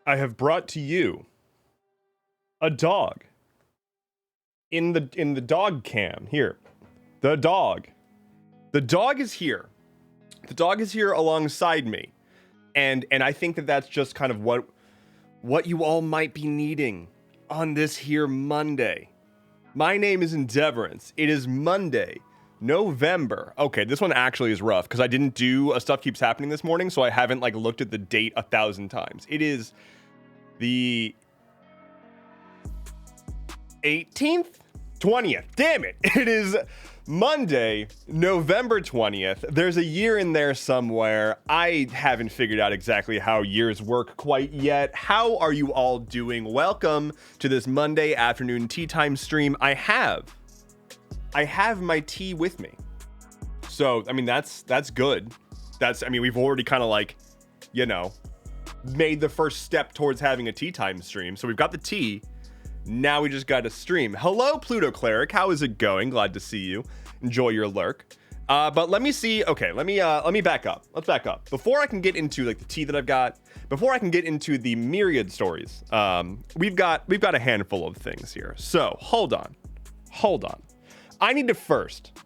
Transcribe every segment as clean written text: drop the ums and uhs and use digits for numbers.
I have brought to you a dog in the dog cam here. The dog is here. The dog is here alongside me, and I think that that's just kind of what you all might be needing on this here Monday. My name is Endeavorance. It is Monday, November. Okay, this one actually is rough because I didn't do a Stuff Keeps Happening this morning, so I haven't like looked at the date 1,000 times. It is the 18th? 20th. Damn it. It is Monday, November 20th. There's a year in there somewhere. I haven't figured out exactly how years work quite yet. How are you all doing? Welcome to this Monday afternoon tea time stream. I have my tea with me. So, I mean, that's good. We've already kind of like, made the first step towards having a tea time stream. So we've got the tea. Now we just got to stream. Hello, Pluto Cleric. How is it going? Glad to see you. Enjoy your lurk. But let me see. Okay, let me back up. Let's back up. Before I can get into like the tea that I've got, before I can get into the myriad stories, we've got a handful of things here. So hold on. I need to first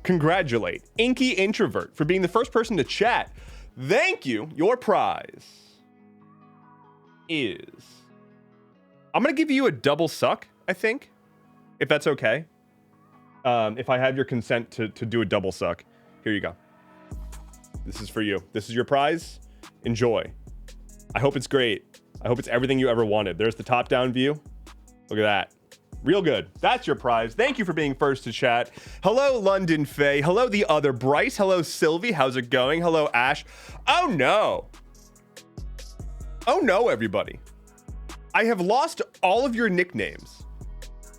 congratulate Inky Introvert for being the first person to chat. Thank you. Your prize is... I'm going to give you a double suck, I think, if that's okay. If I have your consent to do a double suck. Here you go. This is for you. This is your prize. Enjoy. I hope it's great. I hope it's everything you ever wanted. There's the top-down view. Look at that. Real good. That's your prize. Thank you for being first to chat. Hello, London Faye. Hello, the other Bryce. Hello, Sylvie. How's it going? Hello, Ash. Oh, no. Oh, no, everybody. I have lost all of your nicknames.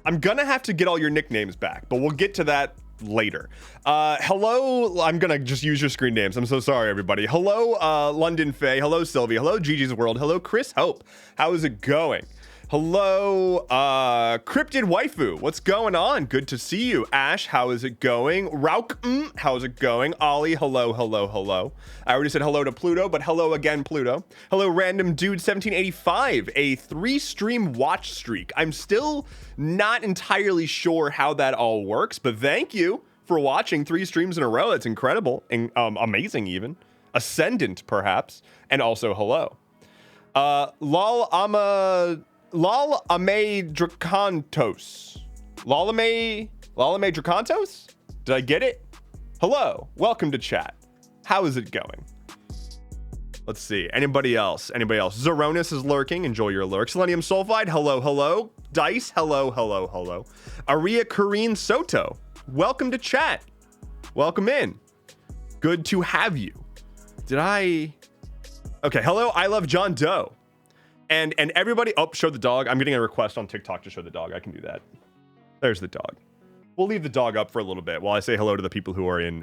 I'm gonna have to get all your nicknames back, but we'll get to that later. Hello, I'm gonna just use your screen names. I'm so sorry, everybody. Hello, London Faye. Hello, Sylvia. Hello, Gigi's World. Hello, Chris Hope. How is it going? Hello, Cryptid Waifu. What's going on? Good to see you. Ash, how is it going? Rauk, how's it going? Ollie, hello. I already said hello to Pluto, but hello again, Pluto. Hello, Random Dude 1785, a 3-stream watch streak. I'm still not entirely sure how that all works, but thank you for watching 3 streams in a row. That's incredible and amazing even. Ascendant, perhaps. And also hello. Lal Ame Dracantos. Lalame Dracantos? Did I get it? Hello. Welcome to chat. How is it going? Let's see. Anybody else? Zeronis is lurking. Enjoy your lurk. Selenium Sulfide. Hello. Dice. Hello. Aria Kareen Soto. Welcome to chat. Welcome in. Good to have you. Okay. Hello. I love John Doe. And everybody, show the dog. I'm getting a request on TikTok to show the dog. I can do that. There's the dog. We'll leave the dog up for a little bit while I say hello to the people who are in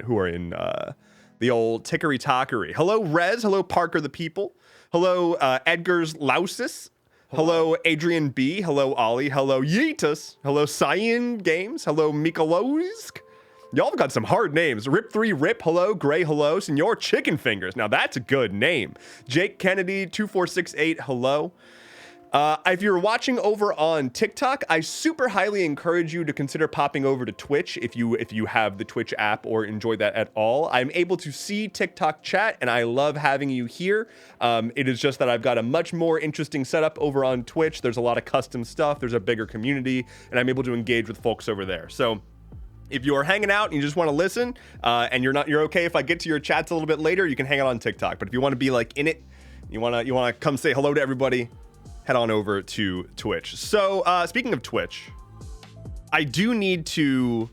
the old Tickery Tockery. Hello, Rez. Hello, Parker the People. Hello, Edgar's Lousis. Hello, Adrian B. Hello, Ollie. Hello, Yeetus. Hello, Cyan Games. Hello, Mikolowsk. Y'all have got some hard names. Rip3 Rip, hello. Gray, hello. Senor Chicken Fingers. Now that's a good name. Jake Kennedy 2468, hello. If you're watching over on TikTok, I super highly encourage you to consider popping over to Twitch if you have the Twitch app or enjoy that at all. I'm able to see TikTok chat and I love having you here. It is just that I've got a much more interesting setup over on Twitch. There's a lot of custom stuff. There's a bigger community and I'm able to engage with folks over there. So if you are hanging out and you just want to listen, and you're okay if I get to your chats a little bit later, you can hang out on TikTok. But if you want to be like in it, you want to come say hello to everybody, head on over to Twitch. So speaking of Twitch, I do need to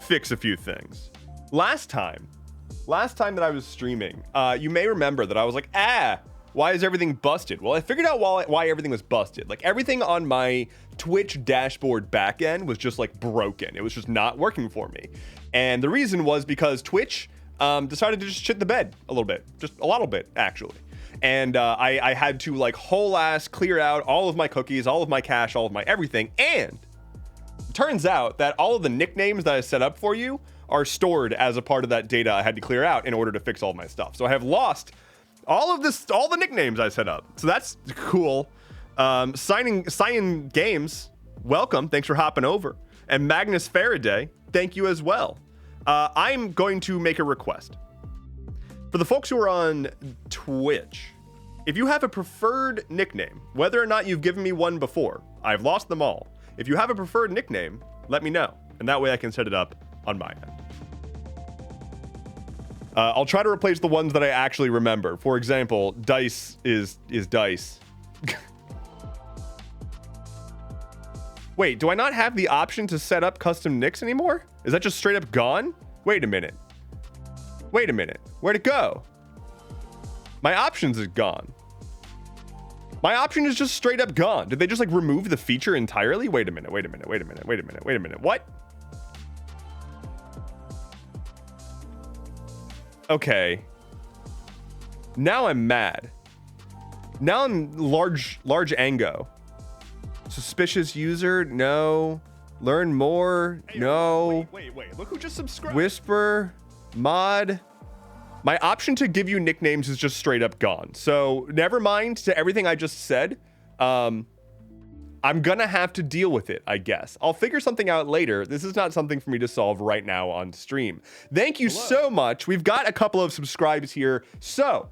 fix a few things. Last time that I was streaming, you may remember that I was like, why is everything busted? Well, I figured out why everything was busted. Like everything on my Twitch dashboard backend was just like broken. It was just not working for me. And the reason was because Twitch decided to just shit the bed a little bit, just a little bit actually. And I had to like whole ass clear out all of my cookies, all of my cache, all of my everything. And it turns out that all of the nicknames that I set up for you are stored as a part of that data I had to clear out in order to fix all my stuff. So I have lost all the nicknames I set up. So that's cool. Cyan Games, welcome. Thanks for hopping over. And Magnus Faraday, thank you as well. I'm going to make a request. For the folks who are on Twitch, if you have a preferred nickname, whether or not you've given me one before, I've lost them all. If you have a preferred nickname, let me know. And that way I can set it up on my end. I'll try to replace the ones that I actually remember. For example, Dice is Dice. Wait, do I not have the option to set up custom nicks anymore? Is that just straight up gone? Wait a minute. Wait a minute. Where'd it go? My options is gone. My option is just straight up gone. Did they just like remove the feature entirely? Wait a minute. Wait a minute. Wait a minute. Wait a minute. Wait a minute. What? Okay. Now I'm mad. Now I'm large ango. Suspicious user? No. Learn more? Hey, no. Wait. Look who just subscribed. Whisper? Mod? My option to give you nicknames is just straight up gone. So never mind to everything I just said. I'm gonna have to deal with it, I guess. I'll figure something out later. This is not something for me to solve right now on stream. Thank you so much. We've got a couple of subscribes here. So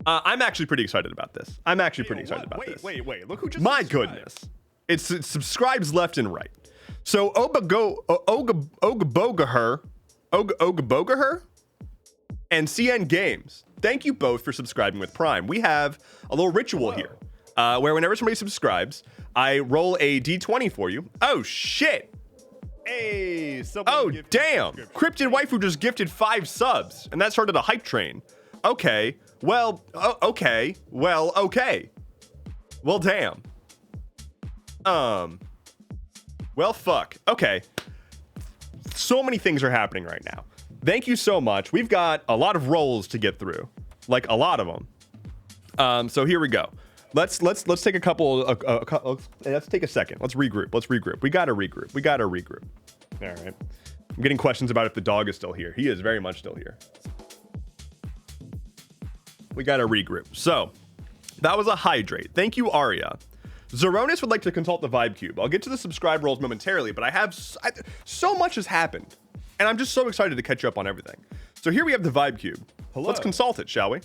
I'm actually pretty excited about this. I'm actually pretty excited about this. Wait. Look who just My subscribed. goodness. It's subscribes left and right. So Ogabogaher and CN Games, thank you both for subscribing with Prime. We have a little ritual here where whenever somebody subscribes, I roll a D20 for you. Oh, shit. Hey, Oh, damn. Cryptid Waifu just gifted 5 subs, and that started a hype train. Okay. Well, okay. Well, okay. Well, damn. Well, fuck. Okay. So many things are happening right now. Thank you so much. We've got a lot of rolls to get through, like a lot of them. So here we go. Let's take a couple. Let's take a second. Let's regroup. We gotta regroup. All right. I'm getting questions about if the dog is still here. He is very much still here. We gotta regroup. So that was a hydrate. Thank you, Arya. Zeronis would like to consult the Vibe Cube. I'll get to the subscribe rolls momentarily, but so much has happened. And I'm just so excited to catch up on everything. So here we have the Vibe Cube. Hello. Let's consult it, shall we?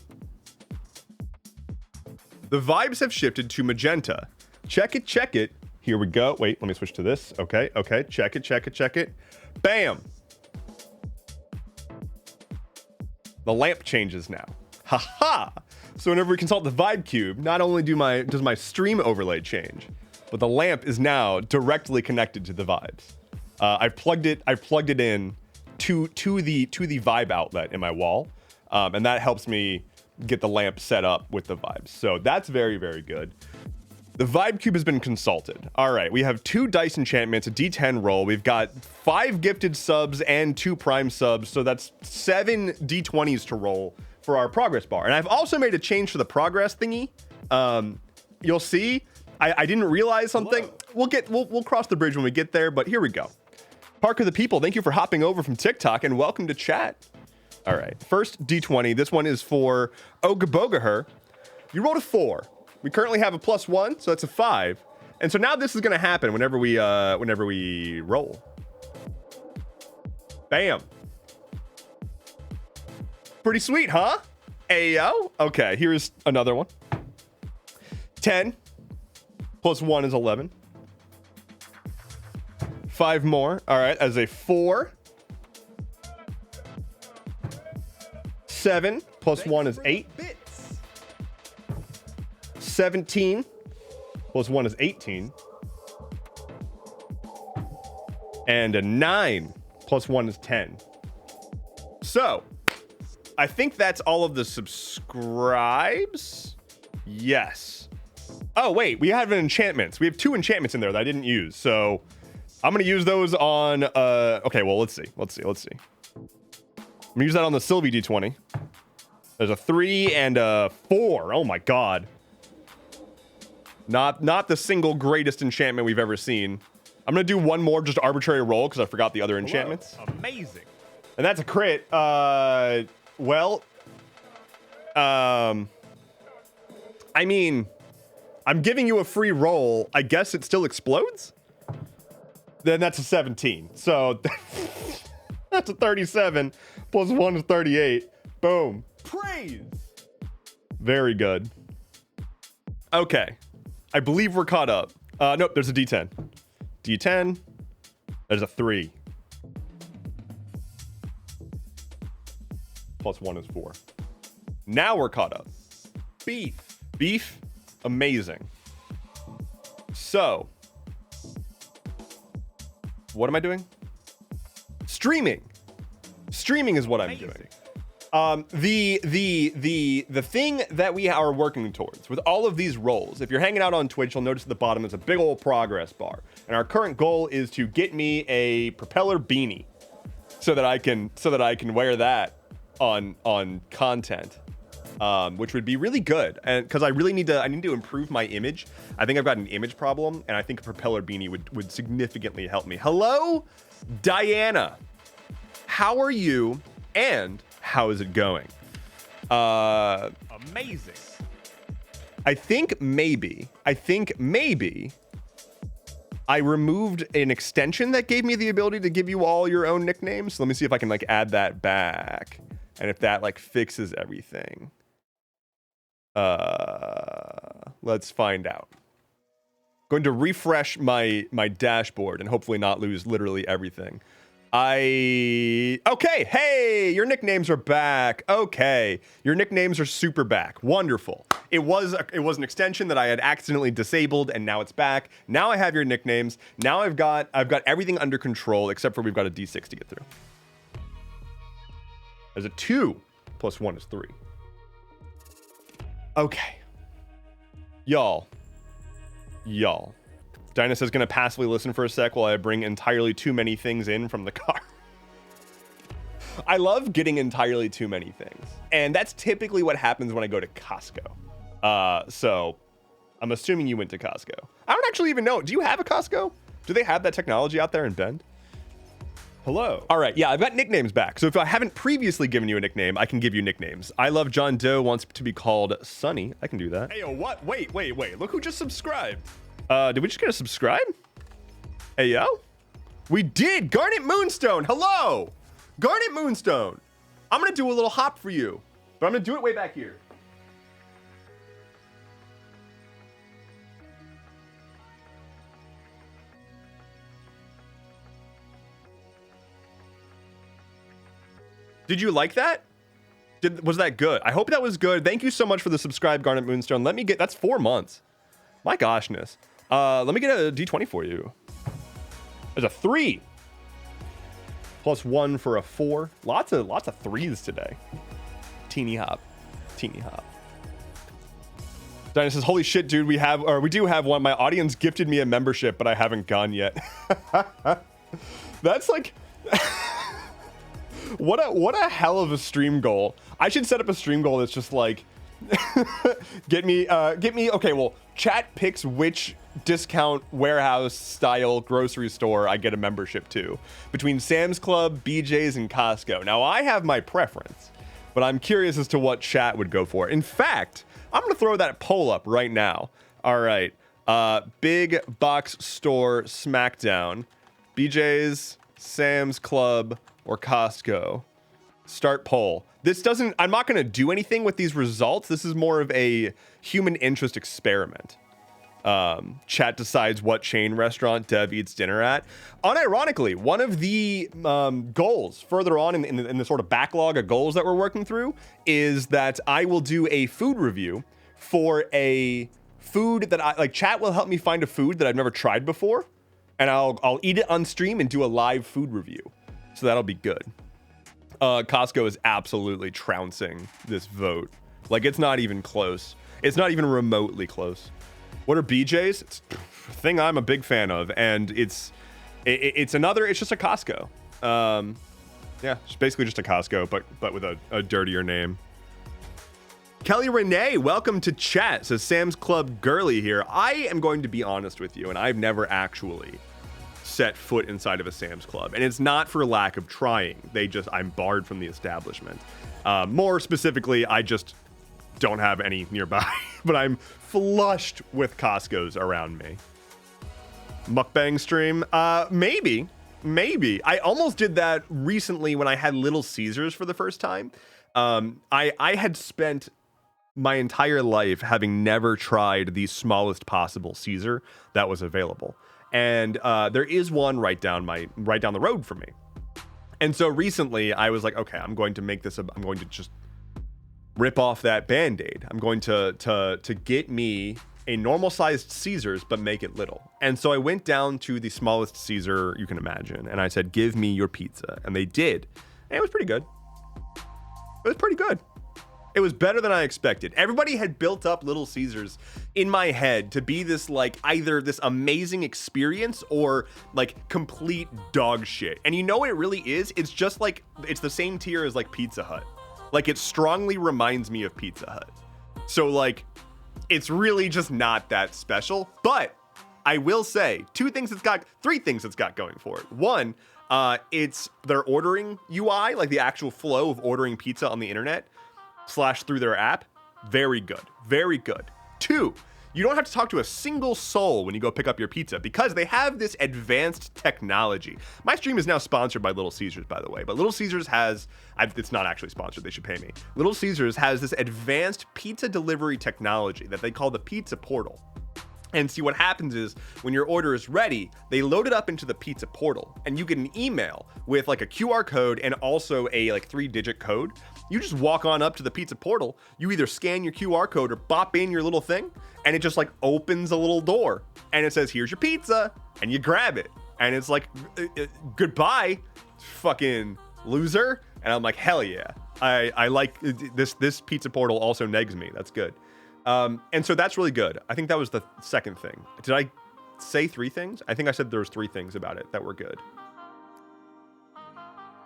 The vibes have shifted to magenta. Check it. Here we go. Wait, let me switch to this. Okay. Check it. Bam. The lamp changes now. Haha. So whenever we consult the Vibe Cube, not only does my stream overlay change, but the lamp is now directly connected to the vibes. I've plugged it in to the vibe outlet in my wall, and that helps me get the lamp set up with the vibes. So that's very, very good. The Vibe Cube has been consulted. All right, we have 2 dice enchantments, a D10 roll. We've got 5 gifted subs and 2 prime subs, so that's 7 D20s to roll for our progress bar. And I've also made a change to the progress thingy. You'll see. I didn't realize something. We'll cross the bridge when we get there, but here we go. Park of the People, thank you for hopping over from TikTok and welcome to chat. All right, first D20. This one is for Ogabogaher. You rolled a 4. We currently have a +1, so that's a 5. And so now this is gonna happen whenever we roll. Bam. Pretty sweet, huh? Ayo. Okay, here's another one. 10 +1 is 11. 5 more. All right, as a 4. 7 +1 is 8. 17 +1 is 18. And a 9 +1 is 10. So, I think that's all of the subscribes. Yes. Oh, wait, we have enchantments. We have 2 enchantments in there that I didn't use. So I'm going to use those on, okay, well, let's see. I'm going to use that on the Sylvie D20. There's a 3 and a 4. Oh my God. Not the single greatest enchantment we've ever seen. I'm going to do one more just arbitrary roll because I forgot the other enchantments. Hello. Amazing. And that's a crit. Well, I mean, I'm giving you a free roll. I guess it still explodes? Then that's a 17. So that's a 37 plus 1 is 38. Boom. Praise. Very good. Okay. I believe we're caught up. Nope, there's a D10. D10. There's a 3. Plus 1 is 4. Now we're caught up. Beef. Beef. Amazing. So, what am I doing? Streaming. Streaming is what I'm doing. The thing that we are working towards with all of these roles, if you're hanging out on Twitch, you'll notice at the bottom is a big old progress bar. And our current goal is to get me a propeller beanie so that I can wear that on content. Which would be really good, and because I need to improve my image. I think I've got an image problem, and I think a propeller beanie would significantly help me. Hello, Diana. How are you, and how is it going? Amazing. I think maybe I removed an extension that gave me the ability to give you all your own nicknames. So let me see if I can like add that back, and if that like fixes everything. Let's find out. Going to refresh my dashboard and hopefully not lose literally everything. Okay, hey, your nicknames are back. Okay, your nicknames are super back. Wonderful. It was an extension that I had accidentally disabled, and now it's back. Now I have your nicknames. Now I've got everything under control except for we've got a D6 to get through. There's a 2 plus 1 is 3. Okay. Y'all. Dinah says gonna passively listen for a sec while I bring entirely too many things in from the car. I love getting entirely too many things. And that's typically what happens when I go to Costco. So I'm assuming you went to Costco. I don't actually even know. Do you have a Costco? Do they have that technology out there in Bend? Hello. All right, yeah, I've got nicknames back. So if I haven't previously given you a nickname, I can give you nicknames. I Love John Doe wants to be called Sunny. I can do that. Hey, yo, what? Wait. Look who just subscribed. Did we just get a subscribe? Hey, yo. We did. Garnet Moonstone. Hello. Garnet Moonstone. I'm going to do a little hop for you, but I'm going to do it way back here. Did you like that? Was that good? I hope that was good. Thank you so much for the subscribe, Garnet Moonstone. That's 4 months. My goshness. Let me get a D20 for you. There's a 3. Plus 1 for a 4. Lots of 3s today. Teeny hop. Dinah says, holy shit, dude, we do have one. My audience gifted me a membership, but I haven't gone yet. That's like... What a hell of a stream goal. I should set up a stream goal that's just like get me okay, well, chat picks which discount warehouse style grocery store I get a membership to between Sam's Club, BJ's, and Costco. Now I have my preference, but I'm curious as to what chat would go for. In fact, I'm gonna throw that poll up right now. All right, big box store SmackDown, BJ's, Sam's Club, or Costco. Start poll. I'm not going to do anything with these results. This is more of a human interest experiment. Chat decides what chain restaurant Dev eats dinner at. Unironically, one of the goals further on in the sort of backlog of goals that we're working through is that I will do a food review for a food that chat will help me find a food that I've never tried before, and I'll eat it on stream and do a live food review. So that'll be good. Costco is absolutely trouncing this vote. Like, it's not even close. It's not even remotely close. What are BJ's? It's a thing I'm a big fan of, and it's just a Costco. Yeah, it's basically just a Costco, but with a dirtier name. Kelly Renee, welcome to chat. Says Sam's Club Girly here. I am going to be honest with you, and I've never actually set foot inside of a Sam's Club, and it's not for lack of trying. I'm barred from the establishment. More specifically, I just don't have any nearby. but I'm flushed with Costco's around me. Mukbang stream? Maybe. I almost did that recently when I had Little Caesars for the first time. I had spent my entire life having never tried the smallest possible Caesar that was available. And there is one right down the road from me. And so recently I was like, okay, I'm going to make this, I'm going to just rip off that Band-Aid. I'm going to get me a normal sized Caesars, but make it little. And so I went down to the smallest Caesar you can imagine. And I said, give me your pizza. And they did. And it was pretty good. It was better than I expected. Everybody had built up Little Caesars in my head to be this like either this amazing experience or like complete dog shit. And you know what it really is? It's just like, it's the same tier as like Pizza Hut. Like it strongly reminds me of Pizza Hut. So like, it's really just not that special. But I will say three things it's got going for it. One, it's their ordering UI, like the actual flow of ordering pizza on the internet / through their app. Very good. Two, you don't have to talk to a single soul when you go pick up your pizza because they have this advanced technology. My stream is now sponsored by Little Caesars, by the way, but Little Caesars has, it's not actually sponsored, they should pay me. Little Caesars has this advanced pizza delivery technology that they call the Pizza Portal. And see, what happens is when your order is ready, they load it up into the Pizza Portal and you get an email with like a QR code and also a like 3-digit code. You just walk on up to the Pizza Portal. You either scan your QR code or bop in your little thing and it just like opens a little door and it says, here's your pizza, and you grab it. And it's like, goodbye, fucking loser. And I'm like, hell yeah. I like this Pizza Portal also negs me. That's good. And so that's really good. I think that was the second thing. Did I say 3 things? I think I said there was 3 things about it that were good.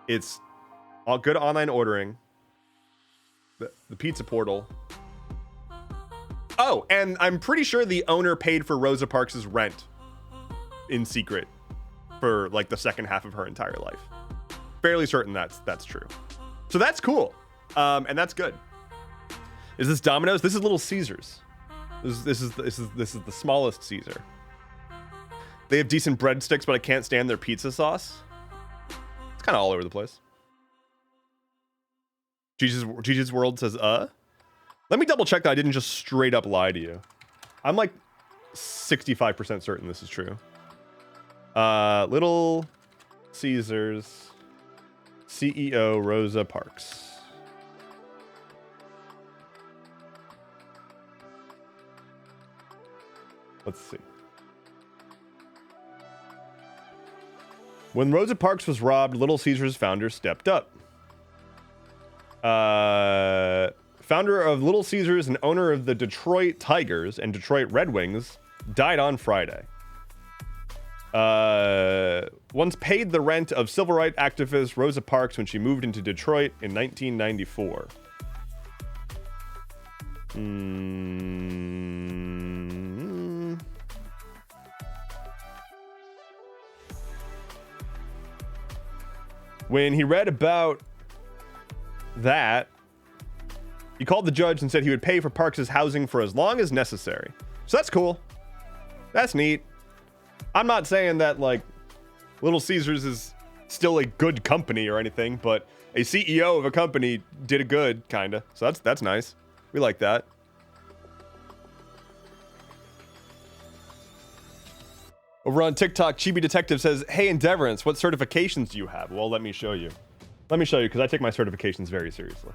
It's all good online ordering, the Pizza Portal. Oh, and I'm pretty sure the owner paid for Rosa Parks' rent in secret for like the second half of her entire life. Fairly certain that's true. So that's cool. And that's good. Is this Domino's? This is Little Caesars. This is the smallest Caesar. They have decent breadsticks, but I can't stand their pizza sauce. It's kind of all over the place. Jesus World says, Let me double check that I didn't just straight up lie to you. I'm like 65% certain this is true. Little Caesars CEO Rosa Parks. Let's see. When Rosa Parks was robbed, Little Caesars founder stepped up. Founder of Little Caesars and owner of the Detroit Tigers and Detroit Red Wings died on Friday. Once paid the rent of civil rights activist Rosa Parks when she moved into Detroit in 1994. When he read about that, he called the judge and said he would pay for Parks' housing for as long as necessary. So that's cool. That's neat. I'm not saying that like Little Caesars is still a good company or anything, but a CEO of a company did a good kinda. So that's nice. We like that. Over on TikTok, Chibi Detective says, hey, Endeavorance, what certifications do you have? Well, let me show you. Let me show you, because I take my certifications very seriously.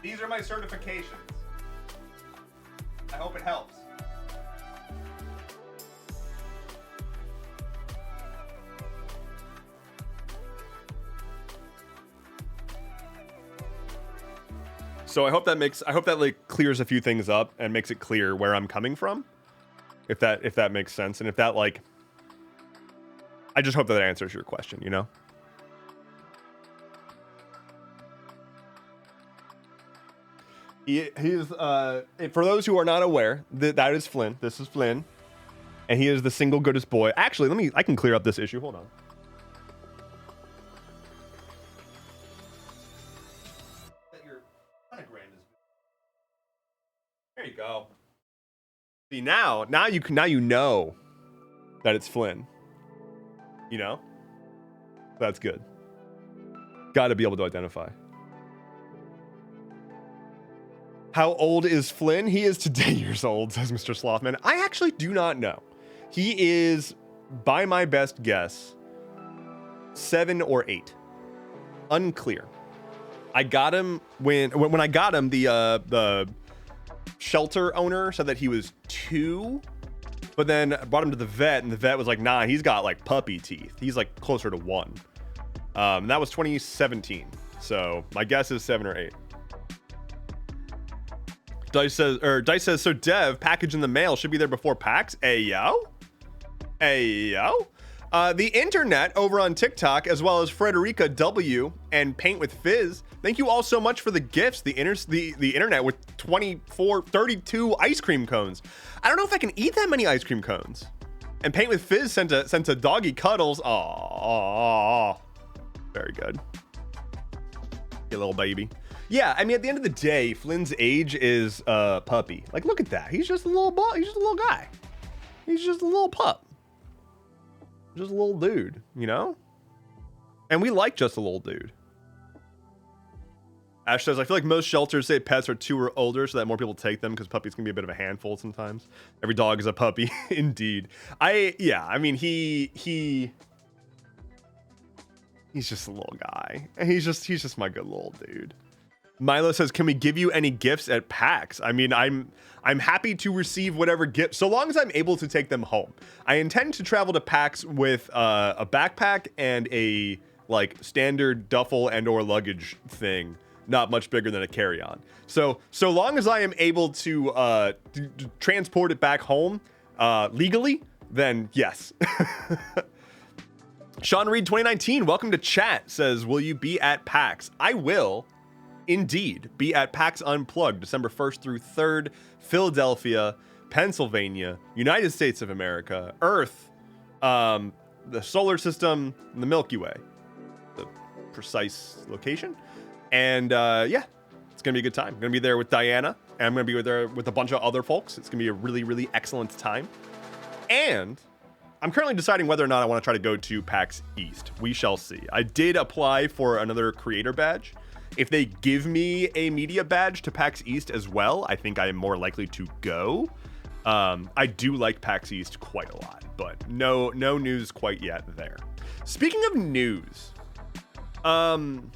These are my certifications. I hope it helps. So I hope that like clears a few things up and makes it clear where I'm coming from. If that makes sense. And if that like, I just hope that answers your question, you know? He's for those who are not aware, that is Flynn. This is Flynn, and he is the single goodest boy. Actually, I can clear up this issue. Hold on. There you go. See, now you know that it's Flynn. You know? That's good. Got to be able to identify. How old is Flynn? He is today years old, says Mr. Slothman. I actually do not know. He is, by my best guess, 7 or 8. Unclear. I got him when I got him, the shelter owner said that he was 2, but then I brought him to the vet, and the vet was like, nah, he's got like puppy teeth. He's like closer to 1. And that was 2017. So my guess is 7 or 8. Dice says, so Dev, package in the mail should be there before PAX. Ayo. The internet over on TikTok, as well as Frederica W and Paint with Fizz, thank you all so much for the gifts. The internet with 32 ice cream cones. I don't know if I can eat that many ice cream cones. And Paint with Fizz sent a doggy cuddles. Aww. Very good. You little baby. Yeah, I mean, at the end of the day, Flynn's age is puppy. Like, look at that. He's just a little boy. He's just a little guy. He's just a little pup. Just a little dude, you know? And we like just a little dude. Ash says, I feel like most shelters say pets are 2 or older so that more people take them because puppies can be a bit of a handful sometimes. Every dog is a puppy. Indeed. I mean, he's just a little guy. He's just my good little dude. Milo says, can we give you any gifts at PAX? I mean, I'm happy to receive whatever gifts, so long as I'm able to take them home. I intend to travel to PAX with a backpack and a like standard duffel and or luggage thing, not much bigger than a carry-on. So long as I am able to transport it back home legally, then yes. Sean Reed 2019, welcome to chat, says, will you be at PAX? I will. Indeed, be at PAX Unplugged, December 1st through 3rd, Philadelphia, Pennsylvania, United States of America, Earth, the solar system, and the Milky Way. The precise location. And yeah, it's going to be a good time. I'm going to be there with Diana, and I'm going to be there with a bunch of other folks. It's going to be a really, really excellent time. And I'm currently deciding whether or not I want to try to go to PAX East. We shall see. I did apply for another creator badge. If they give me a media badge to PAX East as well, I think I am more likely to go. I do like PAX East quite a lot, but no news quite yet there. Speaking of news, God,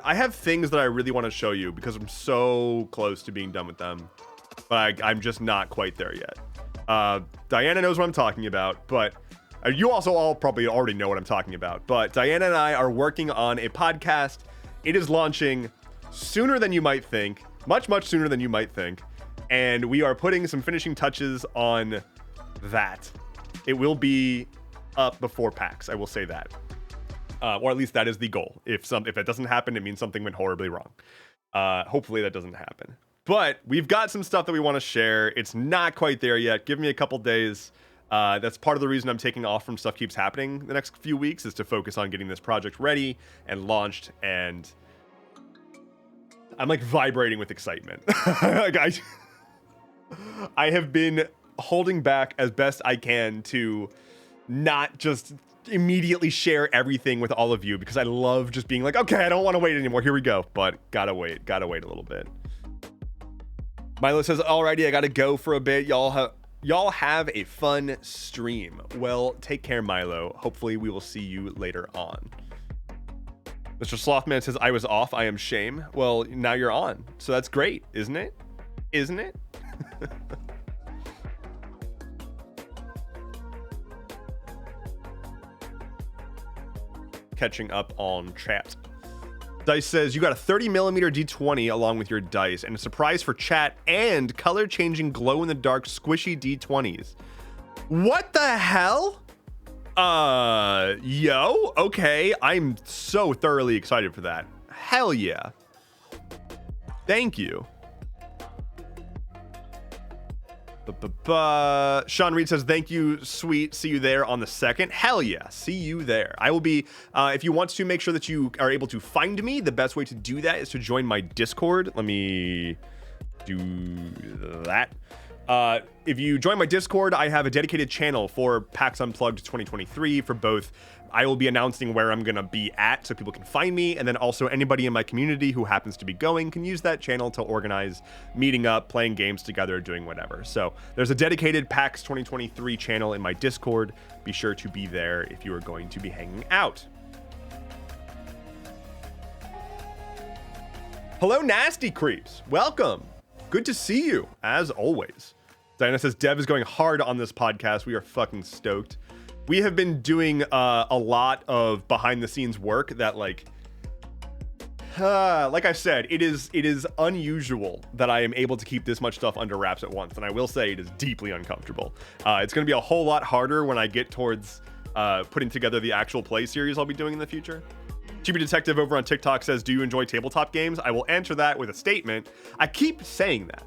I have things that I really want to show you because I'm so close to being done with them, but I'm just not quite there yet. Diana knows what I'm talking about, but you also all probably already know what I'm talking about, but Diana and I are working on a podcast. It is launching sooner than you might think, much sooner than you might think, and we are putting some finishing touches on that. It will be up before PAX, I will say that. Or at least that is the goal. If that doesn't happen, it means something went horribly wrong. Hopefully that doesn't happen. But we've got some stuff that we want to share. It's not quite there yet. Give me a couple days. That's part of the reason I'm taking off from Stuff Keeps Happening the next few weeks, is to focus on getting this project ready and launched, and I'm like vibrating with excitement. Like, I have been holding back as best I can to not just immediately share everything with all of you, because I love just being like, okay, I don't want to wait anymore. Here we go. But gotta wait a little bit. Milo says, alrighty, I gotta go for a bit. Y'all have a fun stream. Well, take care, Milo. Hopefully we will see you later on. Mr. Slothman says, I was off. I am shame. Well, now you're on. So that's great, isn't it? Isn't it? Catching up on chat. Dice says, you got a 30mm D20 along with your dice, and a surprise for chat, and color-changing glow-in-the-dark squishy D20s. What the hell? Yo, okay. I'm so thoroughly excited for that. Hell yeah. Thank you. Sean Reed says, thank you, sweet. See you there on the 2nd. Hell yeah. See you there. I will be, if you want to make sure that you are able to find me, the best way to do that is to join my Discord. Let me do that. If you join my Discord, I have a dedicated channel for PAX Unplugged 2023 for both. I will be announcing where I'm going to be at so people can find me. And then also anybody in my community who happens to be going can use that channel to organize meeting up, playing games together, doing whatever. So there's a dedicated PAX 2023 channel in my Discord. Be sure to be there if you are going to be hanging out. Hello, Nasty Creeps. Welcome. Good to see you, as always. Diana says, Dev is going hard on this podcast. We are fucking stoked. We have been doing a lot of behind the scenes work that like I said, it is unusual that I am able to keep this much stuff under wraps at once. And I will say it is deeply uncomfortable. It's going to be a whole lot harder when I get towards putting together the actual play series I'll be doing in the future. Chibi Detective over on TikTok says, do you enjoy tabletop games? I will answer that with a statement. I keep saying that.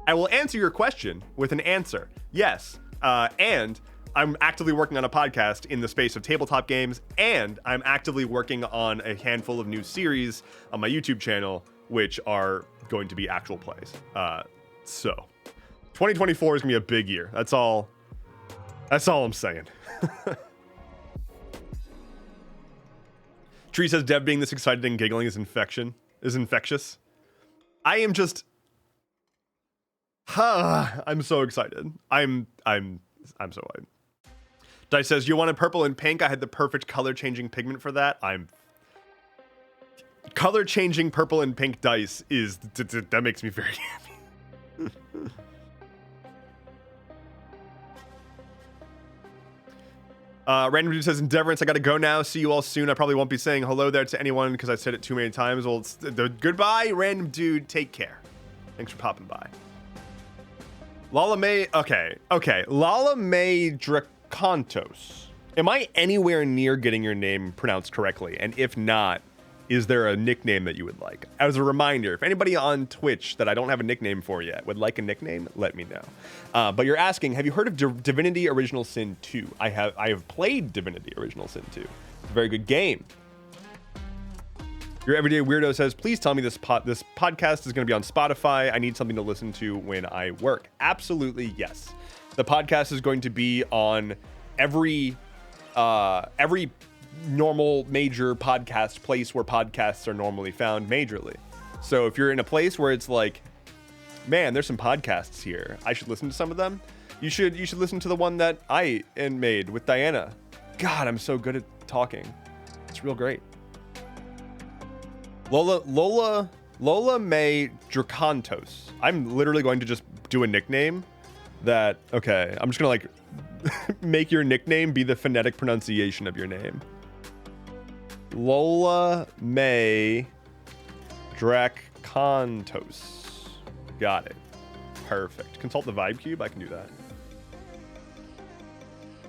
I will answer your question with an answer. Yes. And I'm actively working on a podcast in the space of tabletop games, and I'm actively working on a handful of new series on my YouTube channel, which are going to be actual plays. So 2024 is gonna be a big year. That's all I'm saying. Tree says, Dev being this excited and giggling is infectious. I am just, I'm so excited. I'm so excited. Dice says, you wanted purple and pink. I had the perfect color changing pigment for that. Color changing purple and pink dice is, that makes me very happy. Random dude says, Endeavorance, I gotta go now. See you all soon. I probably won't be saying hello there to anyone because I said it too many times. Well, goodbye, random dude. Take care. Thanks for popping by. Lala May, okay. Lala May Dracontos. Am I anywhere near getting your name pronounced correctly? And if not, is there a nickname that you would like? As a reminder, if anybody on Twitch that I don't have a nickname for yet would like a nickname, let me know. But you're asking, have you heard of Divinity Original Sin 2? I have played Divinity Original Sin 2. It's a very good game. Your Everyday Weirdo says, please tell me this podcast is going to be on Spotify. I need something to listen to when I work. Absolutely, yes. The podcast is going to be on every normal major podcast place where podcasts are normally found majorly. So if you're in a place where it's like, man, there's some podcasts here, I should listen to some of them, you should listen to the one that I made with Diana. God, I'm so good at talking. It's real great. Lola May Dracontos. I'm literally going to just do a nickname that, okay, I'm just gonna like make your nickname be the phonetic pronunciation of your name. Lola May Dracontos. Got it. Perfect. Consult the vibe cube. I can do that.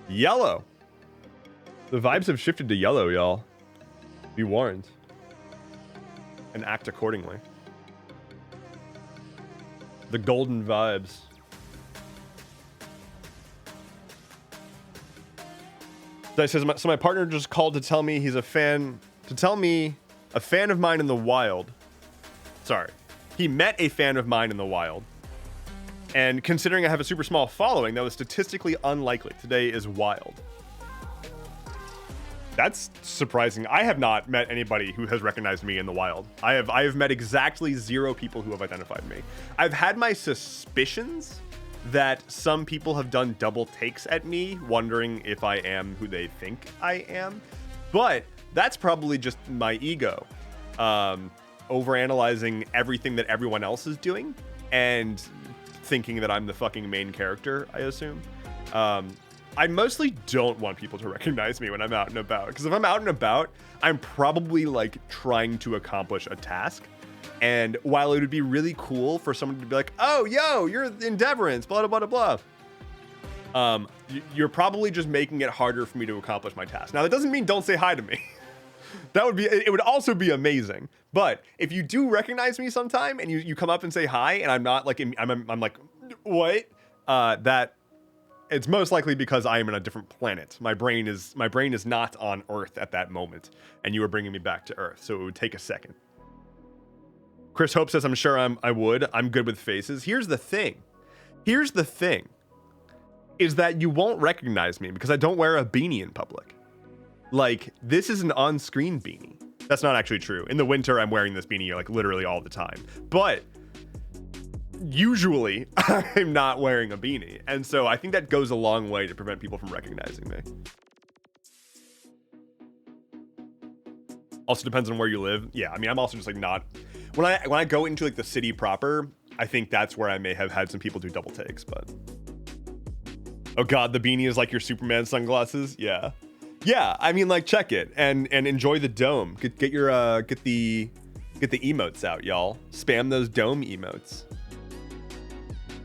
Yellow. The vibes have shifted to yellow, y'all. Be warned. And act accordingly. The golden vibes. Dice says, so my partner just called to tell me he's a fan, a fan of mine in the wild. Sorry. He met a fan of mine in the wild. And considering I have a super small following, that was statistically unlikely. Today is wild. That's surprising. I have not met anybody who has recognized me in the wild. I have met exactly 0 people who have identified me. I've had my suspicions that some people have done double takes at me, wondering if I am who they think I am. But that's probably just my ego, overanalyzing everything that everyone else is doing and thinking that I'm the fucking main character, I assume. I mostly don't want people to recognize me when I'm out and about, because if I'm out and about, I'm probably like trying to accomplish a task. And while it would be really cool for someone to be like, oh, yo, you're Endeavorance, blah, blah, blah, blah. You're probably just making it harder for me to accomplish my task. Now, that doesn't mean don't say hi to me. That would be, it would also be amazing. But if you do recognize me sometime and you come up and say hi and I'm not like, I'm like, what? That it's most likely because I am in a different planet. My brain is not on Earth at that moment. And you are bringing me back to Earth. So it would take a second. Chris Hope says, I'm sure I would. I'm good with faces. Here's the thing. Is that you won't recognize me because I don't wear a beanie in public. Like, this is an on-screen beanie. That's not actually true. In the winter, I'm wearing this beanie like literally all the time. But usually, I'm not wearing a beanie. And so I think that goes a long way to prevent people from recognizing me. Also depends on where you live. Yeah, I mean, I'm also just like not... When I go into like the city proper, I think that's where I may have had some people do double takes, but... Oh god, the beanie is like your Superman sunglasses? Yeah. Yeah, I mean, like, check it and enjoy the dome. Get the emotes out, y'all. Spam those dome emotes.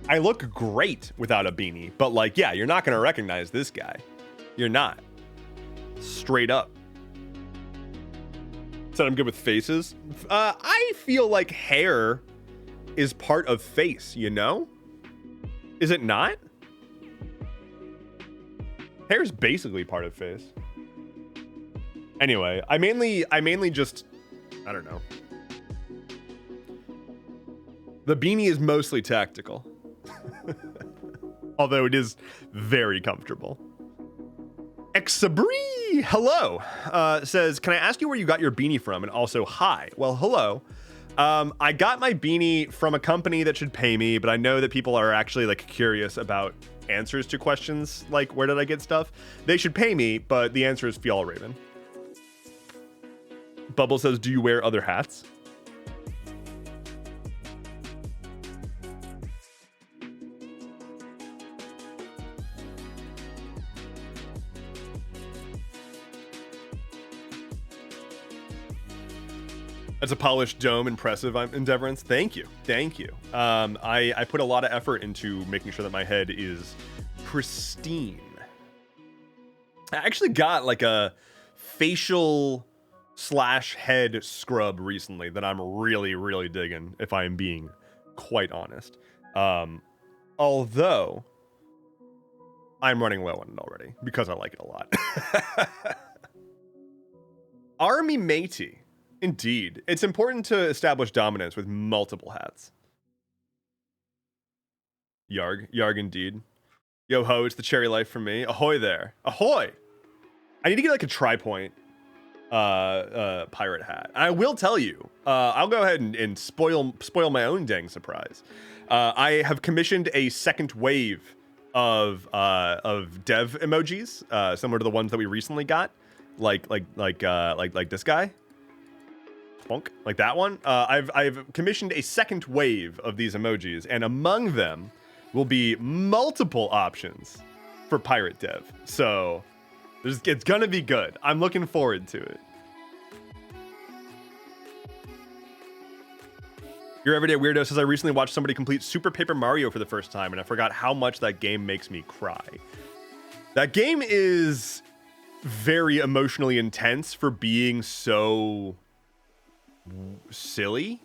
I look great without a beanie, but like, yeah, you're not gonna recognize this guy. You're not. Straight up. Said I'm good with faces. I feel like hair is part of face, you know? Is it not? Hair is basically part of face. Anyway, I mainly just, I don't know. The beanie is mostly tactical. Although it is very comfortable. Exabri, hello, says, can I ask you where you got your beanie from? And also, hi. Well, hello. I got my beanie from a company that should pay me, but I know that people are actually like curious about answers to questions like where did I get stuff. They should pay me, but the answer is Fjallraven. Bubble says, do you wear other hats? That's a polished dome. Impressive, Endeavorance. Thank you. Thank you. I put a lot of effort into making sure that my head is pristine. I actually got like a facial / head scrub recently that I'm really, really digging, if I am being quite honest. Although I'm running low on it already because I like it a lot. Army matey. Indeed. It's important to establish dominance with multiple hats. Yarg indeed. Yo ho, it's the cherry life for me. Ahoy there. Ahoy! I need to get like a tri-point pirate hat. I will tell you, I'll go ahead and spoil my own dang surprise. I have commissioned a second wave of dev emojis, similar to the ones that we recently got, like this guy. Bonk, like that one. I've commissioned a second wave of these emojis, and among them will be multiple options for pirate dev. So it's gonna be good. I'm looking forward to it. Your Everyday Weirdo says, I recently watched somebody complete Super Paper Mario for the first time, and I forgot how much that game makes me cry. That game is very emotionally intense for being so silly.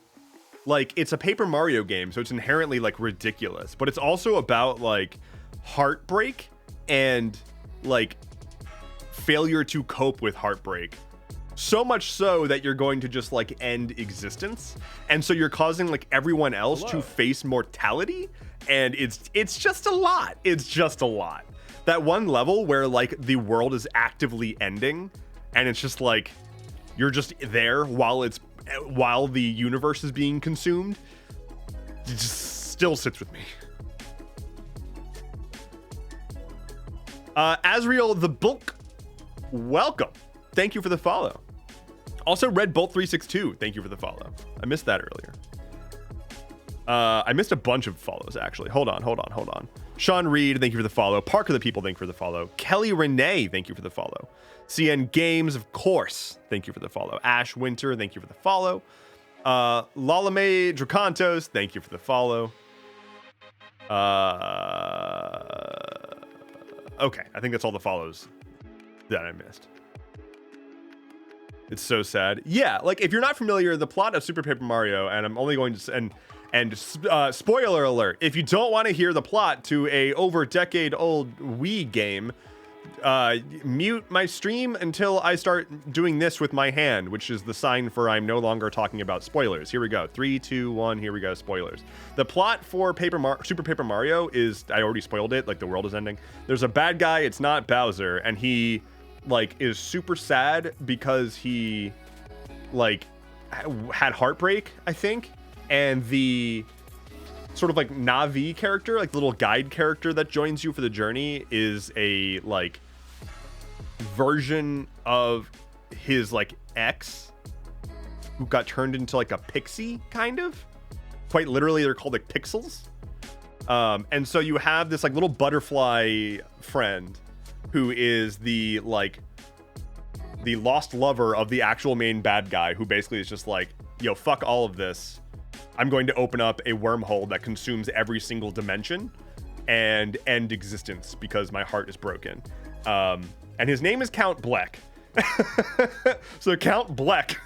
Like, it's a Paper Mario game, so it's inherently like ridiculous, but it's also about like heartbreak and like failure to cope with heartbreak, so much so that you're going to just like end existence, and so you're causing like everyone else to face mortality, and it's just a lot. It's just a lot. That one level where like the world is actively ending and it's just like you're just there while the universe is being consumed, it just still sits with me. Asriel the Bulk, welcome. Thank you for the follow. Also, Red Bolt 362, thank you for the follow. I missed that earlier. I missed a bunch of follows, actually. Hold on. Sean Reed, thank you for the follow. Parker the People, thank you for the follow. Kelly Renee, thank you for the follow. CN Games, of course, thank you for the follow. Ash Winter, thank you for the follow. Lalame Dracontos, thank you for the follow. Okay, I think that's all the follows that I missed. It's so sad. Yeah, like if you're not familiar, the plot of Super Paper Mario, and I'm only going to spoiler alert, if you don't want to hear the plot to a over decade old Wii game, mute my stream until I start doing this with my hand, which is the sign for I'm no longer talking about spoilers. Here we go. 3, 2, 1. Here we go. Spoilers. The plot for Super Paper Mario is, I already spoiled it, like the world is ending. There's a bad guy. It's not Bowser, and he like is super sad because he like had heartbreak, I think, and the sort of like Navi character, like the little guide character that joins you for the journey, is a like version of his like ex who got turned into like a pixie, kind of. Quite literally, they're called like pixels. And so you have this like little butterfly friend who is the like the lost lover of the actual main bad guy, who basically is just like, yo, fuck all of this. I'm going to open up a wormhole that consumes every single dimension and end existence because my heart is broken. And his name is Count Bleck. So Count Bleck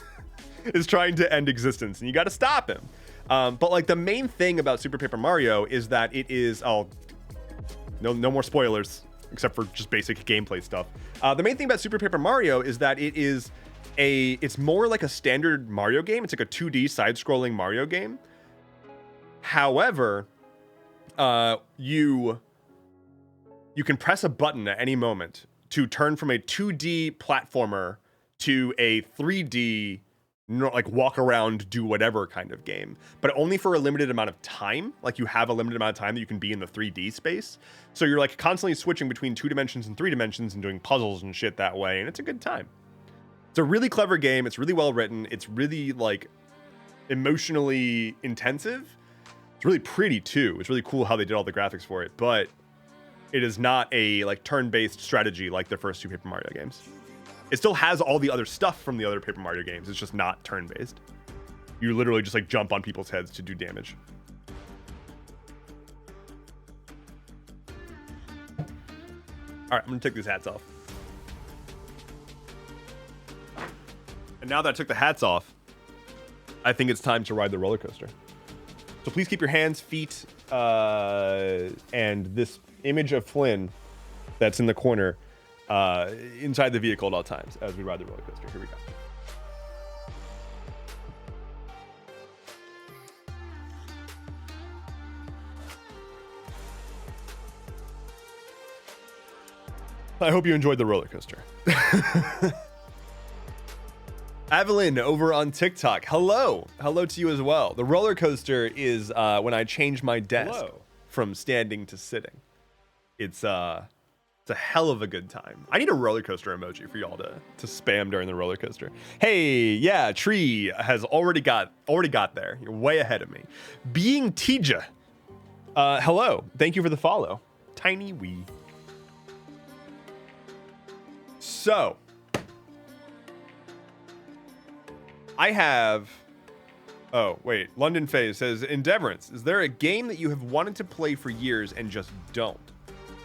is trying to end existence, and you got to stop him. But like the main thing about Super Paper Mario is that it is, no more spoilers except for just basic gameplay stuff. The main thing about Super Paper Mario is that it's more like a standard Mario game. It's like a 2D side-scrolling Mario game. However, you can press a button at any moment to turn from a 2D platformer to a 3D, like walk around, do whatever kind of game, but only for a limited amount of time. Like you have a limited amount of time that you can be in the 3D space. So you're like constantly switching between 2 dimensions and 3 dimensions and doing puzzles and shit that way. And it's a good time. It's a really clever game. It's really well written. It's really like emotionally intensive. It's really pretty too. It's really cool how they did all the graphics for it, but it is not a like turn-based strategy like the first 2 Paper Mario games. It still has all the other stuff from the other Paper Mario games. It's just not turn-based. You literally just like jump on people's heads to do damage. All right, I'm gonna take these hats off. And now that I took the hats off, I think it's time to ride the roller coaster. So please keep your hands, feet, and this image of Flynn that's in the corner inside the vehicle at all times as we ride the roller coaster. Here we go. I hope you enjoyed the roller coaster. Evelyn over on TikTok. Hello to you as well. The roller coaster is when I change my desk from standing to sitting. It's a hell of a good time. I need a roller coaster emoji for y'all to spam during the roller coaster. Hey, yeah, Tree has already got there. You're way ahead of me. Being Tija. Hello. Thank you for the follow. Tiny wee. So, I have, oh, wait, London Phase says, Endeavorance, is there a game that you have wanted to play for years and just don't?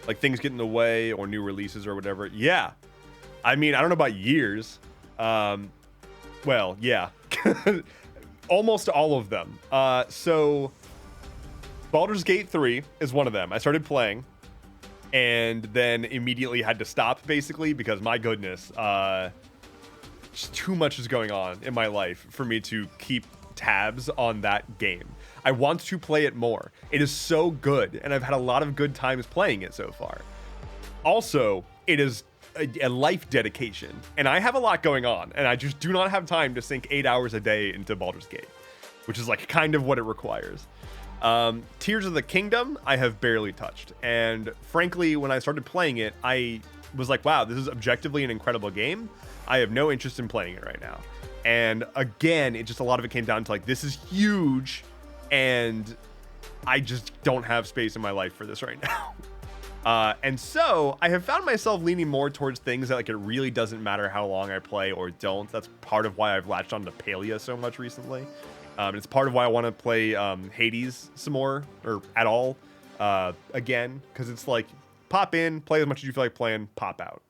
Like things get in the way or new releases or whatever? Yeah. I mean, I don't know about years. Well, yeah. Almost all of them. So, Baldur's Gate 3 is one of them. I started playing and then immediately had to stop, basically, because my goodness, just too much is going on in my life for me to keep tabs on that game. I want to play it more. It is so good, and I've had a lot of good times playing it so far. Also, it is a life dedication, and I have a lot going on, and I just do not have time to sink 8 hours a day into Baldur's Gate, which is like kind of what it requires. Tears of the Kingdom, I have barely touched, and frankly, when I started playing it, I was like, wow, this is objectively an incredible game. I have no interest in playing it right now. And again, it just, a lot of it came down to like, this is huge, and I just don't have space in my life for this right now. And so I have found myself leaning more towards things that like it really doesn't matter how long I play or don't. That's part of why I've latched onto Palia so much recently. It's part of why I want to play Hades some more, or at all, again, because it's like pop in, play as much as you feel like playing, pop out.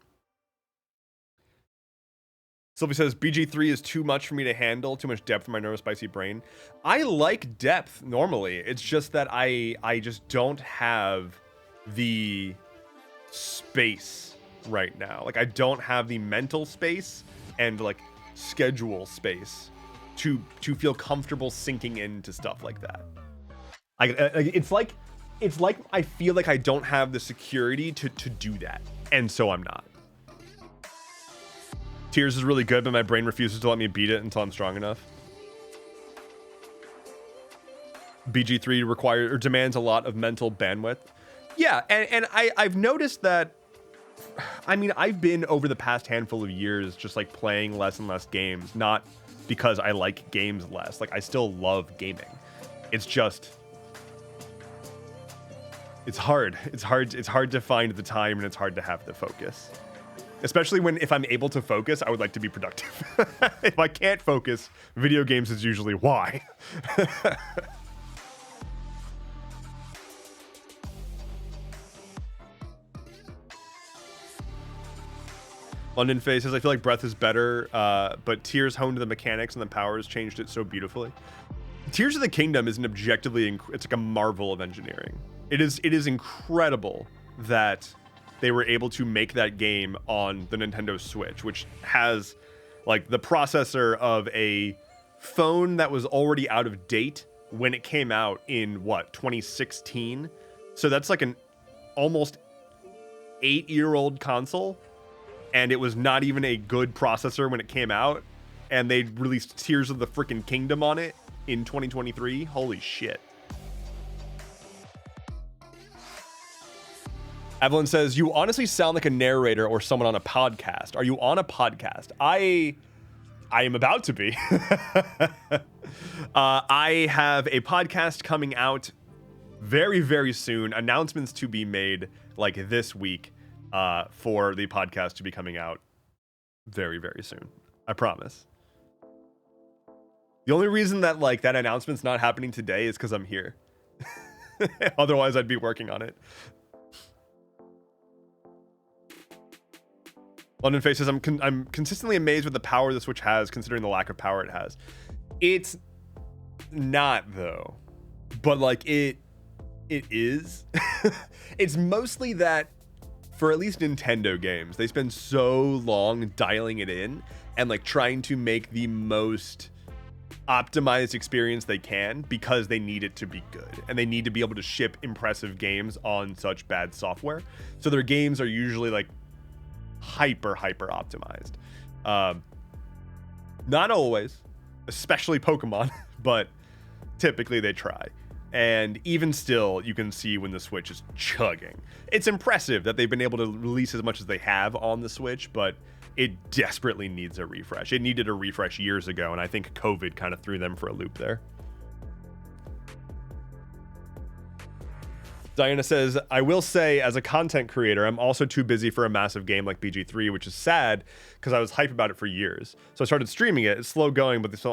Sylvie says, BG3 is too much for me to handle, too much depth for my nervous, spicy brain. I like depth normally. It's just that I just don't have the space right now. Like, I don't have the mental space and, like, schedule space to feel comfortable sinking into stuff like that. It's like I feel like I don't have the security to do that, and so I'm not. Tears is really good, but my brain refuses to let me beat it until I'm strong enough. BG3 requires or demands a lot of mental bandwidth. Yeah, and I've noticed that. I mean, I've been over the past handful of years just like playing less and less games, not because I like games less. Like, I still love gaming. It's just it's hard. It's hard to find the time, and it's hard to have the focus. Especially if I'm able to focus, I would like to be productive. If I can't focus, video games is usually why. London Face says, I feel like Breath is better, but Tears honed the mechanics and the powers changed it so beautifully. Tears of the Kingdom is an objectively, it's like a marvel of engineering. It is incredible that they were able to make that game on the Nintendo Switch, which has like the processor of a phone that was already out of date when it came out in 2016. So that's like an almost 8-year-old console, and it was not even a good processor when it came out, and they released Tears of the freaking Kingdom on it in 2023. Holy shit. Evelyn says, you honestly sound like a narrator or someone on a podcast. Are you on a podcast? I am about to be. I have a podcast coming out very, very soon. Announcements to be made like this week for the podcast to be coming out very, very soon. I promise. The only reason that like that announcement's not happening today is because I'm here. Otherwise, I'd be working on it. London Face says, I'm consistently amazed with the power the Switch has, considering the lack of power it has. It's not, though. But, like, it is. It's mostly that, for at least Nintendo games, they spend so long dialing it in and, like, trying to make the most optimized experience they can because they need it to be good. And they need to be able to ship impressive games on such bad software. So their games are usually, like, hyper optimized. Not always, especially Pokemon, but typically they try. And even still, you can see when the Switch is chugging. It's impressive that they've been able to release as much as they have on the Switch, but it desperately needs a refresh. It needed a refresh years ago, and I think COVID kind of threw them for a loop there. Diana says, I will say, as a content creator, I'm also too busy for a massive game like BG3, which is sad because I was hype about it for years. So I started streaming it. It's slow going, but it's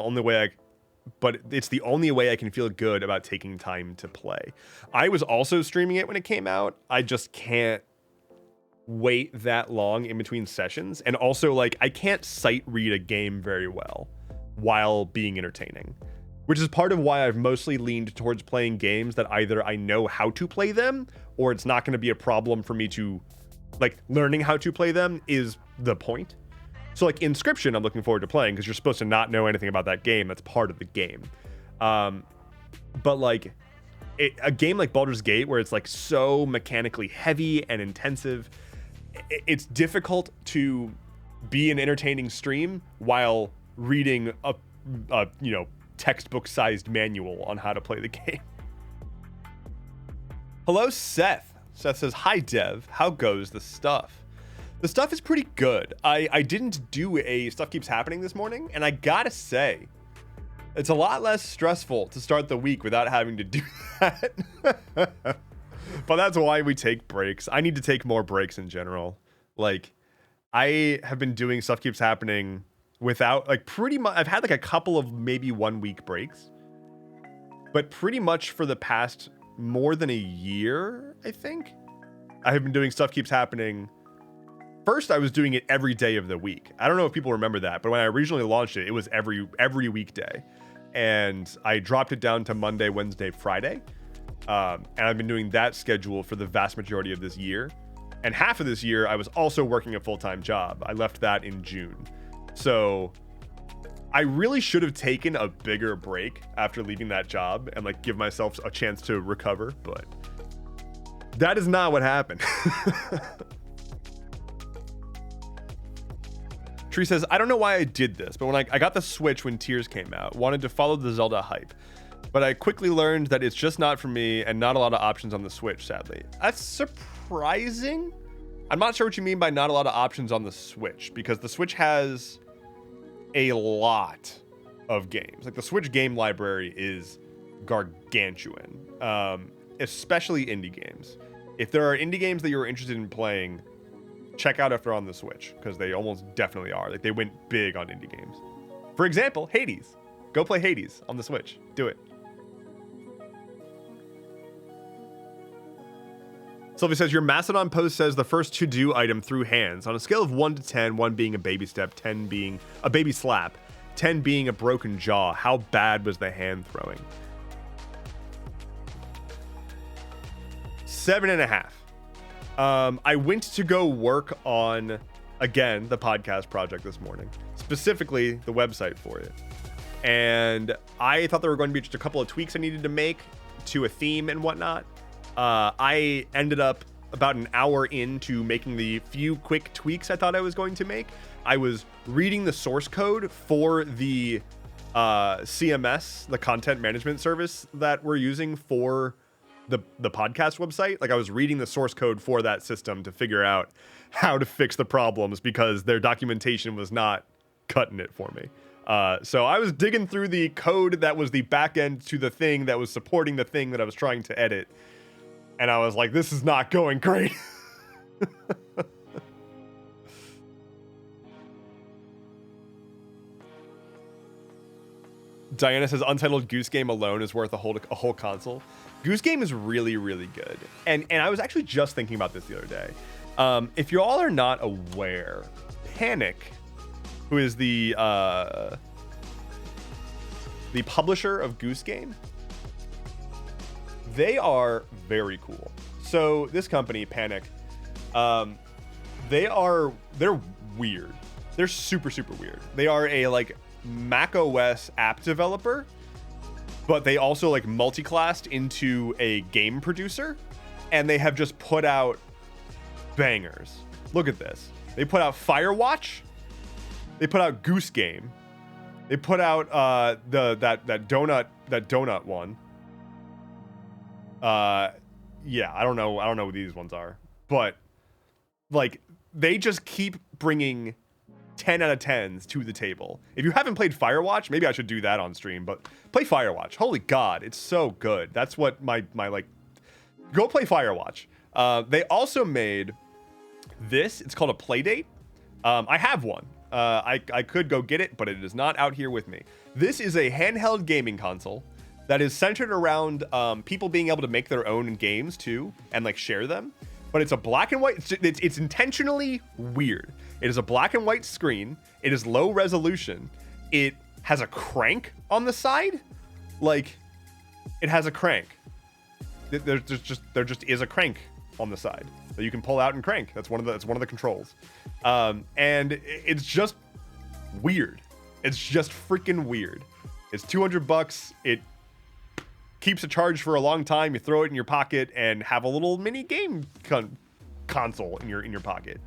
the only way I can feel good about taking time to play. I was also streaming it when it came out. I just can't wait that long in between sessions. And also, like, I can't sight read a game very well while being entertaining, which is part of why I've mostly leaned towards playing games that either I know how to play them, or it's not going to be a problem for me to, like, learning how to play them is the point. So, like, Inscription, I'm looking forward to playing because you're supposed to not know anything about that game. That's part of the game. But, like, a game like Baldur's Gate, where it's, like, so mechanically heavy and intensive, it's difficult to be an entertaining stream while reading a textbook-sized manual on how to play the game. Hello, Seth. Seth says, hi, Dev. How goes the stuff? The stuff is pretty good. I didn't do a Stuff Keeps Happening this morning, and I gotta say, it's a lot less stressful to start the week without having to do that. But that's why we take breaks. I need to take more breaks in general. Like, I have been doing Stuff Keeps Happening without, like, pretty much, I've had like a couple of maybe 1 week breaks, but pretty much for the past more than a year, I think, I have been doing Stuff Keeps Happening First, I was doing it every day of the week. I don't know if people remember that, but when I originally launched it, it was every weekday. And I dropped it down to Monday, Wednesday, Friday. And I've been doing that schedule for the vast majority of this year. And half of this year, I was also working a full-time job. I left that in June. So I really should have taken a bigger break after leaving that job and like give myself a chance to recover, but that is not what happened. Tree says, I don't know why I did this, but when I got the Switch when Tears came out, wanted to follow the Zelda hype, but I quickly learned that it's just not for me and not a lot of options on the Switch, sadly. That's surprising. I'm not sure what you mean by not a lot of options on the Switch, because the Switch has a lot of games. Like the Switch game library is gargantuan, especially indie games. If there are indie games that you're interested in playing, check out if they're on the Switch, because they almost definitely are. Like they went big on indie games. For example, Hades. Go play Hades on the Switch. Do it. Sylvia says, your Mastodon post says the first to-do item through hands. On a scale of 1 to 10, 1 being a baby step, 10 being a baby slap, 10 being a broken jaw, how bad was the hand throwing? 7.5. I went to go work on, again, the podcast project this morning, specifically the website for it. And I thought there were going to be just a couple of tweaks I needed to make to a theme and whatnot. I ended up about an hour into making the few quick tweaks I thought I was going to make. I was reading the source code for the CMS, the content management service that we're using for the podcast website. Like I was reading the source code for that system to figure out how to fix the problems because their documentation was not cutting it for me. So I was digging through the code that was the back end to the thing that was supporting the thing that I was trying to edit. And I was like, this is not going great. Diana says Untitled Goose Game alone is worth a whole console. Goose Game is really, really good. And I was actually just thinking about this the other day. If you all are not aware, Panic, who is the publisher of Goose Game, they are very cool. So this company, Panic, they're weird. They're super, super weird. They are a like Mac OS app developer, but they also like multi-classed into a game producer, and they have just put out bangers. Look at this. They put out Firewatch. They put out Goose Game. They put out that donut one. Yeah, I don't know what these ones are, but like they just keep bringing 10 out of 10s to the table. If you haven't played Firewatch, maybe I should do that on stream, but play Firewatch. Holy God, it's so good. That's what my like, go play Firewatch. They also made this, it's called a Playdate. I have one. I could go get it, but it is not out here with me. This is a handheld gaming console that is centered around people being able to make their own games too and like share them. But it's a black and white. It's intentionally weird. It is a black and white screen. It is low resolution. It has a crank on the side. Like, it has a crank. There just is a crank on the side that you can pull out and crank. That's one of the controls. And it's just weird. It's just freaking weird. It's $200. It keeps a charge for a long time. You throw it in your pocket and have a little mini game console in your pocket.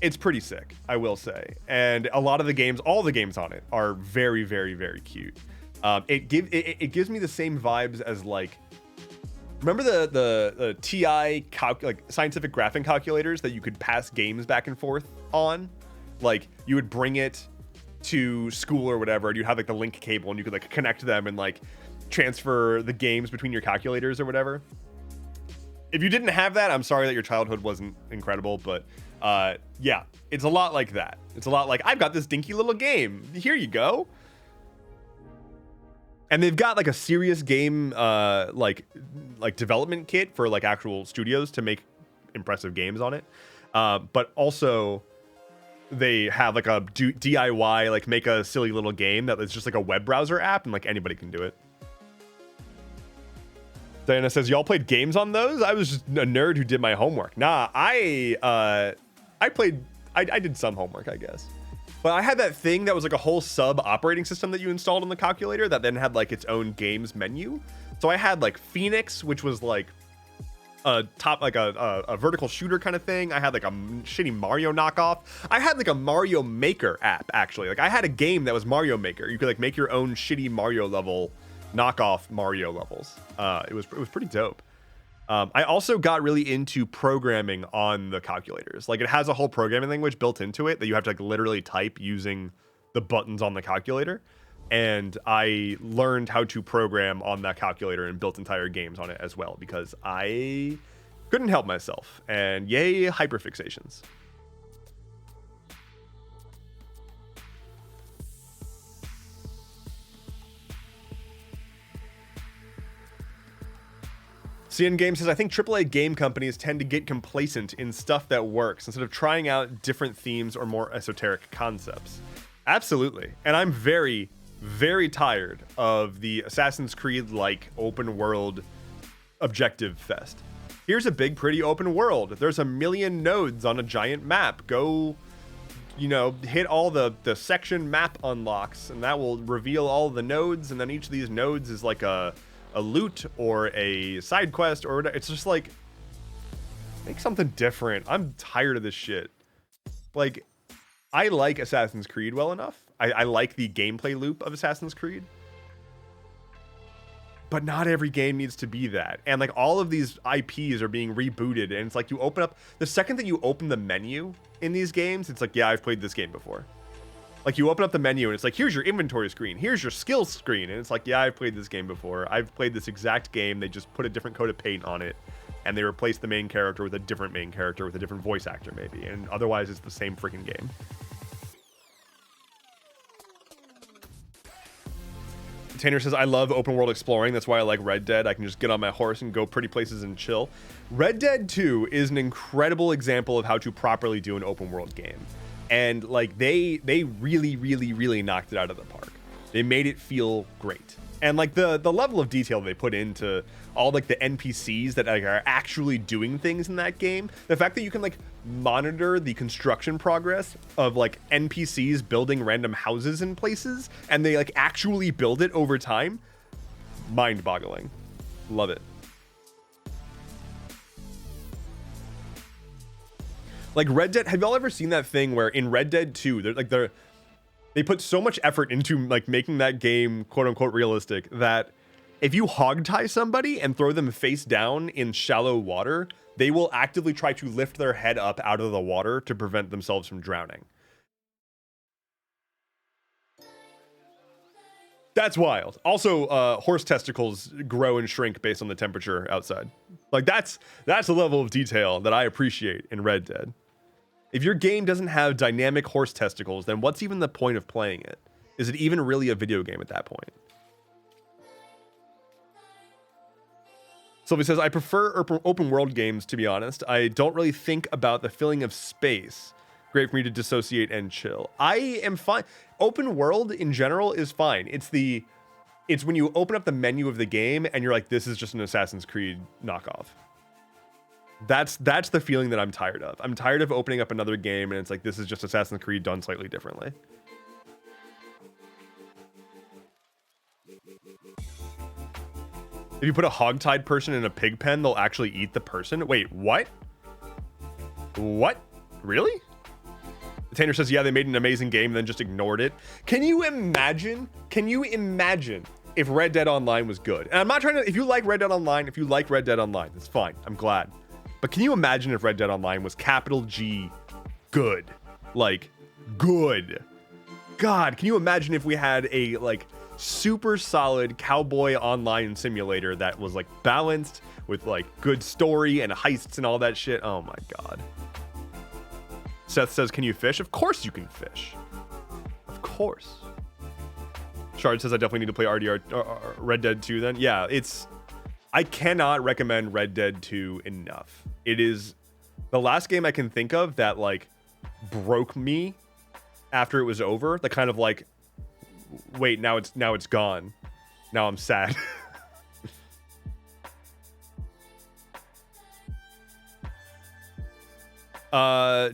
It's pretty sick, I will say. And a lot of the games, all the games on it are very, very, very cute. It gives me the same vibes as like, remember the TI like scientific graphing calculators that you could pass games back and forth on? Like you would bring it to school or whatever, and you'd have like the link cable and you could like connect them and like transfer the games between your calculators or whatever. If you didn't have that, I'm sorry that your childhood wasn't incredible, but yeah, it's a lot like that. It's a lot like, I've got this dinky little game. Here you go. And they've got like a serious game like development kit for like actual studios to make impressive games on it. But also they have like a DIY, like make a silly little game that is just like a web browser app, and like anybody can do it. Diana says, y'all played games on those? I was just a nerd who did my homework. Nah, I did some homework, I guess. But I had that thing that was like a whole sub operating system that you installed on the calculator that then had like its own games menu. So I had like Phoenix, which was like a vertical shooter kind of thing. I had like a shitty Mario knockoff. I had like a Mario Maker app, actually. Like I had a game that was Mario Maker. You could like make your own shitty Mario level, knockoff Mario levels. It was pretty dope. I also got really into programming on the calculators. Like it has a whole programming language built into it that you have to like literally type using the buttons on the calculator. And I learned how to program on that calculator and built entire games on it as well because I couldn't help myself. And yay, hyperfixations. CN Game says, I think AAA game companies tend to get complacent in stuff that works instead of trying out different themes or more esoteric concepts. Absolutely. And I'm very, very tired of the Assassin's Creed-like open world objective fest. Here's a big, pretty open world. There's a million nodes on a giant map. Go, you know, hit all the section map unlocks, and that will reveal all the nodes, and then each of these nodes is like a loot or a side quest, or it's just like, make something different. I'm tired of this shit. Like, I like Assassin's Creed well enough. I like the gameplay loop of Assassin's Creed. But not every game needs to be that. And like all of these IPs are being rebooted, and it's like you open up, the second that you open the menu in these games, it's like, yeah, I've played this game before. Like you open up the menu and it's like, here's your inventory screen, here's your skills screen, and it's like, yeah, I've played this game before. I've played this exact game. They just put a different coat of paint on it, and they replaced the main character with a different main character with a different voice actor maybe, and otherwise it's the same freaking game. Tanner says, I love open world exploring. That's why I like Red Dead. I can just get on my horse and go pretty places and chill. Red Dead 2 is an incredible example of how to properly do an open world game. And like they really, really, really knocked it out of the park. They made it feel great. And like the level of detail they put into all like the NPCs that like, are actually doing things in that game. The fact that you can like monitor the construction progress of like NPCs building random houses in places, and they like actually build it over time. Mind-boggling. Love it. Like Red Dead, have y'all ever seen that thing where in Red Dead 2, they put so much effort into like making that game quote unquote realistic that if you hogtie somebody and throw them face down in shallow water, they will actively try to lift their head up out of the water to prevent themselves from drowning. That's wild. Also, horse testicles grow and shrink based on the temperature outside. Like that's a level of detail that I appreciate in Red Dead. If your game doesn't have dynamic horse testicles, then what's even the point of playing it? Is it even really a video game at that point? Sylvie says, I prefer open world games, to be honest. I don't really think about the feeling of space. Great for me to dissociate and chill. I am fine. Open world in general is fine. It's when you open up the menu of the game and you're like, this is just an Assassin's Creed knockoff. That's the feeling that I'm tired of. I'm tired of opening up another game and it's like, this is just Assassin's Creed done slightly differently. If you put a hog-tied person in a pig pen, they'll actually eat the person. Wait, what? What? Really? Tanner says, yeah, they made an amazing game and then just ignored it. Can you imagine if Red Dead Online was good? And I'm not trying to, if you like Red Dead Online, it's fine. I'm glad. But can you imagine if Red Dead Online was capital G good? Like, good. God, can you imagine if we had a, like, super solid cowboy online simulator that was, like, balanced with, like, good story and heists and all that shit? Oh, my God. Seth says, can you fish? Of course you can fish. Of course. Shard says, I definitely need to play Red Dead 2 then. Yeah, I cannot recommend Red Dead 2 enough. It is The last game I can think of that like broke me after it was over, the kind of like, wait, now it's gone. Now I'm sad.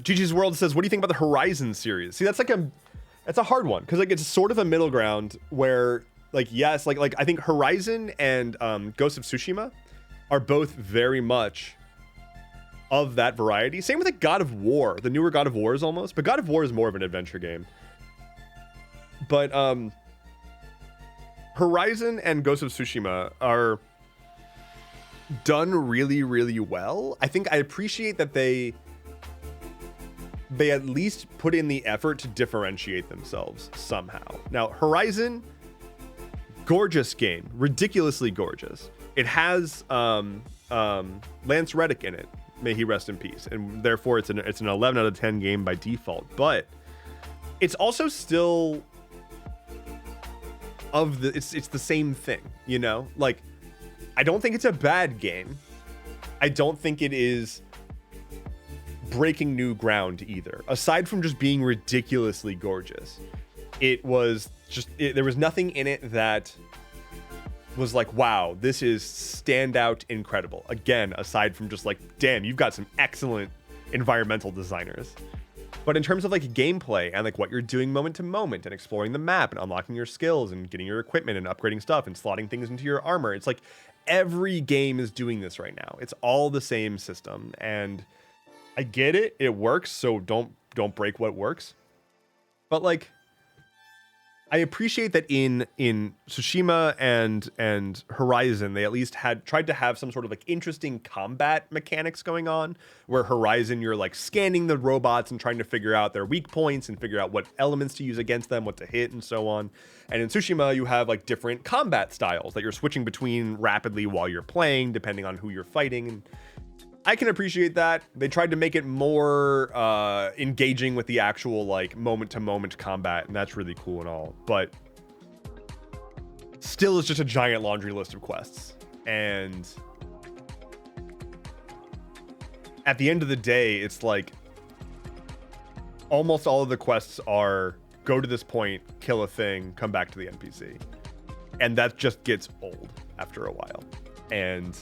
Gigi's World says, what do you think about the Horizon series? See, that's a hard one, because like it's sort of a middle ground where like, yes, like I think Horizon and Ghost of Tsushima are both very much of that variety. Same with like God of War. The newer God of War is almost, but God of War is more of an adventure game. But Horizon and Ghost of Tsushima are done really, really well. I think I appreciate that they at least put in the effort to differentiate themselves somehow. Now, Horizon, gorgeous game, ridiculously gorgeous. It has Lance Reddick in it. May he rest in peace. And therefore, it's an 11 out of 10 game by default. But it's also still it's the same thing, you know? Like, I don't think it's a bad game. I don't think it is breaking new ground either. Aside from just being ridiculously gorgeous, it was just there was nothing in it that was like, wow, this is standout incredible. Again, aside from just like, damn, you've got some excellent environmental designers. But in terms of like gameplay and like what you're doing moment to moment and exploring the map and unlocking your skills and getting your equipment and upgrading stuff and slotting things into your armor, it's like every game is doing this right now. It's all the same system, and I get it. It works, so don't break what works. But like, I appreciate that in Tsushima and Horizon, they at least tried to have some sort of like interesting combat mechanics going on, where Horizon, you're like scanning the robots and trying to figure out their weak points and figure out what elements to use against them, what to hit, and so on. And in Tsushima, you have like different combat styles that you're switching between rapidly while you're playing, depending on who you're fighting. And I can appreciate that. They tried to make it more engaging with the actual like moment-to-moment combat, and that's really cool and all. But still, it's just a giant laundry list of quests. And at the end of the day, it's like almost all of the quests are go to this point, kill a thing, come back to the NPC. And that just gets old after a while. And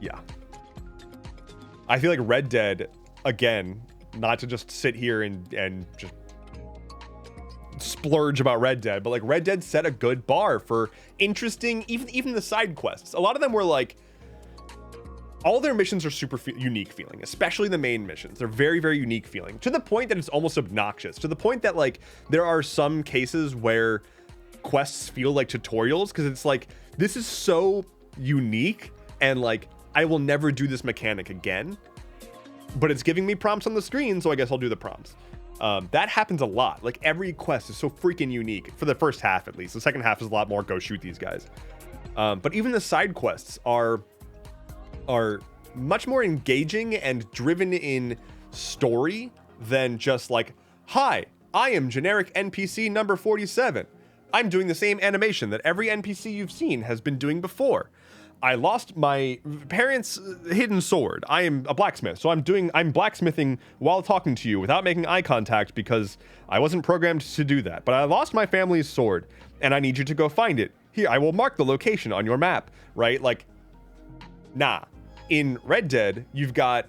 yeah. I feel like Red Dead, again, not to just sit here and just splurge about Red Dead, but like Red Dead set a good bar for interesting, even the side quests. A lot of them were like, all their missions are super unique feeling, especially the main missions. They're very, very unique feeling, to the point that it's almost obnoxious, to the point that like there are some cases where quests feel like tutorials, because it's like, this is so unique, and like, I will never do this mechanic again, but it's giving me prompts on the screen, so I guess I'll do the prompts. That happens a lot. Like, every quest is so freaking unique, for the first half at least. The second half is a lot more go shoot these guys. But even the side quests are much more engaging and driven in story than just like, hi, I am generic NPC number 47. I'm doing the same animation that every NPC you've seen has been doing before. I lost my parents' hidden sword. I am a blacksmith, so I'm blacksmithing while talking to you without making eye contact because I wasn't programmed to do that. But I lost my family's sword, and I need you to go find it. Here, I will mark the location on your map, right? Like, nah. In Red Dead, you've got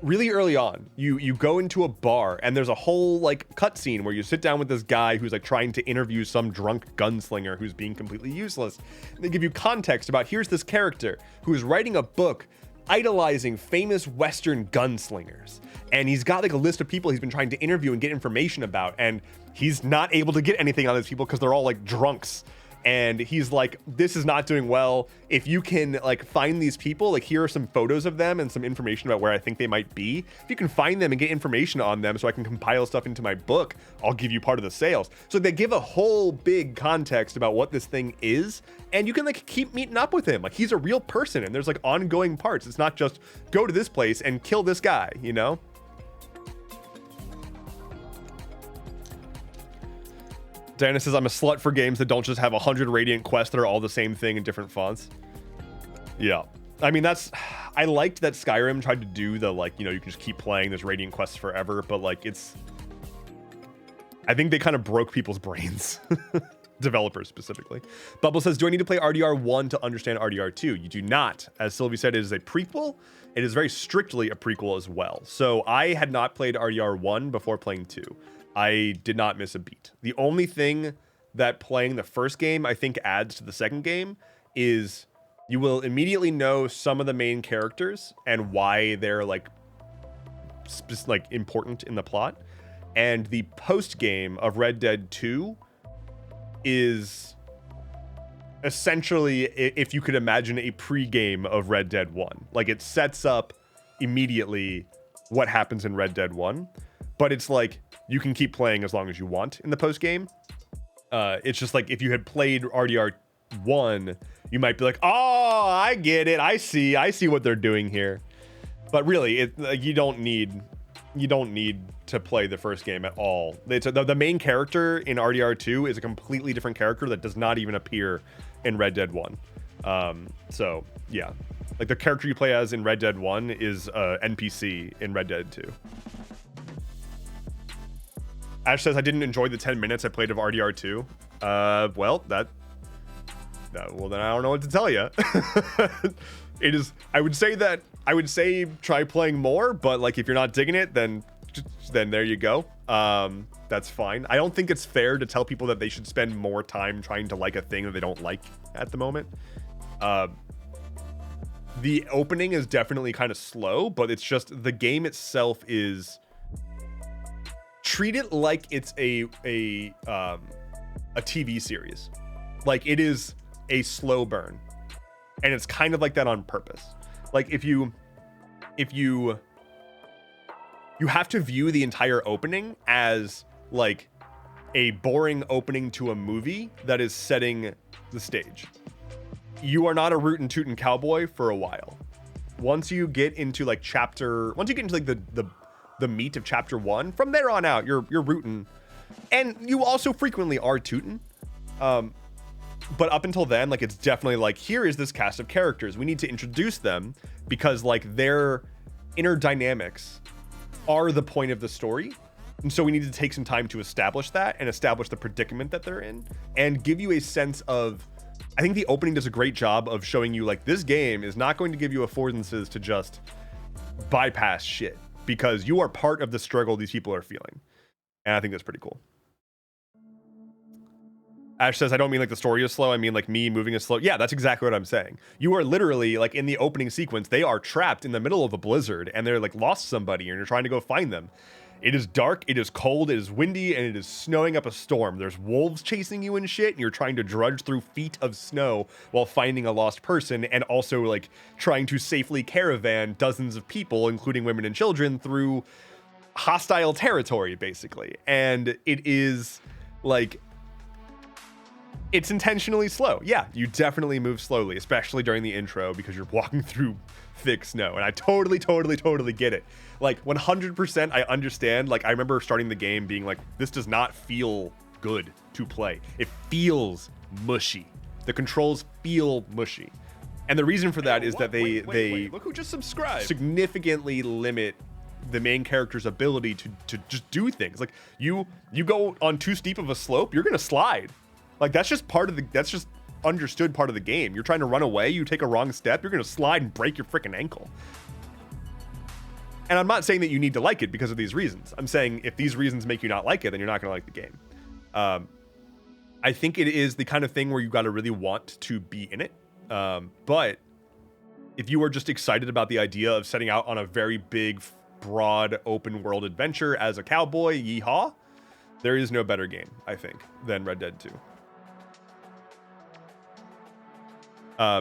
really early on, you go into a bar, and there's a whole like cutscene where you sit down with this guy who's like trying to interview some drunk gunslinger who's being completely useless. And they give you context about, here's this character who's writing a book idolizing famous Western gunslingers, and he's got like a list of people he's been trying to interview and get information about, and he's not able to get anything on these people because they're all like drunks. And he's like, this is not doing well. If you can like find these people, like here are some photos of them and some information about where I think they might be. If you can find them and get information on them so I can compile stuff into my book, I'll give you part of the sales. So they give a whole big context about what this thing is, and you can like keep meeting up with him. Like, he's a real person, and there's like ongoing parts. It's not just go to this place and kill this guy, you know? Diana says, I'm a slut for games that don't just have 100 Radiant quests that are all the same thing in different fonts. Yeah. I mean, I liked that Skyrim tried to do the, like, you know, you can just keep playing this Radiant quests forever, but like I think they kind of broke people's brains. Developers specifically. Bubble says, do I need to play RDR 1 to understand RDR 2? You do not. As Sylvie said, it is a prequel. It is very strictly a prequel as well. So I had not played RDR 1 before playing 2. I did not miss a beat. The only thing that playing the first game I think adds to the second game is you will immediately know some of the main characters and why they're like important in the plot. And the post game of Red Dead 2 is essentially, if you could imagine, a pre-game of Red Dead 1. Like, it sets up immediately what happens in Red Dead 1, but it's like you can keep playing as long as you want in the post game. It's just like if you had played RDR 1, you might be like, oh, I get it, I see what they're doing here. But really, you don't need to play the first game at all. The main character in RDR 2 is a completely different character that does not even appear in Red Dead 1. So yeah, like the character you play as in Red Dead 1 is NPC in Red Dead 2. Ash says, I didn't enjoy the 10 minutes I played of RDR 2. Well, then I don't know what to tell you. It is, I would say try playing more, but like if you're not digging it, then there you go. That's fine. I don't think it's fair to tell people that they should spend more time trying to like a thing that they don't like at the moment. The opening is definitely kind of slow, but it's just the game itself is, treat it like it's a TV series. Like, it is a slow burn, and it's kind of like that on purpose. Like, if you have to view the entire opening as like a boring opening to a movie that is setting the stage. You are not a rootin' tootin' cowboy for a while. Once you get into like the meat of chapter 1, from there on out, you're rootin', and you also frequently are tootin'. But up until then, like, it's definitely like, here is this cast of characters. We need to introduce them because like their inner dynamics are the point of the story. And so we need to take some time to establish that and establish the predicament that they're in and give you a sense of, I think the opening does a great job of showing you like, this game is not going to give you affordances to just bypass shit, because you are part of the struggle these people are feeling. And I think that's pretty cool. Ash says, I don't mean like the story is slow. I mean like me moving is slow. Yeah, that's exactly what I'm saying. You are literally like in the opening sequence, they are trapped in the middle of a blizzard and they're like lost somebody and you're trying to go find them. It is dark, it is cold, it is windy, and it is snowing up a storm. There's wolves chasing you and shit, and you're trying to drudge through feet of snow while finding a lost person, and also like trying to safely caravan dozens of people, including women and children, through hostile territory, basically. And it is like, it's intentionally slow. Yeah, you definitely move slowly, especially during the intro, because you're walking through thick snow. And I totally get it. Like, 100% I understand. Like, I remember starting the game being like, this does not feel good to play. It feels mushy. The controls feel mushy. And the reason for that is that they look who just subscribed. Significantly limit the main character's ability to just do things. Like, you go on too steep of a slope, you're gonna slide. Like, that's just understood part of the game. You're trying to run away, you take a wrong step, you're gonna slide and break your freaking ankle. And I'm not saying that you need to like it because of these reasons. I'm saying if these reasons make you not like it, then you're not gonna like the game. I think it is the kind of thing where you gotta really want to be in it. But if you are just excited about the idea of setting out on a very big, broad, open world adventure as a cowboy, yeehaw, there is no better game, I think, than Red Dead 2.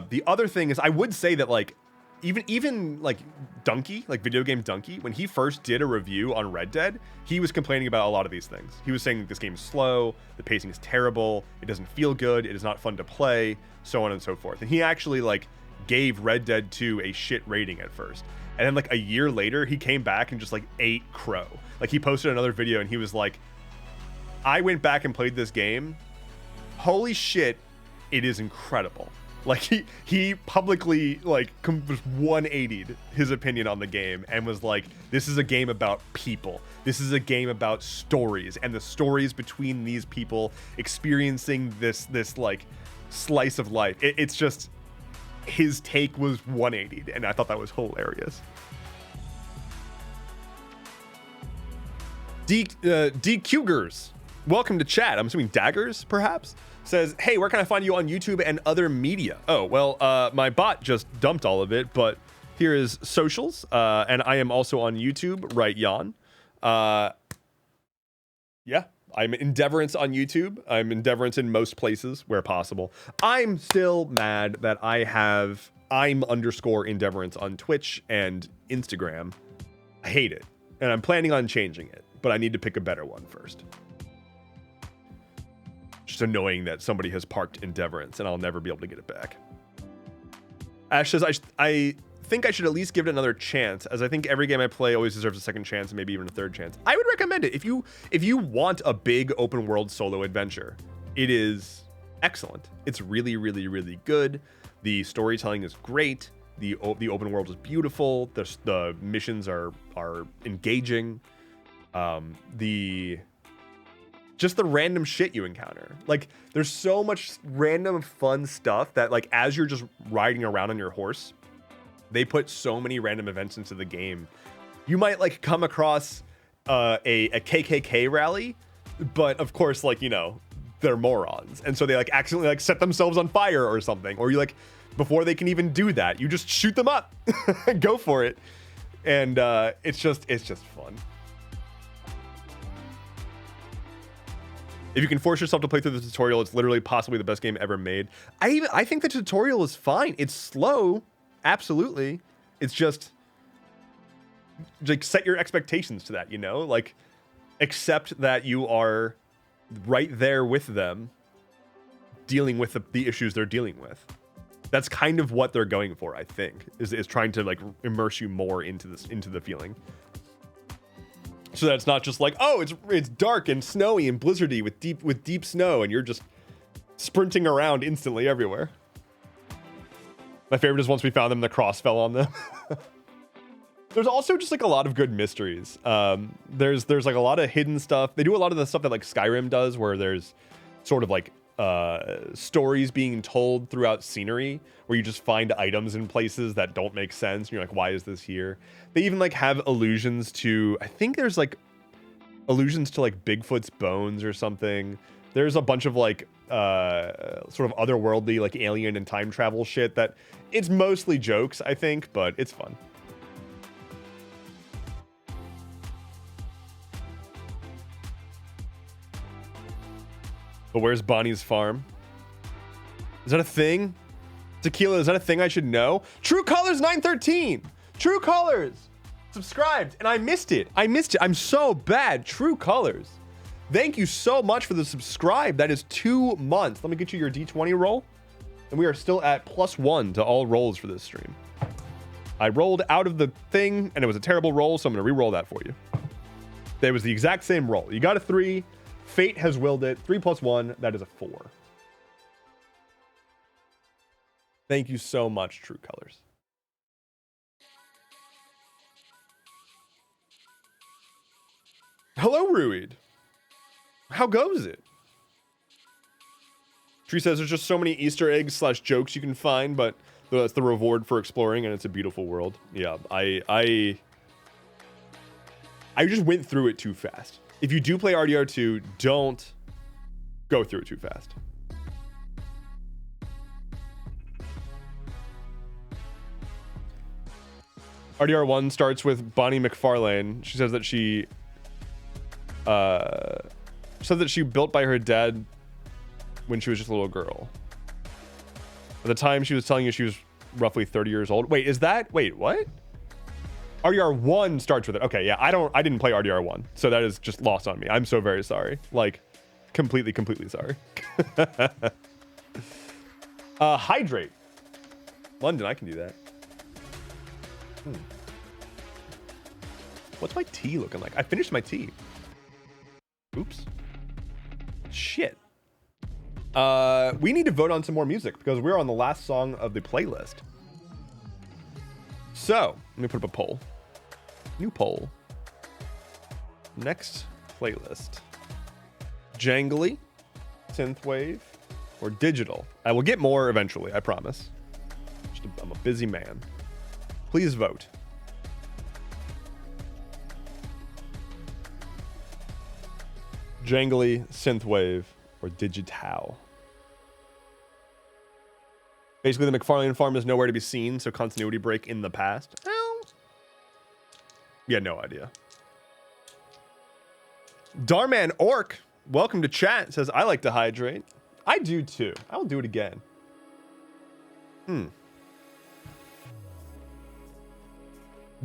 The other thing is, I would say that like, even like Donkey, like Video Game Donkey, when he first did a review on Red Dead, he was complaining about a lot of these things. He was saying this game is slow, the pacing is terrible, it doesn't feel good, it is not fun to play, so on and so forth. And he actually like gave Red Dead 2 a shit rating at first. And then like a year later, he came back and just like ate crow. Like, he posted another video and he was like, I went back and played this game. Holy shit, it is incredible. Like he publicly like 180'd his opinion on the game and was like, this is a game about people. This is a game about stories, and the stories between these people experiencing this like slice of life. It's just, his take was 180'd, and I thought that was hilarious. D Kugers, welcome to chat. I'm assuming Daggers, perhaps? Says, hey, where can I find you on YouTube and other media? Oh, well, my bot just dumped all of it, but here is socials, and I am also on YouTube, right, Jan? Yeah, I'm Endeavorance on YouTube. I'm Endeavorance in most places where possible. I'm still mad that I'm underscore Endeavorance on Twitch and Instagram. I hate it, and I'm planning on changing it, but I need to pick a better one first. Just annoying that somebody has parked Endeavorance and I'll never be able to get it back. Ash says, I think I should at least give it another chance, as I think every game I play always deserves a second chance and maybe even a third chance. I would recommend it. If you want a big open world solo adventure, it is excellent. It's really, really, really good. The storytelling is great. The open world is beautiful. The missions are engaging. Just the random shit you encounter. Like, there's so much random fun stuff that, like, as you're just riding around on your horse, they put so many random events into the game. You might, like, come across a KKK rally, but of course, like, you know, they're morons. And so they, like, accidentally, like, set themselves on fire or something. Or you, like, before they can even do that, you just shoot them up. Go for it. And it's just fun. If you can force yourself to play through the tutorial, it's literally possibly the best game ever made. I think the tutorial is fine. It's slow, absolutely. It's just like, set your expectations to that, you know? Like, accept that you are right there with them, dealing with the issues they're dealing with. That's kind of what they're going for, I think, is trying to like immerse you more into the feeling. So that it's not just like, oh, it's dark and snowy and blizzardy with deep snow, and you're just sprinting around instantly everywhere. My favorite is once we found them, the cross fell on them. There's also just like a lot of good mysteries. There's like a lot of hidden stuff. They do a lot of the stuff that like Skyrim does, where there's sort of like stories being told throughout scenery, where you just find items in places that don't make sense. And you're like, why is this here? They even like have allusions to, I think there's like allusions to like Bigfoot's bones or something. There's a bunch of like sort of otherworldly like alien and time travel shit that it's mostly jokes, I think, but it's fun. But where's Bonnie's farm? Is that a thing? Tequila, is that a thing I should know? True Colors 913. True Colors subscribed, and I missed it. I'm so bad. True Colors. Thank you so much for the subscribe. That is 2 months. Let me get you your D20 roll. And we are still at +1 to all rolls for this stream. I rolled out of the thing, and it was a terrible roll, so I'm going to re-roll that for you. That was the exact same roll. You got a 3. Fate has willed it. 3 + 1, that is a 4. Thank you so much, True Colors. Hello, Ruid. How goes it? Tree says there's just so many Easter eggs / jokes you can find, but that's the reward for exploring, and it's a beautiful world. Yeah, I just went through it too fast. If you do play RDR2, don't go through it too fast. RDR1 starts with Bonnie McFarlane. She says that she built by her dad when she was just a little girl. At the time she was telling you she was roughly 30 years old. Wait, what? RDR1 starts with it. Okay, yeah, I didn't play RDR1, so that is just lost on me. I'm so very sorry. Like, completely sorry. Hydrate. London, I can do that. What's my tea looking like? I finished my tea. Oops. Shit. We need to vote on some more music because we're on the last song of the playlist. So, let me put up a poll. New poll. Next playlist. Jangly, synthwave, or digital? I will get more eventually, I promise. I'm a busy man. Please vote. Jangly, synthwave, or digital? Basically, the McFarlane farm is nowhere to be seen, so continuity break in the past. Well, yeah, no idea. Darman Orc, welcome to chat, says, I like to hydrate. I do too. I'll do it again.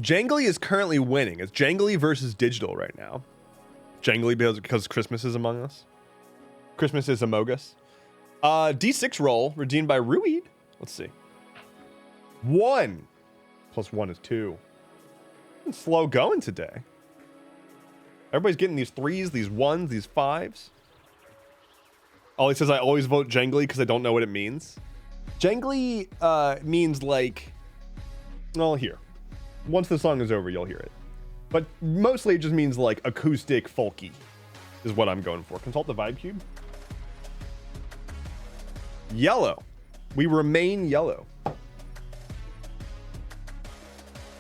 Jangly is currently winning. It's Jangly versus digital right now. Jangly because Christmas is among us. Christmas is among us. D6 roll redeemed by Ruid. Let's see. 1 + 1 is 2. It's slow going today. Everybody's getting these 3s, these 1s, these 5s. Ollie says I always vote Jangly because I don't know what it means. Jangly means like, well, here. Once the song is over, you'll hear it. But mostly it just means like acoustic folky is what I'm going for. Consult the vibe cube. Yellow. We remain yellow.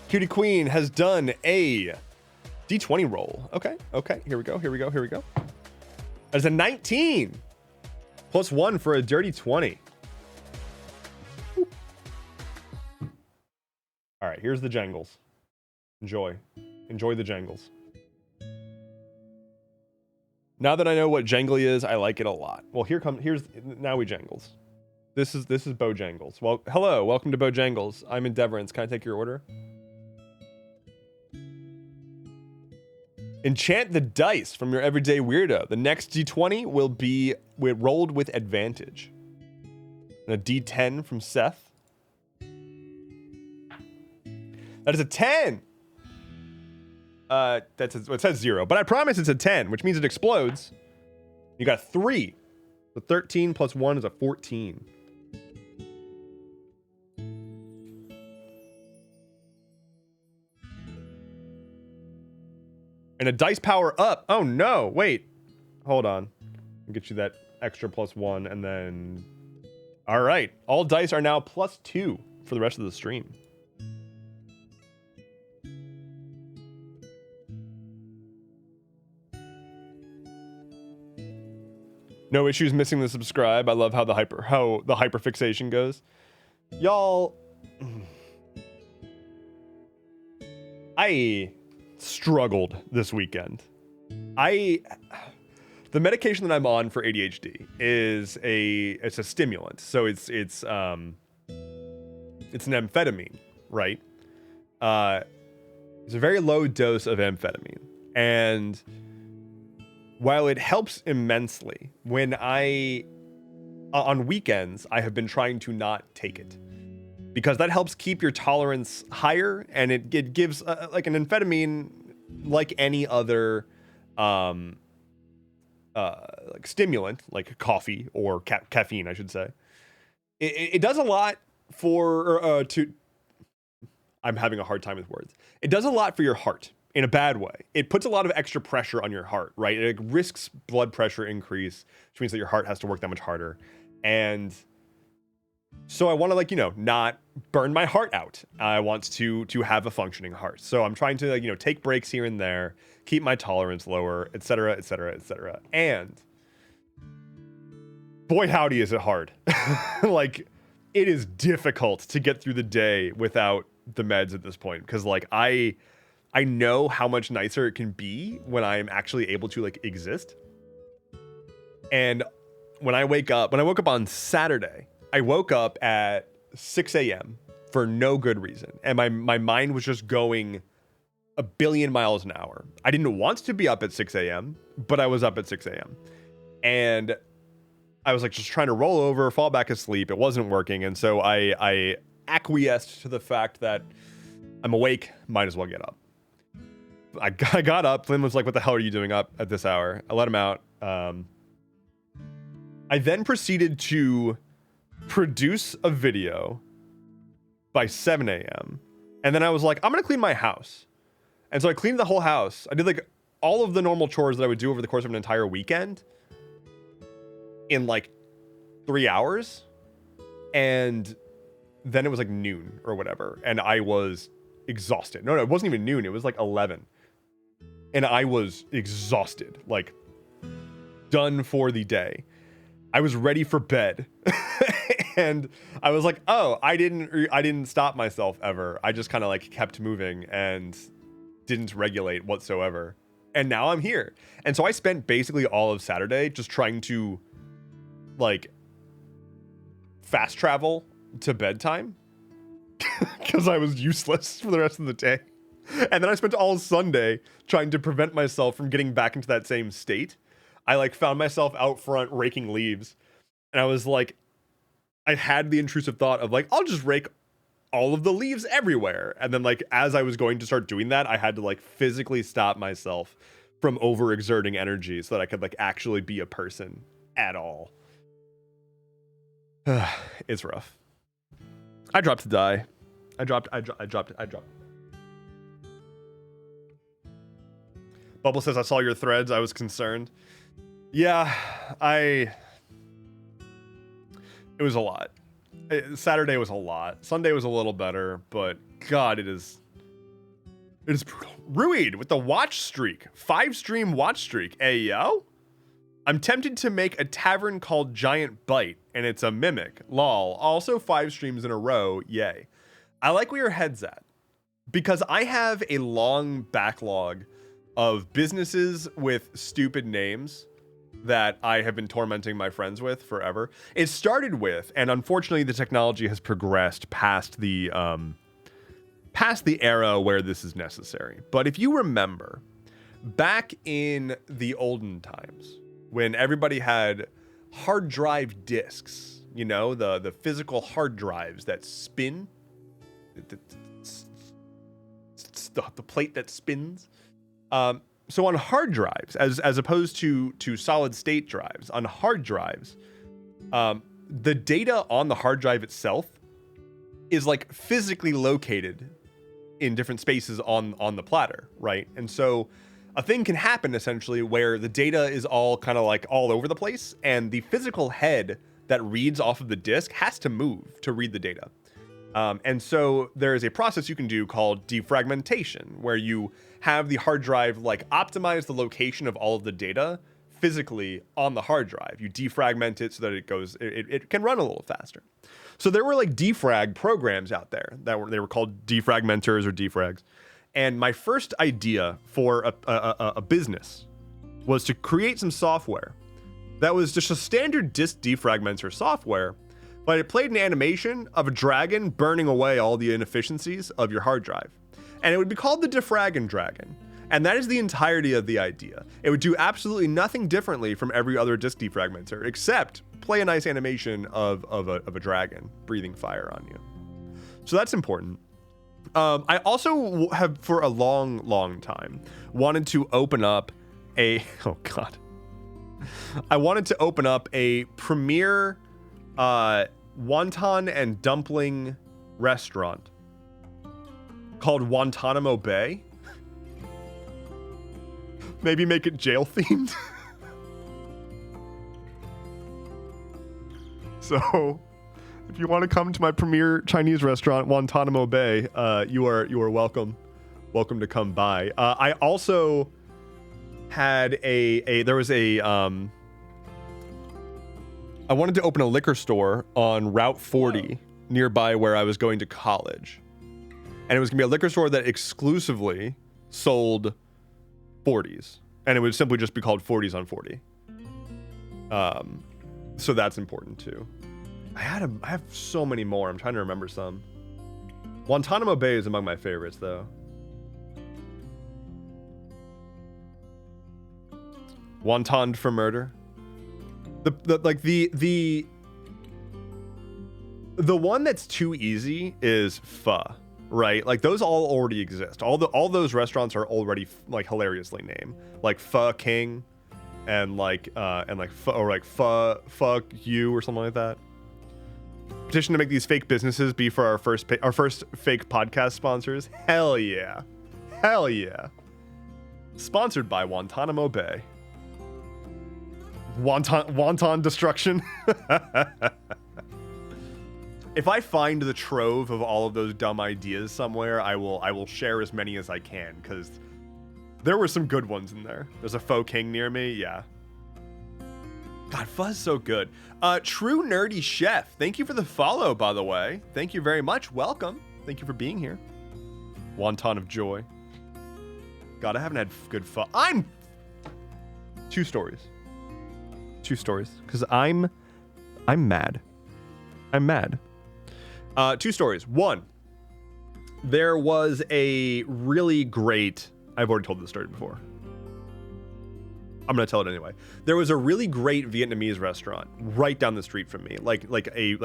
Cutie Queen has done a D20 roll. Okay. Here we go. That's a 19. +1 for a dirty 20. Whoop. All right, here's the jangles. Enjoy the jangles. Now that I know what jangly is, I like it a lot. Well, now we jangles. This is Bojangles. Well, hello, welcome to Bojangles. I'm Endeavorance. Can I take your order? Enchant the dice from your everyday weirdo. The next D20 will be rolled with advantage. And a D10 from Seth. That is a 10. It says 0, but I promise it's a 10, which means it explodes. You got 3. So 13 + 1 is a 14. And a dice power up. Oh no, wait. Hold on. I'll get you that extra +1 and then... All right. All dice are now +2 for the rest of the stream. No issues missing the subscribe. I love how the hyperfixation goes. Y'all, I struggled this weekend. The medication that I'm on for ADHD is a stimulant. So it's an amphetamine, right? It's a very low dose of amphetamine. And while it helps immensely, when on weekends, I have been trying to not take it because that helps keep your tolerance higher, and it gives like an amphetamine, like any other like stimulant, like coffee or caffeine, I should say. It does a lot for I'm having a hard time with words. It does a lot for your heart. In a bad way. It puts a lot of extra pressure on your heart, right? It risks blood pressure increase, which means that your heart has to work that much harder. And so I want to not burn my heart out. I want to have a functioning heart. So I'm trying to take breaks here and there, keep my tolerance lower, etc., etc., etc. And boy, howdy, is it hard. Like, it is difficult to get through the day without the meds at this point, because I know how much nicer it can be when I'm actually able to exist. And when I woke up on Saturday, I woke up at 6 a.m. for no good reason. And my mind was just going a billion miles an hour. I didn't want to be up at 6 a.m., but I was up at 6 a.m. And I was just trying to roll over, fall back asleep. It wasn't working. And so I acquiesced to the fact that I'm awake, might as well get up. I got up. Flynn was like, what the hell are you doing up at this hour? I let him out. I then proceeded to produce a video by 7 a.m. And then I was like, I'm going to clean my house. And so I cleaned the whole house. I did like all of the normal chores that I would do over the course of an entire weekend in like 3 hours. And then it was like noon or whatever. And I was exhausted. No, it wasn't even noon. It was like 11. And I was exhausted, like done for the day. I was ready for bed. And I was like, oh, I didn't stop myself ever. I just kind of like kept moving and didn't regulate whatsoever. And now I'm here. And so I spent basically all of Saturday just trying to like fast travel to bedtime because I was useless for the rest of the day. And then I spent all Sunday trying to prevent myself from getting back into that same state. I like found myself out front raking leaves, and I was like, I had the intrusive thought of like, I'll just rake all of the leaves everywhere. And then like, as I was going to start doing that, I had to like physically stop myself from overexerting energy so that I could like actually be a person at all. It's rough. I dropped to die. I dropped. Bubble says, I saw your threads. I was concerned. Yeah, it was a lot. Saturday was a lot. Sunday was a little better, but God, it is brutal. Ruid with the watch streak. 5-stream watch streak. Hey, yo. I'm tempted to make a tavern called Giant Bite, and it's a mimic. Lol. Also 5 streams in a row. Yay. I like where your head's at, because I have a long backlog of businesses with stupid names that I have been tormenting my friends with forever. It started with, and unfortunately the technology has progressed past the era where this is necessary. But if you remember, back in the olden times, when everybody had hard drive disks, you know, the physical hard drives that spin, the plate that spins. So on hard drives, as opposed to solid state drives, on hard drives, the data on the hard drive itself is like physically located in different spaces on the platter, right? And so a thing can happen essentially where the data is all kind of like all over the place, and the physical head that reads off of the disk has to move to read the data. And so there is a process you can do called defragmentation, where you have the hard drive like optimize the location of all of the data physically on the hard drive. You defragment it so that it can run a little faster. So there were like defrag programs out there they were called defragmenters or defrags. And my first idea for a business was to create some software that was just a standard disk defragmenter software, but it played an animation of a dragon burning away all the inefficiencies of your hard drive. And it would be called the Defraggin' Dragon. And that is the entirety of the idea. It would do absolutely nothing differently from every other disk defragmenter, except play a nice animation of a dragon breathing fire on you. So that's important. I also have, for a long time, wanted to open up a... Oh, God. I wanted to open up a premier wonton and dumpling restaurant called Guantanamo Bay. Maybe make it jail themed. So if you want to come to my premier Chinese restaurant, Guantanamo Bay, you are welcome to come by. I also had I wanted to open a liquor store on Route 40 nearby where I was going to college. And it was gonna be a liquor store that exclusively sold 40s, and it would simply just be called 40s on 40. So that's important too. I have so many more. I'm trying to remember some. Guantanamo Bay is among my favorites though. Wonton for murder. The one that's too easy is pho. Right, like those all already exist. All those restaurants are already like hilariously named, like Pho King and like fuck you or something like that. Petition to make these fake businesses be for our first fake podcast sponsors. Hell yeah. Hell yeah. Sponsored by Guantanamo Bay. Wonton destruction. If I find the trove of all of those dumb ideas somewhere, I will share as many as I can, because there were some good ones in there. There's a faux king near me, yeah. God, Fuzz so good. True Nerdy Chef, thank you for the follow, by the way. Thank you very much. Welcome. Thank you for being here. Wonton of joy. God, I haven't had good fun. I'm... Two stories, because I'm mad. I'm mad. Two stories. One, there was a really great... I've already told this story before. I'm gonna tell it anyway. There was a really great Vietnamese restaurant right down the street from me, like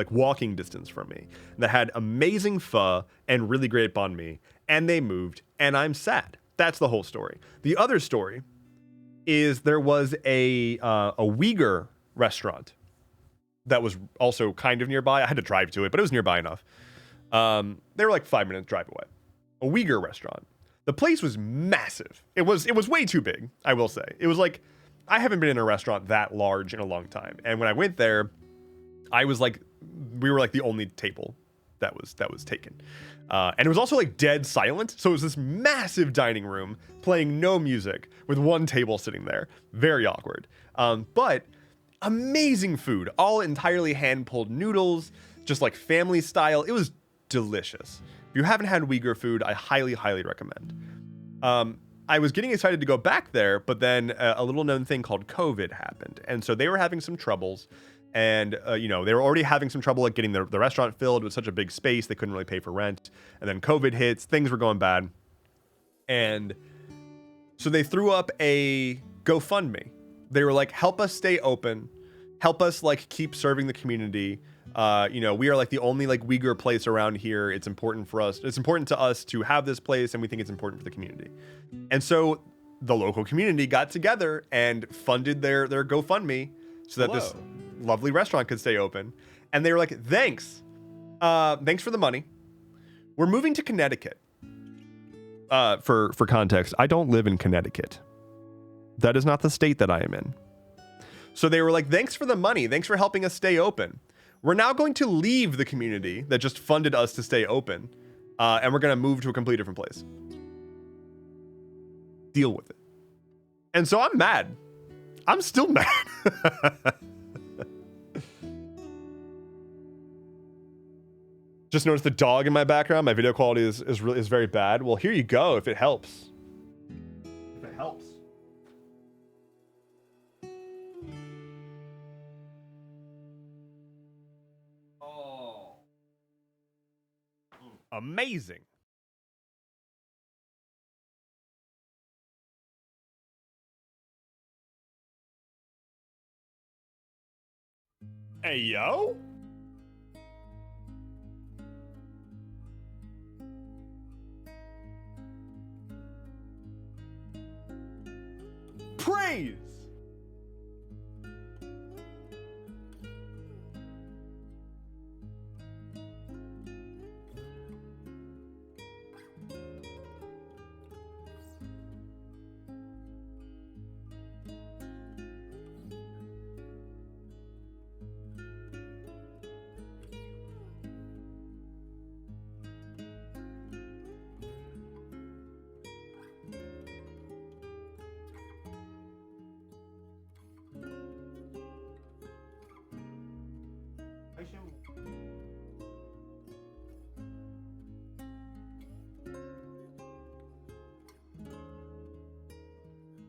walking distance from me, that had amazing pho and really great banh mi, and they moved, and I'm sad. That's the whole story. The other story is there was a Uyghur restaurant that was also kind of nearby. I had to drive to it, but it was nearby enough. They were like 5-minute drive away. A Uyghur restaurant. The place was massive. It was way too big, I will say. It was like, I haven't been in a restaurant that large in a long time. And when I went there, we were like the only table that was taken. And it was also like dead silent. So it was this massive dining room playing no music with one table sitting there. Very awkward. But amazing food, all entirely hand-pulled noodles, just like family style. It was delicious. If you haven't had Uyghur food, I highly, highly recommend. I was getting excited to go back there, but then a little known thing called COVID happened. And so they were having some troubles. And, they were already having some trouble like getting the restaurant filled. It was such a big space, they couldn't really pay for rent. And then COVID hits, things were going bad. And so they threw up a GoFundMe. They were like, help us stay open. Help us like keep serving the community. We are like the only like Uyghur place around here. It's important for us. It's important to us to have this place, and we think it's important for the community. And so the local community got together and funded their GoFundMe so that this lovely restaurant could stay open. And they were like, thanks for the money. We're moving to Connecticut. For context, I don't live in Connecticut. That is not the state that I am in. So they were like, thanks for the money. Thanks for helping us stay open. We're now going to leave the community that just funded us to stay open, and we're going to move to a completely different place. Deal with it. And so I'm mad. I'm still mad. Just noticed the dog in my background. My video quality is very bad. Well, here you go, if it helps. If it helps. Amazing. Hey, yo. Praise.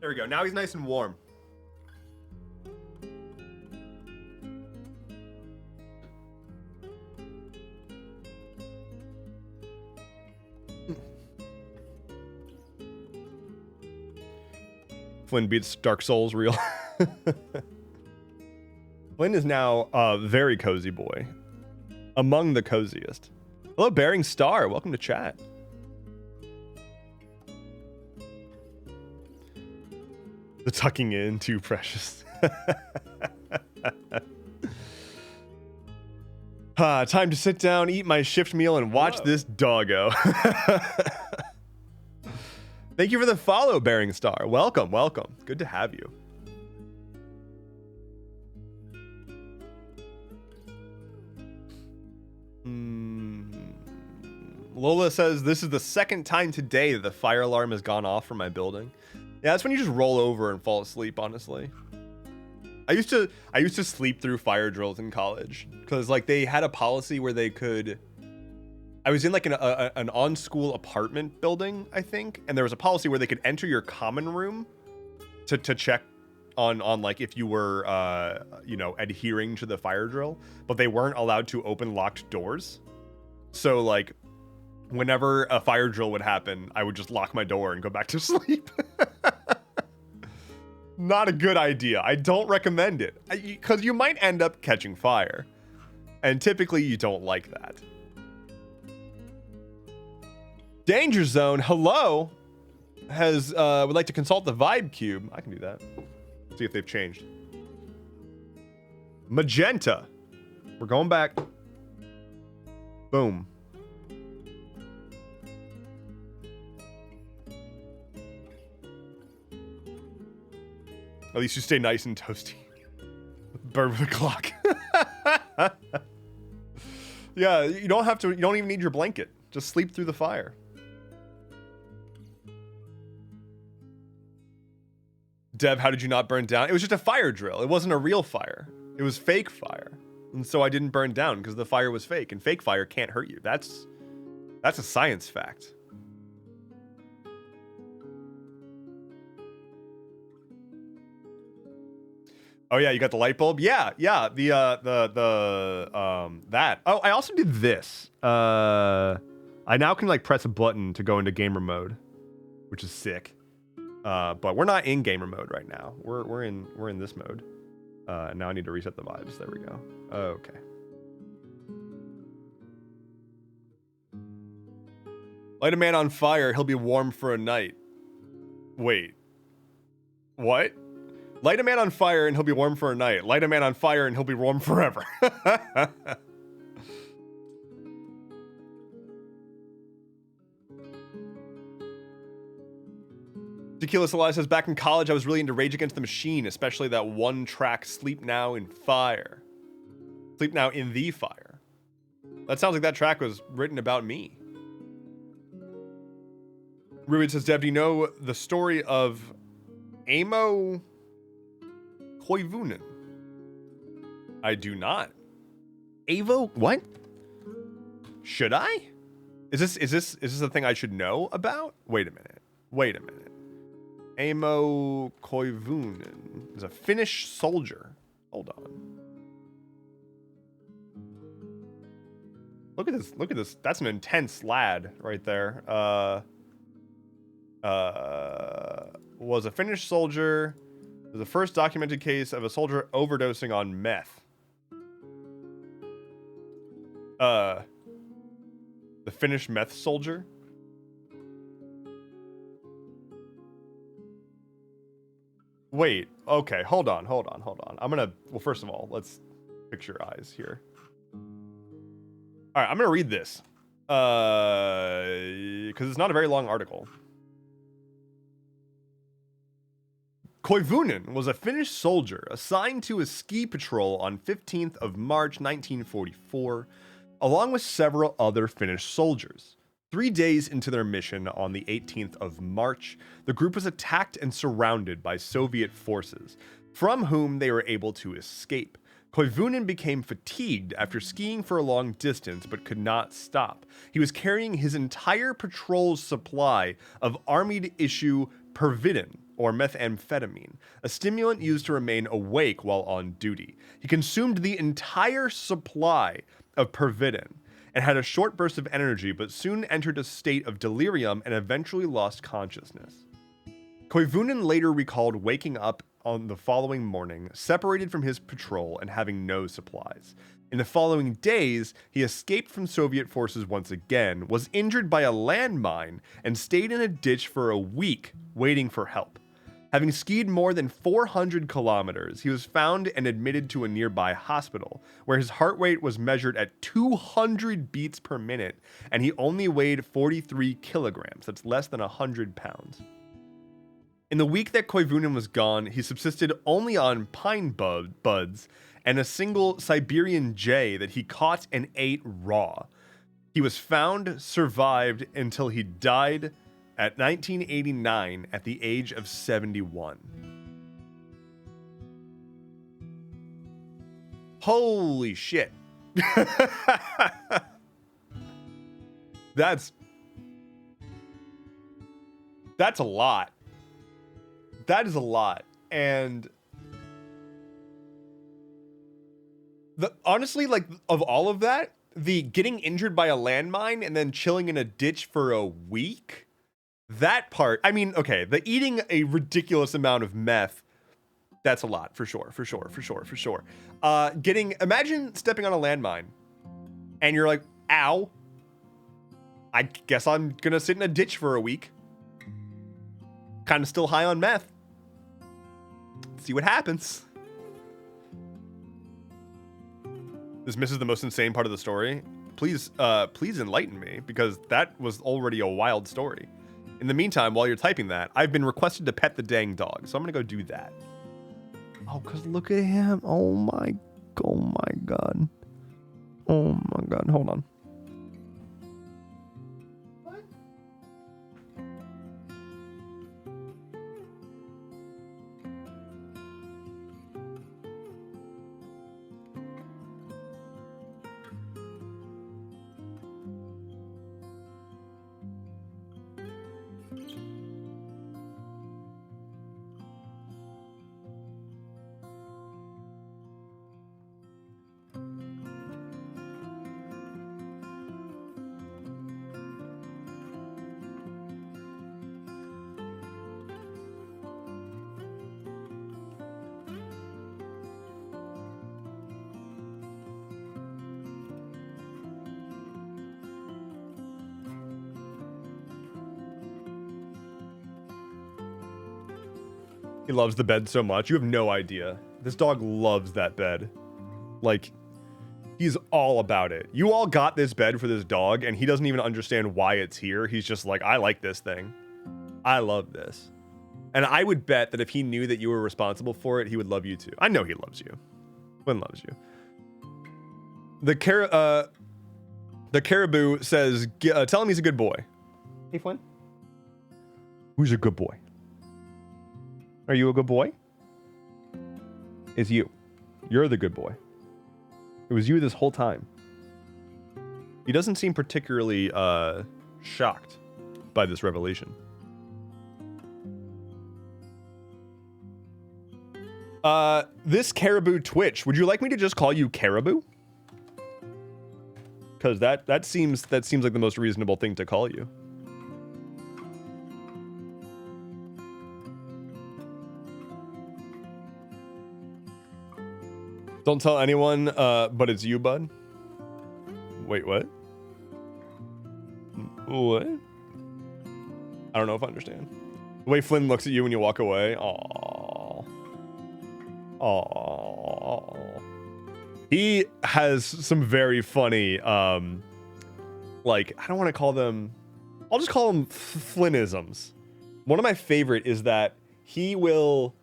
There we go. Now he's nice and warm. Flynn beats Dark Souls real. Flynn is now a very cozy boy. Among the coziest. Hello, Bearing Star. Welcome to chat. The tucking in, too precious. Time to sit down, eat my shift meal, and watch this doggo. Thank you for the follow, Bearing Star. Welcome, welcome. Good to have you. Lola says, this is the second time today that the fire alarm has gone off for my building. Yeah, that's when you just roll over and fall asleep, honestly. I used to sleep through fire drills in college because like they had a policy where they could. I was in like an on-school apartment building, I think, and there was a policy where they could enter your common room to check on like if you were you know, adhering to the fire drill, but they weren't allowed to open locked doors. So like whenever a fire drill would happen, I would just lock my door and go back to sleep. Not a good idea. I don't recommend it because you might end up catching fire, and typically you don't like that. Danger Zone, hello, has would like to consult the vibe cube. I can do that. See if they've changed. Magenta. We're going back. Boom. At least you stay nice and toasty. Burn with a clock. Yeah, you don't have to, you don't even need your blanket. Just sleep through the fire. Dev, how did you not burn down? It was just a fire drill. It wasn't a real fire. It was fake fire. And so I didn't burn down because the fire was fake, and fake fire can't hurt you. That's a science fact. Oh yeah, you got the light bulb? Yeah, that. Oh, I also did this. I now can like press a button to go into gamer mode, which is sick. But we're not in gamer mode right now. We're in this mode. And now I need to reset the vibes. There we go. Okay. Light a man on fire, he'll be warm for a night. Wait. What? Light a man on fire and he'll be warm for a night. Light a man on fire and he'll be warm forever. Tequila Salai says, back in college, I was really into Rage Against the Machine, especially that one track, Sleep Now in Fire. Sleep Now in the Fire. That sounds like that track was written about me. Ruben says, Dev, do you know the story of Amo Koivunen? I do not. Avo? What? Should I? Is this a thing I should know about? Wait a minute. Amo Koivunen is a Finnish soldier. Hold on. Look at this. That's an intense lad right there. Was a Finnish soldier. Was the first documented case of a soldier overdosing on meth. The Finnish meth soldier. Wait, okay, hold on. I'm gonna, well, first of all, let's fix your eyes here. All right, I'm gonna read this. Because it's not a very long article. Koivunen was a Finnish soldier assigned to a ski patrol on 15th of March 1944, along with several other Finnish soldiers. 3 days into their mission on the 18th of March, the group was attacked and surrounded by Soviet forces, from whom they were able to escape. Koivunen became fatigued after skiing for a long distance, but could not stop. He was carrying his entire patrol's supply of army-issue Pervitin, or methamphetamine, a stimulant used to remain awake while on duty. He consumed the entire supply of Pervitin and had a short burst of energy, but soon entered a state of delirium and eventually lost consciousness. Koivunen later recalled waking up on the following morning, separated from his patrol and having no supplies. In the following days, he escaped from Soviet forces once again, was injured by a landmine, and stayed in a ditch for a week, waiting for help. Having skied more than 400 kilometers, he was found and admitted to a nearby hospital, where his heart rate was measured at 200 beats per minute, and he only weighed 43 kilograms. That's less than 100 pounds. In the week that Koivunen was gone, he subsisted only on pine buds and a single Siberian jay that he caught and ate raw. He was found, survived until he died at 1989 at the age of 71. Holy shit. That's a lot. That is a lot. And honestly, like, of all of that, the getting injured by a landmine and then chilling in a ditch for a week, that part, I mean, okay, the eating a ridiculous amount of meth, that's a lot, for sure. Imagine stepping on a landmine and you're like, ow, I guess I'm gonna sit in a ditch for a week. Kind of still high on meth. See what happens. This misses the most insane part of the story. Please enlighten me, because that was already a wild story. In the meantime, while you're typing that, I've been requested to pet the dang dog, so I'm gonna go do that. Oh, cause look at him. Oh my god. Oh my god. Hold on. He loves the bed so much. You have no idea. This dog loves that bed. Like, he's all about it. You all got this bed for this dog, and he doesn't even understand why it's here. He's just like, I like this thing. I love this. And I would bet that if he knew that you were responsible for it, he would love you too. I know he loves you. Flynn loves you. The caribou says, tell him he's a good boy. Hey, Flynn. Who's a good boy? Are you a good boy? It's you. You're the good boy. It was you this whole time. He doesn't seem particularly shocked by this revelation. This caribou Twitch. Would you like me to just call you Caribou? Because that seems like the most reasonable thing to call you. Don't tell anyone, but it's you, bud. Wait, what? What? I don't know if I understand. The way Flynn looks at you when you walk away. Aww. Aww. He has some very funny, like, I don't want to call them, I'll just call them Flynnisms. One of my favorite is that he will,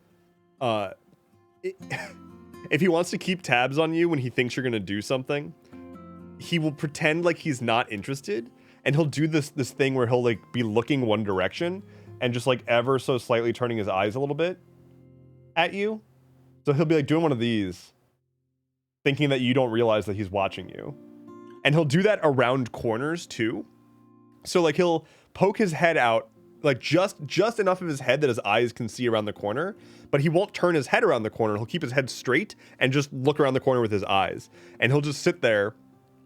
if he wants to keep tabs on you when he thinks you're going to do something, he will pretend like he's not interested, and he'll do this thing where he'll like be looking one direction and just like ever so slightly turning his eyes a little bit at you. So he'll be like doing one of these, thinking that you don't realize that he's watching you. And he'll do that around corners too. So like he'll poke his head out, like just enough of his head that his eyes can see around the corner, but he won't turn his head around the corner. He'll keep his head straight and just look around the corner with his eyes. And he'll just sit there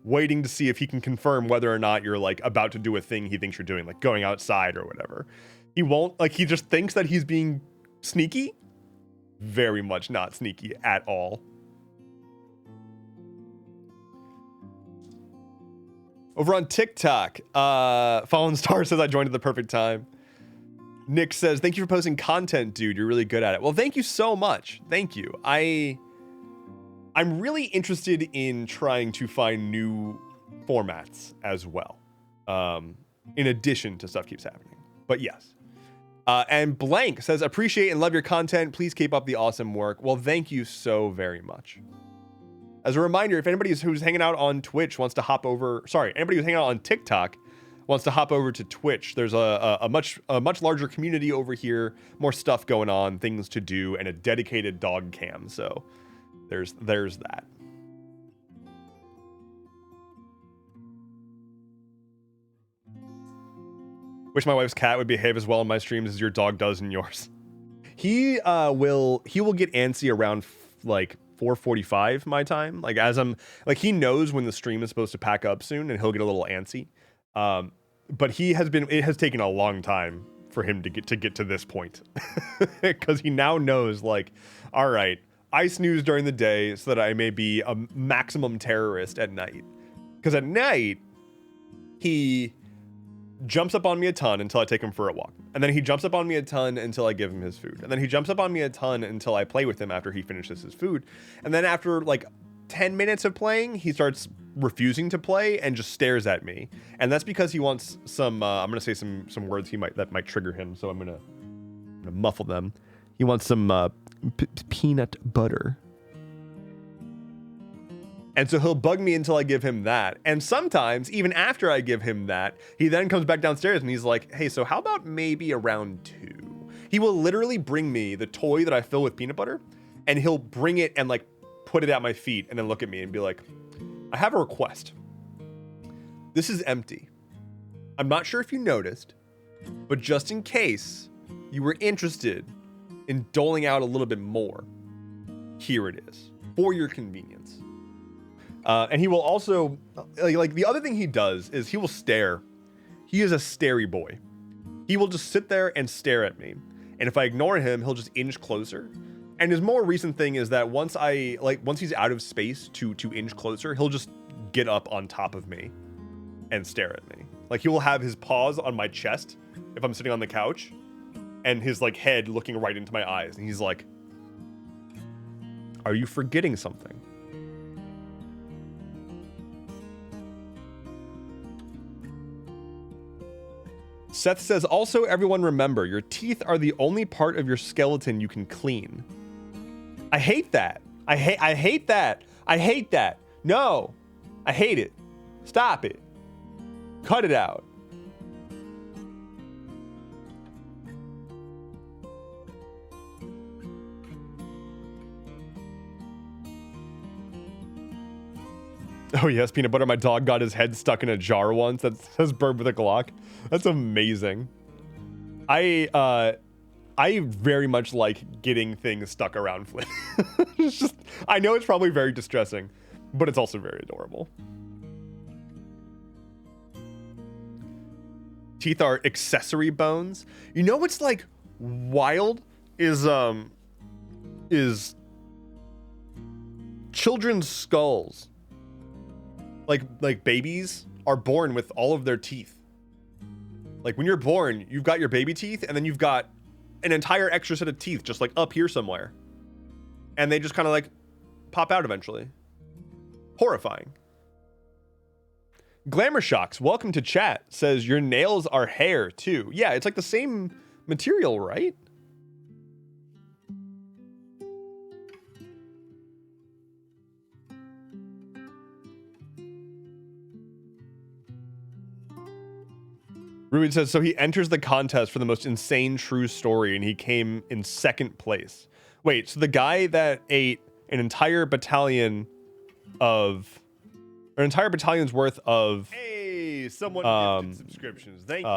waiting to see if he can confirm whether or not you're like about to do a thing he thinks you're doing, like going outside or whatever. He won't, like, he just thinks that he's being sneaky. Very much not sneaky at all. Over on TikTok, Fallen Star says I joined at the perfect time. Nick says, thank you for posting content, dude. You're really good at it. Well, thank you so much. Thank you. I'm really interested in trying to find new formats as well, in addition to stuff keeps happening. But yes. And Blank says, appreciate and love your content. Please keep up the awesome work. Well, thank you so very much. As a reminder, if anybody who's hanging out on Twitch wants to hop over, anybody who's hanging out on TikTok wants to hop over to Twitch, there's a much larger community over here, more stuff going on, things to do, and a dedicated dog cam. So there's that. Wish my wife's cat would behave as well in my streams as your dog does in yours. He will get antsy around like 4:45 my time. Like as I'm like, he knows when the stream is supposed to pack up soon, and he'll get a little antsy. But it has taken a long time for him to get to this point, because he now knows, like, all right, I snooze during the day so that I may be a maximum terrorist at night. Because at night he jumps up on me a ton until I take him for a walk. And then he jumps up on me a ton until I give him his food. And then he jumps up on me a ton until I play with him after he finishes his food. And then after like 10 minutes of playing, he starts refusing to play and just stares at me. And that's because he wants some, I'm going to say some words that might trigger him. So I'm going to muffle them. He wants some peanut butter. And so he'll bug me until I give him that. And sometimes, even after I give him that, he then comes back downstairs and he's like, hey, so how about maybe around 2? He will literally bring me the toy that I fill with peanut butter, and he'll bring it and like put it at my feet and then look at me and be like, I have a request. This is empty. I'm not sure if you noticed, but just in case you were interested in doling out a little bit more, here it is for your convenience. And he will also, like the other thing he does is he will stare. He is a starey boy. He will just sit there and stare at me. And if I ignore him, he'll just inch closer. And his more recent thing is that once he's out of space to inch closer, he'll just get up on top of me and stare at me. Like he will have his paws on my chest if I'm sitting on the couch, and his like head looking right into my eyes. And he's like, are you forgetting something? Seth says, also, everyone remember, your teeth are the only part of your skeleton you can clean. I hate that. I hate that. I hate that. No, I hate it. Stop it. Cut it out. Oh yes, peanut butter. My dog got his head stuck in a jar once. That says bird with a Glock. That's amazing. I very much like getting things stuck around Flynn. It's just, I know it's probably very distressing, but it's also very adorable. Teeth are accessory bones. You know what's like wild is children's skulls. Like babies are born with all of their teeth. Like when you're born, you've got your baby teeth, and then you've got an entire extra set of teeth just like up here somewhere. And they just kind of like pop out eventually. Horrifying. Glamour Shocks, welcome to chat, says your nails are hair too. Yeah, it's like the same material, right? Ruben says, so he enters the contest for the most insane true story, and he came in second place. Wait, so the guy that ate an entire battalion's worth of someone gifted subscriptions. Thank you.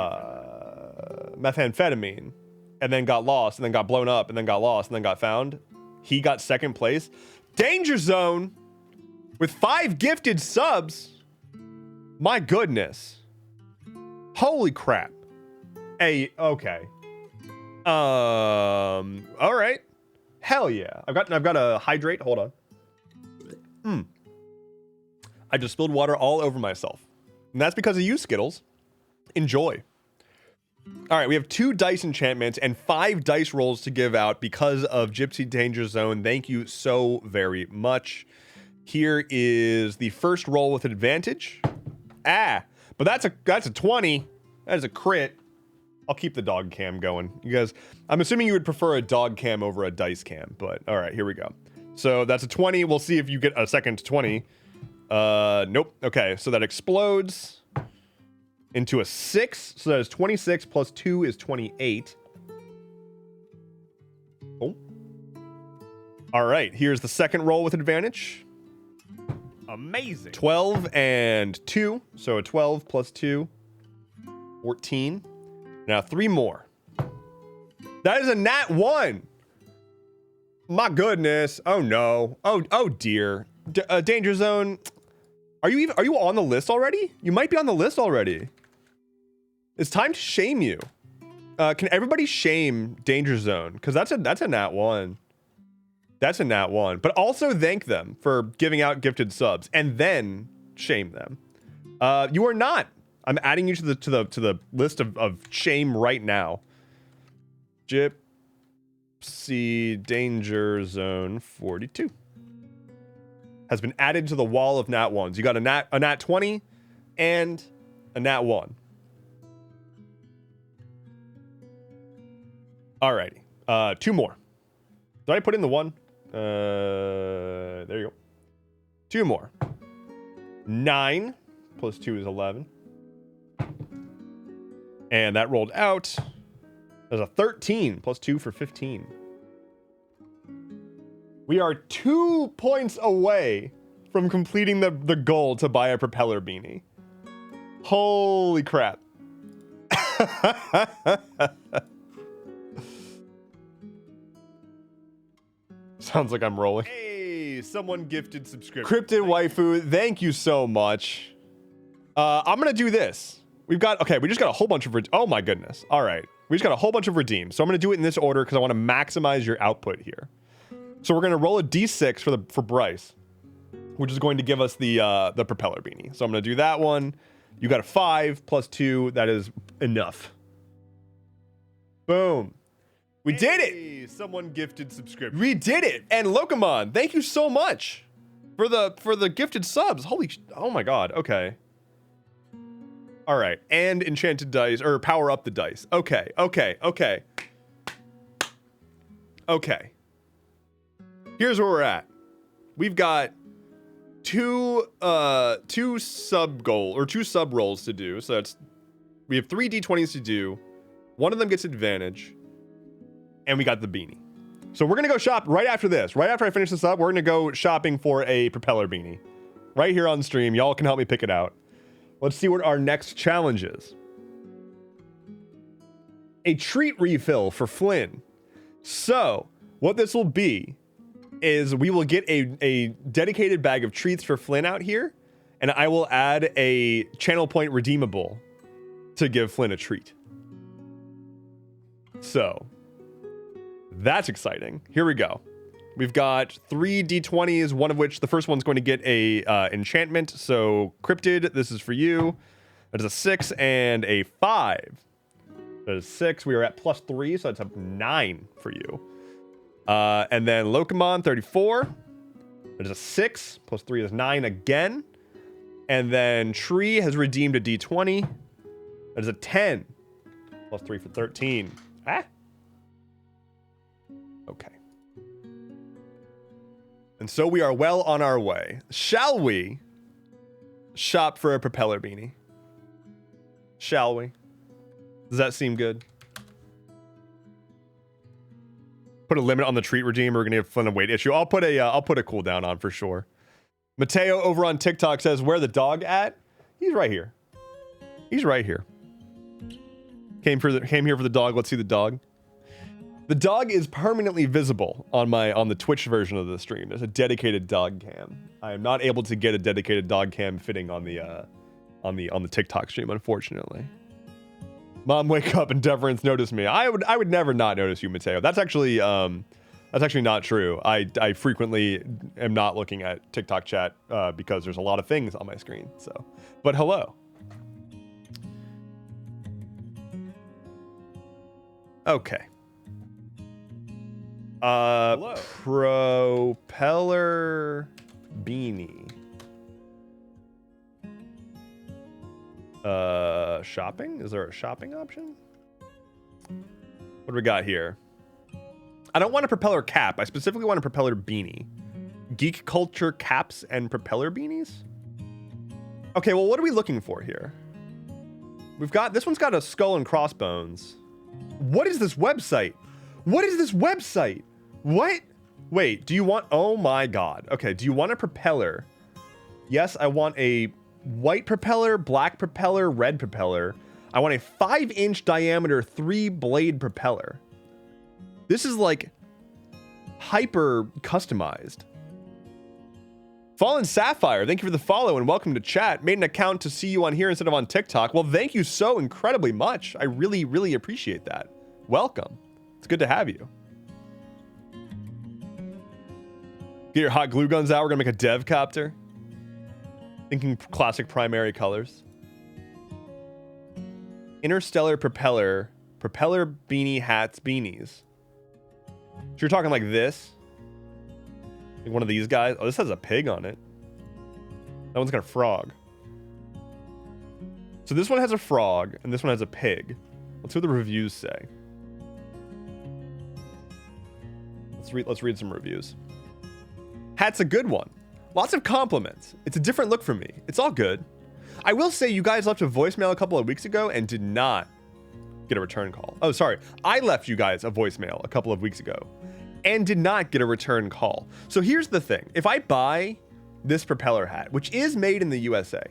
Methamphetamine, and then got lost, and then got blown up, and then got lost, and then got found. He got second place. Danger Zone with 5 gifted subs. My goodness. Holy crap. Hey, okay. All right. Hell yeah. I've got to hydrate. Hold on. I just spilled water all over myself. And that's because of you, Skittles. Enjoy. All right, we have 2 dice enchantments and 5 dice rolls to give out because of Gypsy Danger Zone. Thank you so very much. Here is the first roll with advantage. But that's a 20. That is a crit. I'll keep the dog cam going. You guys, I'm assuming you would prefer a dog cam over a dice cam, but all right, here we go. So that's a 20. We'll see if you get a second 20. Nope. Okay, so that explodes into a 6. So that is 26 plus 2 is 28. Oh. All right, here's the second roll with advantage. Amazing. 12 and 2. So a 12 plus 2, 14. Now 3 more. That is a nat 1. My goodness. Oh no. Oh dear. Danger Zone. Are you on the list already? You might be on the list already. It's time to shame you. Can everybody shame Danger Zone? Because that's a nat 1. That's a nat 1. But also thank them for giving out gifted subs and then shame them. You are not. I'm adding you to the list of shame right now. Gypsy Danger Zone 42 has been added to the wall of nat 1s. You got a nat 20 and a nat 1. Alrighty. 2 more. Did I put in the 1? There you go. 2 more. 9 plus 2 is 11. And that rolled out. There's a 13 plus 2 for 15. We are 2 points away from completing the goal to buy a propeller beanie. Holy crap. Sounds like I'm rolling. Hey, someone gifted subscription. Cryptid Waifu, thank you so much. I'm gonna do this. We just got a whole bunch of, oh my goodness. All right, we just got a whole bunch of redeems. So I'm gonna do it in this order because I wanna maximize your output here. So we're gonna roll a D6 for Bryce, which is going to give us the propeller beanie. So I'm gonna do that one. You got a 5 plus 2, that is enough. Boom. We did it! Someone gifted subscription. We did it! And Lokomon, thank you so much for the gifted subs. Oh my god, okay. All right, and enchanted dice, or power up the dice. Okay. Here's where we're at. We've got two sub rolls to do. So we have 3 d20s to do. One of them gets advantage, and we got the beanie. So we're gonna go shop right after this. Right after I finish this up, we're gonna go shopping for a propeller beanie. Right here on stream, y'all can help me pick it out. Let's see what our next challenge is. A treat refill for Flynn. So, what this will be is we will get a dedicated bag of treats for Flynn out here, and I will add a channel point redeemable to give Flynn a treat. So, that's exciting. Here we go. We've got 3 d20s, one of which the first one's going to get a enchantment. So Cryptid, this is for you. That is a 6 and a 5. That is 6. We are at +3, so that's a 9 for you. And then Lokomon, 34. That is a 6. +3 is 9 again. And then Tree has redeemed a d20. That is a 10. +3 for 13. Ah. Okay. And so we are well on our way. Shall we shop for a propeller beanie? Shall we? Does that seem good? Put a limit on the treat regime. We're gonna give Flynn a weight issue. I'll put a cooldown on for sure. Mateo over on TikTok says, "Where the dog at?" He's right here. He's right here. Came here for the dog. Let's see the dog. The dog is permanently visible on the Twitch version of the stream. There's a dedicated dog cam. I am not able to get a dedicated dog cam fitting on the TikTok stream, unfortunately. Mom, wake up! Endeavorance notice me. I would never not notice you, Mateo. That's actually not true. I frequently am not looking at TikTok chat because there's a lot of things on my screen. So, but hello. Okay. Hello. Propeller beanie. Shopping? Is there a shopping option? What do we got here? I don't want a propeller cap. I specifically want a propeller beanie. Geek culture caps and propeller beanies? Okay, well, what are we looking for here? We've got, this one's got a skull and crossbones. What is this website? What is this website? What? Wait, do you want, oh my God. Okay, do you want a propeller? Yes, I want a white propeller, black propeller, red propeller. I want a 5-inch diameter 3-blade propeller. This is like hyper customized. Fallen Sapphire, thank you for the follow and welcome to chat. Made an account to see you on here instead of on TikTok. Well, thank you so incredibly much. I really, really appreciate that. Welcome. It's good to have you. Get your hot glue guns out. We're gonna make a dev copter. Thinking classic primary colors. Interstellar propeller. Propeller beanie hats beanies. So you're talking like this? Like one of these guys? Oh, this has a pig on it. That one's got a frog. So this one has a frog, and this one has a pig. Let's see what the reviews say. Let's read some reviews. Hat's a good one. Lots of compliments. It's a different look for me. It's all good. I will say you guys left a voicemail a couple of weeks ago and did not get a return call. Oh, sorry. I left you guys a voicemail a couple of weeks ago and did not get a return call. So here's the thing. If I buy this propeller hat, which is made in the USA,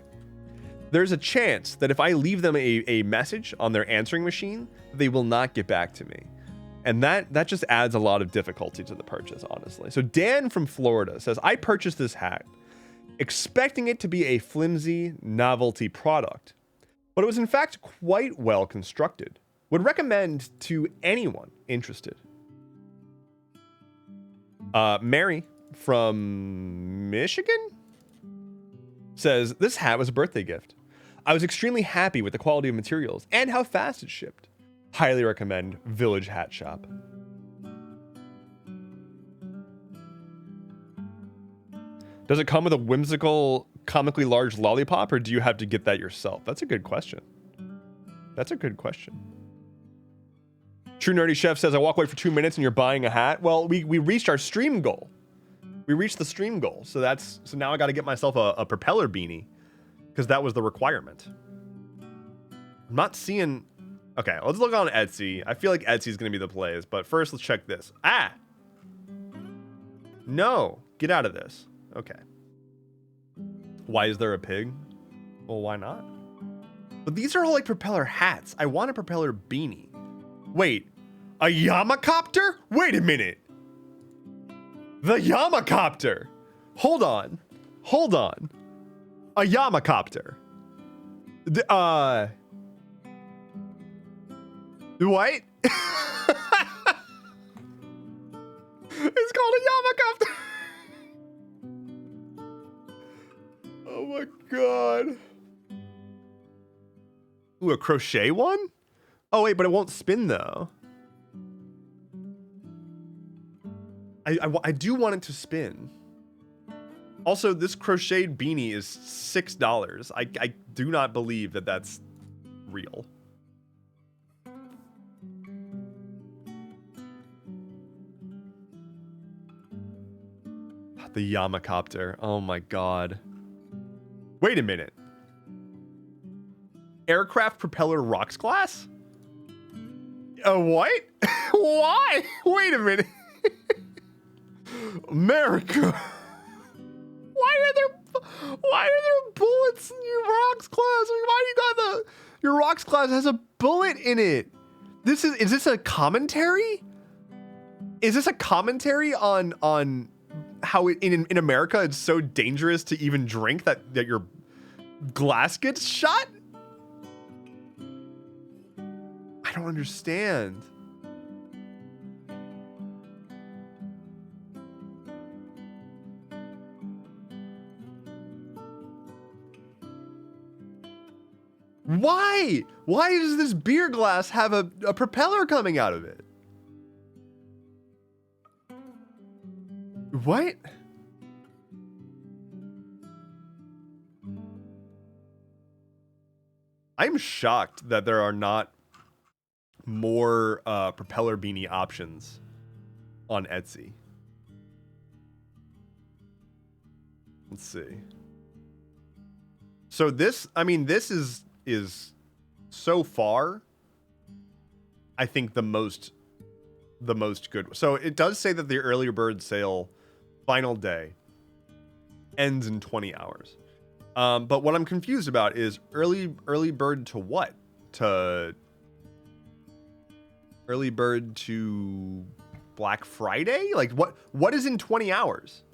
there's a chance that if I leave them a message on their answering machine, they will not get back to me. And that just adds a lot of difficulty to the purchase, honestly. So Dan from Florida says, I purchased this hat expecting it to be a flimsy novelty product, but it was in fact quite well constructed. Would recommend to anyone interested. Mary from Michigan says, this hat was a birthday gift. I was extremely happy with the quality of materials and how fast it shipped. Highly recommend Village Hat Shop. Does it come with a whimsical, comically large lollipop, or do you have to get that yourself? That's a good question. That's a good question. True Nerdy Chef says, I walk away for 2 minutes and you're buying a hat. Well, we reached our stream goal. We reached the stream goal. So now I got to get myself a propeller beanie because that was the requirement. I'm not seeing... Okay, let's look on Etsy. I feel like Etsy's going to be the place, but first let's check this. Ah! No, get out of this. Okay. Why is there a pig? Well, why not? But these are all like propeller hats. I want a propeller beanie. Wait, a Yamakopter? Wait a minute. The Yamakopter. Hold on. A Yamakopter. What? It's called a Yamakopter. Oh my god. Ooh, a crochet one? Oh wait, but it won't spin though. I do want it to spin. Also, this crocheted beanie is $6. I do not believe that that's real. The Yamakopter. Oh my god. Wait a minute. Aircraft propeller rocks glass? What? Why? Wait a minute. America. Why are there bullets in your rocks glass? Why do you got your rocks glass has a bullet in it? Is this a commentary? Is this a commentary on how in America it's so dangerous to even drink that your glass gets shot? I don't understand. Why? Why does this beer glass have a propeller coming out of it? What? I'm shocked that there are not more propeller beanie options on Etsy. Let's see. So this, I mean, this is so far, I think the most good. So it does say that the early bird sale final day ends in 20 hours. But what I'm confused about is early bird to what? To early bird to Black Friday? Like what is in 20 hours?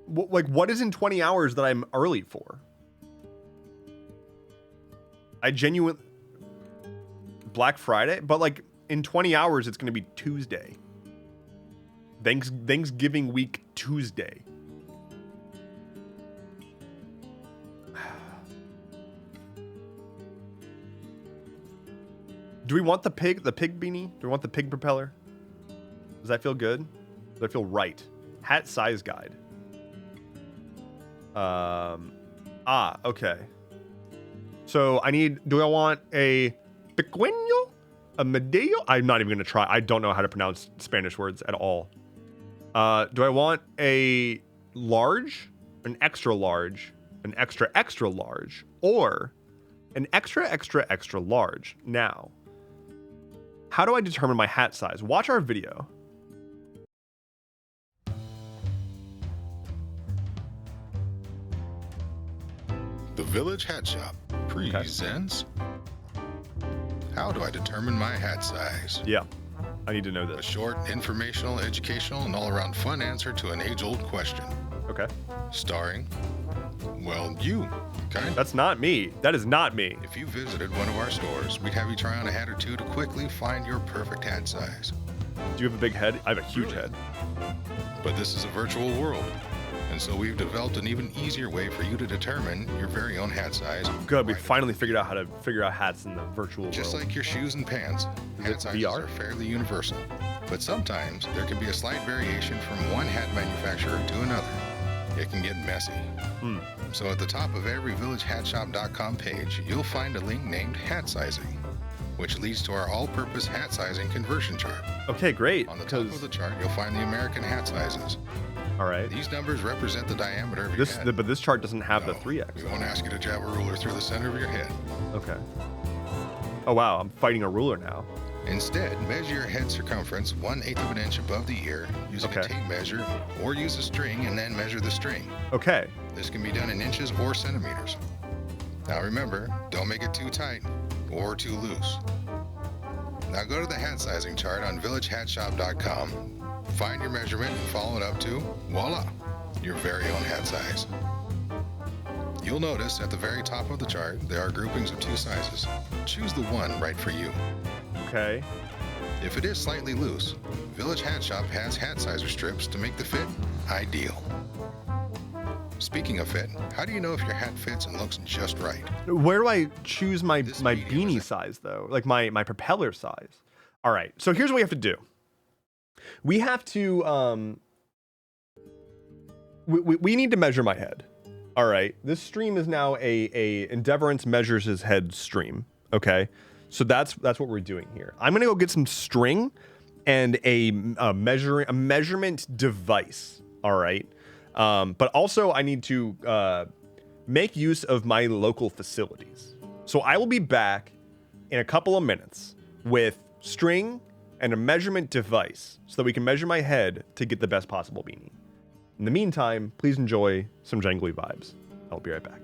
Like what is in 20 hours that I'm early for? I genuinely Black Friday, but like in 20 hours it's going to be Tuesday. Thanksgiving week Tuesday. Do we want the pig beanie? Do we want the pig propeller? Does that feel good? Does that feel right? Hat size guide. Okay. So do I want a pequeño? A medio? I'm not even going to try. I don't know how to pronounce Spanish words at all. Do I want a large, an extra large, an extra extra large, or an extra extra extra large? Now, how do I determine my hat size? Watch our video. The Village Hat Shop presents How do I determine my hat size? Yeah, I need to know A this. short, informational, educational, and all-around fun answer to an age-old question. Okay. Starring, well, you, okay? That's not me. That is not me. If you visited one of our stores, we'd have you try on a hat or two to quickly find your perfect hat size. Do you have a big head? I have a huge head. But this is a virtual world, and so we've developed an even easier way for you to determine your very own hat size. Good, we finally figured out how to figure out hats in the virtual Just world. like your shoes and pants, hat sizes VR? are fairly universal. But sometimes there can be a slight variation from one hat manufacturer to another. It can get messy. So at the top of every villagehatshop.com page, you'll find a link named Hat Sizing, which leads to our all-purpose hat sizing conversion chart. Okay, great. On the top of the chart, you'll find the American hat sizes. All right. These numbers represent the diameter of your head. But this chart doesn't have the No, 3x. We won't ask you to jab a ruler through the center of your head. Okay. Oh wow, I'm fighting a ruler now. Instead, measure your head circumference 1/8 of an inch above the ear using a tape measure, or use a string and then measure the string. Okay. This can be done in inches or centimeters. Now remember, don't make it too tight or too loose. Now go to the hat sizing chart on villagehatshop.com, find your measurement and follow it up to, voila, your very own hat size. You'll notice at the very top of the chart, there are groupings of 2 sizes. Choose the one right for you. Okay. If it is slightly loose, Village Hat Shop has hat sizer strips to make the fit ideal. Speaking of fit, how do you know if your hat fits and looks just right? Where do I choose my This medium beanie is size though? Like my propeller size. All right. So here's what we have to do. We have to we need to measure my head. All right. This stream is now a Endeavorance measures his head stream. Okay. So that's what we're doing here. I'm gonna go get some string and a measurement device. All right. But also I need to make use of my local facilities. So I will be back in a couple of minutes with string and a measurement device so that we can measure my head to get the best possible beanie. In the meantime, please enjoy some jangly vibes. I'll be right back.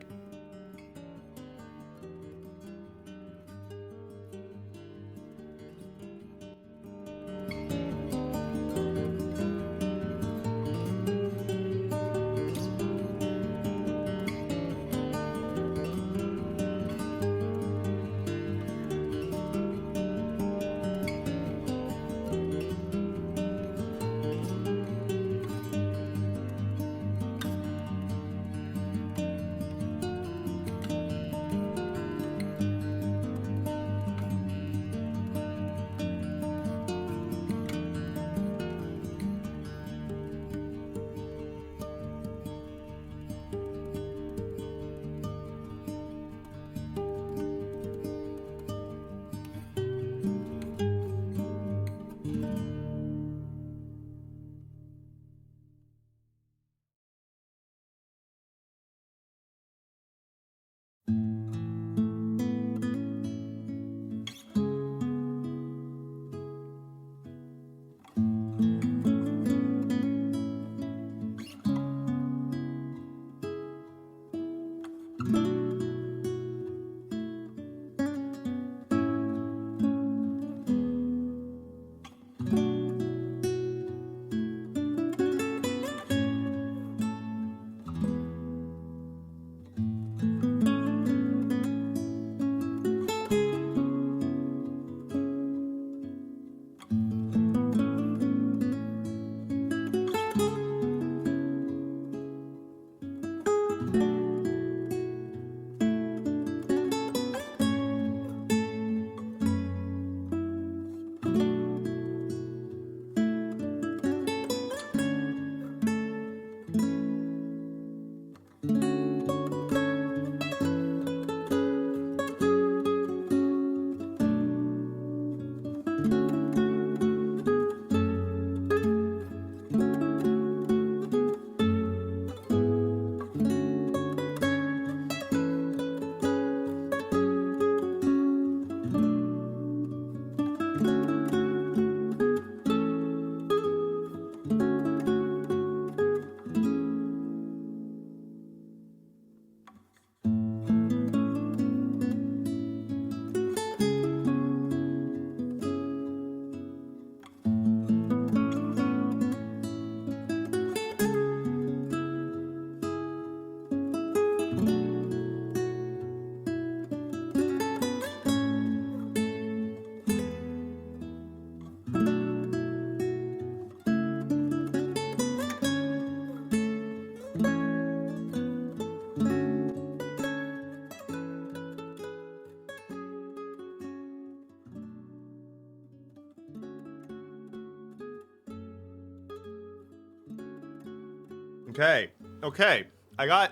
Okay. Okay. I got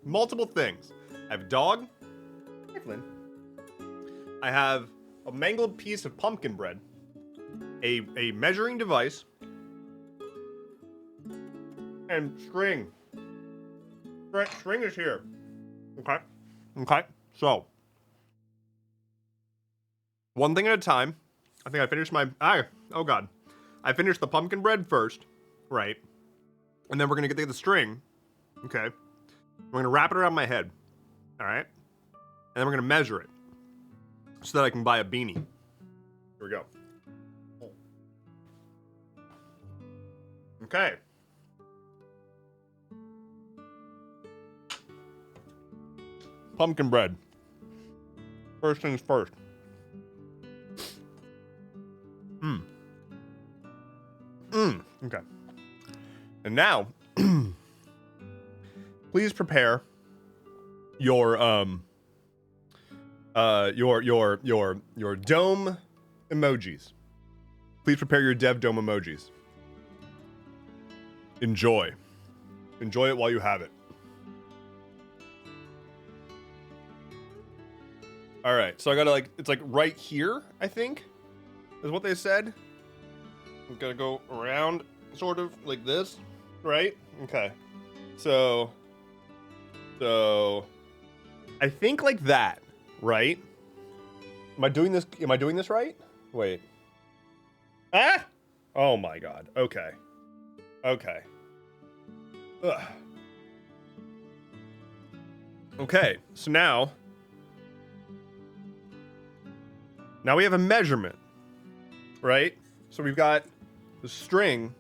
multiple things. I have a dog. Hey, Flynn. I have a mangled piece of pumpkin bread. A measuring device. And string. String is here. Okay. Okay. So. One thing at a time. I think I finished my... oh, God. I finished the pumpkin bread first. Right. And then we're going to get the string. Okay. We're going to wrap it around my head. All right. And then we're going to measure it. So that I can buy a beanie. Here we go. Okay. Pumpkin bread. First things first. Okay. And now, please prepare your dome emojis. Please prepare your dev dome emojis. Enjoy. Enjoy it while you have it. All right, so I gotta it's like right here, I think, is what they said. I'm gonna go around sort of like this, right? Okay. So I think like that, right? Am I doing this right? Wait. Ah! Oh my God. Okay. Okay. Ugh. Okay, so now we have a measurement, right? So we've got the string,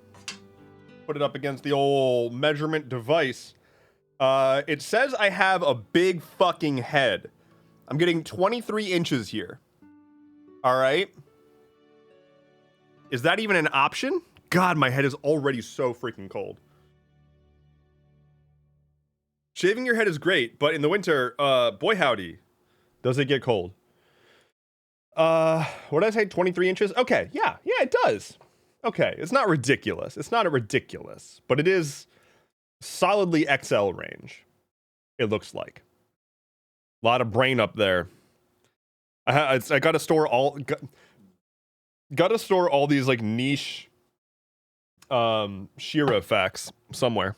put it up against the old measurement device. It says I have a big fucking head. I'm getting 23 inches here. All right. Is that even an option? God, my head is already so freaking cold. Shaving your head is great, but in the winter, boy howdy, does it get cold. What did I say? 23 inches? Okay, yeah, it does. Okay, it's not ridiculous. It's not ridiculous, but it is solidly XL range. It looks like a lot of brain up there. I gotta store all these like niche Shira facts somewhere.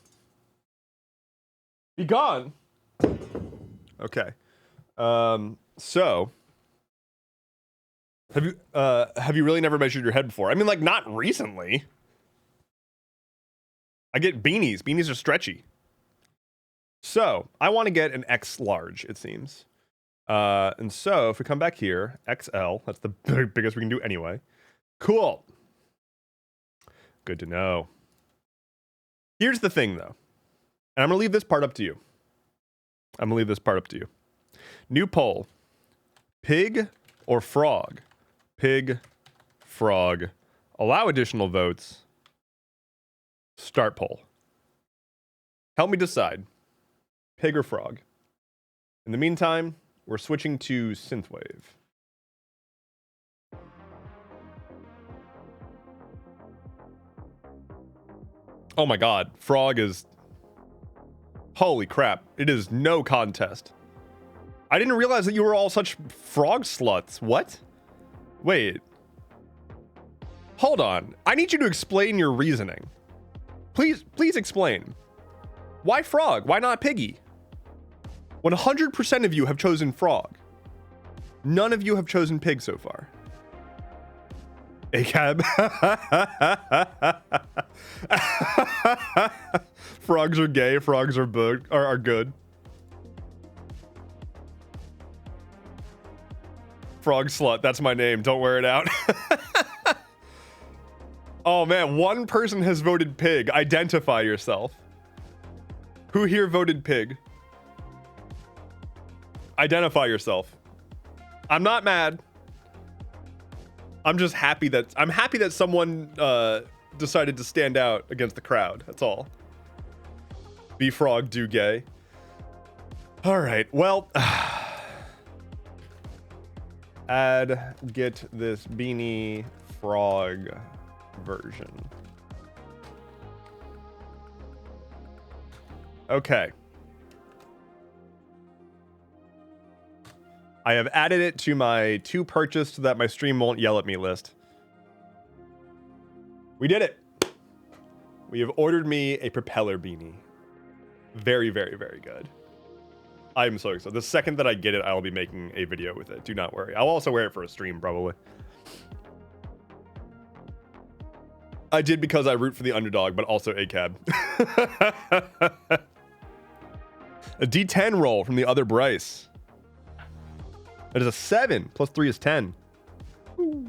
Be gone. Okay. So have you really never measured your head before? I mean, like, not recently. I get beanies. Beanies are stretchy. So I want to get an X large, it seems. And so if we come back here, XL, that's the biggest we can do anyway. Cool. Good to know. Here's the thing, though. And I'm going to leave this part up to you. New poll. Pig or frog? Pig, frog. Allow additional votes. Start poll. Help me decide. Pig or frog? In the meantime, we're switching to synthwave. Oh my God, frog is... Holy crap, it is no contest. I didn't realize that you were all such frog sluts. What? Wait. Hold on. I need you to explain your reasoning. Please explain. Why frog? Why not piggy? 100% of you have chosen frog. None of you have chosen pig so far. ACAB. Frogs are gay. Frogs are good. Frog slut. That's my name. Don't wear it out. Oh man, one person has voted pig. Identify yourself. Who here voted pig? Identify yourself. I'm not mad. I'm just happy that someone decided to stand out against the crowd. That's all. Be frog, do gay. All right. Well, get this beanie frog version. Okay. I have added it to my to purchase so that my stream won't yell at me list. We did it. We have ordered me a propeller beanie. Very, very, very good. I'm so excited. The second that I get it, I'll be making a video with it. Do not worry. I'll also wear it for a stream, probably. I did because I root for the underdog, but also ACAB. A D10 roll from the other Bryce. It is a 7. Plus 3 is 10. Ooh.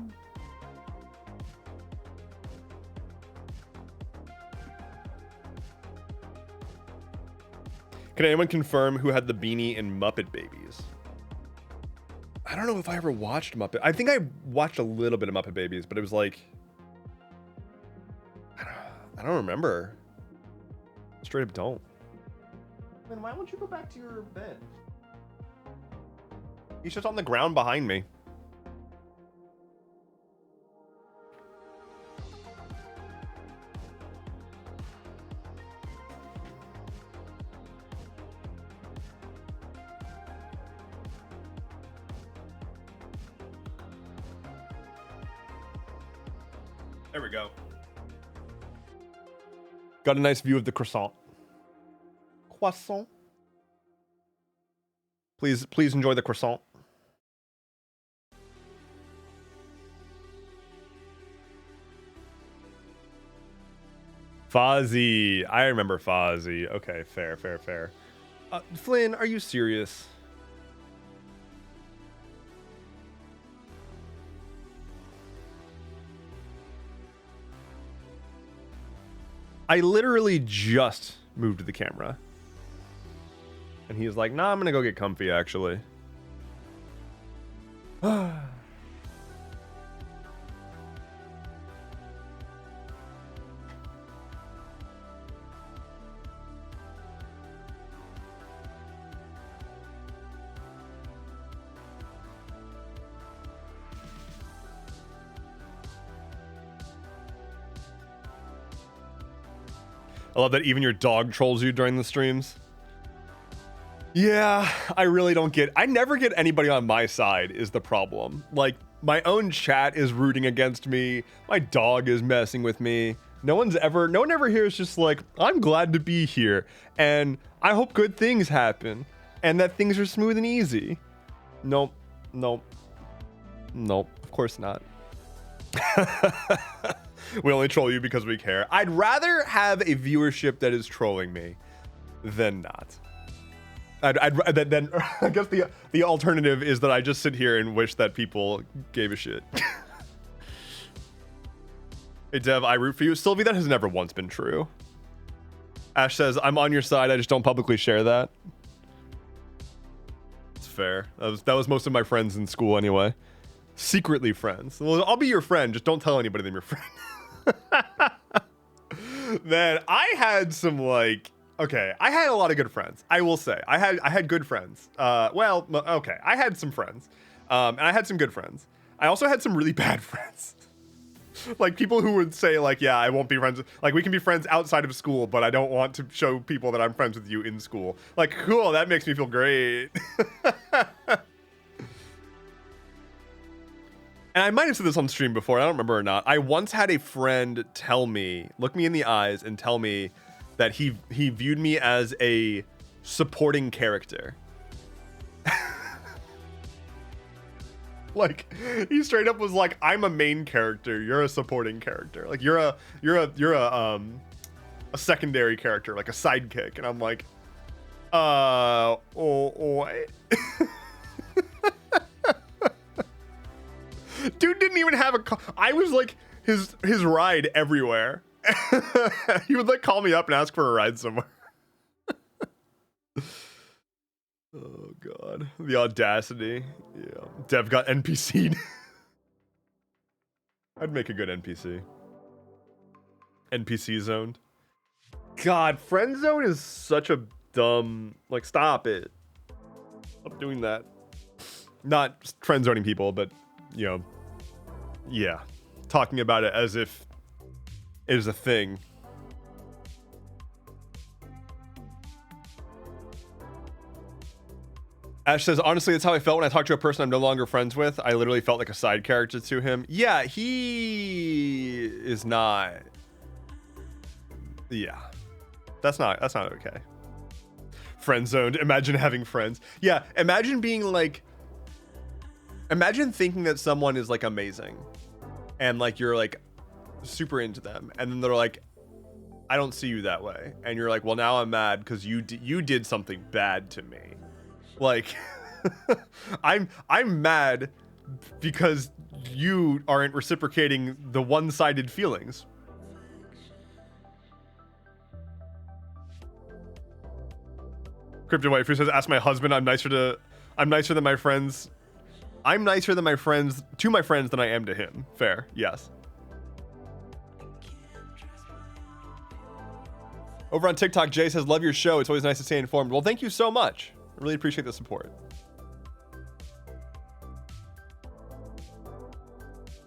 Can anyone confirm who had the beanie in Muppet Babies? I don't know if I ever watched Muppet. I think I watched a little bit of Muppet Babies, but it was like... I don't remember. Straight up don't. Then why won't you go back to your bed? He's just on the ground behind me. There we go. Got a nice view of the croissant. Croissant. Please enjoy the croissant. Fozzie. I remember Fozzie. Okay, fair. Flynn, are you serious? I literally just moved the camera. And he was like, nah, I'm gonna go get comfy, actually. I love that even your dog trolls you during the streams. Yeah, I really don't get... I never get anybody on my side is the problem. Like, my own chat is rooting against me. My dog is messing with me. No one ever here is just like, I'm glad to be here. And I hope good things happen. And that things are smooth and easy. Nope. Of course not. We only troll you because we care. I'd rather have a viewership that is trolling me than not. Then I guess the alternative is that I just sit here and wish that people gave a shit. Hey Dev, I root for you. Sylvie, that has never once been true. Ash says, I'm on your side, I just don't publicly share that. It's fair. That was most of my friends in school anyway. Secretly friends. Well, I'll be your friend, just don't tell anybody I'm your friend. Man, I had some like... Okay, I had a lot of good friends. I will say, I had good friends. Well, okay, I had some friends, and I had some good friends. I also had some really bad friends, like people who would say, like, yeah, I won't be friends. Like, we can be friends outside of school, but I don't want to show people that I'm friends with you in school. Like, cool, that makes me feel great. And I might have said this on stream before. I don't remember or not. I once had a friend tell me, look me in the eyes, and tell me that he viewed me as a supporting character. Like, he straight up was like, I'm a main character, you're a supporting character. Like, you're a secondary character, like a sidekick. And I'm like, what? Dude didn't even have a I was like his ride everywhere. He would like call me up and ask for a ride somewhere. Oh god, the audacity. Yeah, Dev got NPC'd. I'd make a good NPC. NPC zoned. God, friend zone is such a dumb, like, stop it. Stop doing that. Not friend zoning people, but you know, yeah, talking about it as if it is a thing. Ash says, honestly, that's how I felt when I talked to a person I'm no longer friends with. I literally felt like a side character to him. Yeah, he is not. Yeah, that's not okay. Friend zoned. Imagine having friends. Yeah, imagine being like, imagine thinking that someone is like amazing and like you're like super into them, and then they're like, I don't see you that way, and you're like, well, now I'm mad because you did something bad to me. Like, I'm mad because you aren't reciprocating the one-sided feelings. Crypto Waifu says, ask my husband. I'm nicer than my friends. I'm nicer than my friends to my friends than I am to him. Fair, yes. Over on TikTok, Jay says, love your show. It's always nice to stay informed. Well, thank you so much. I really appreciate the support.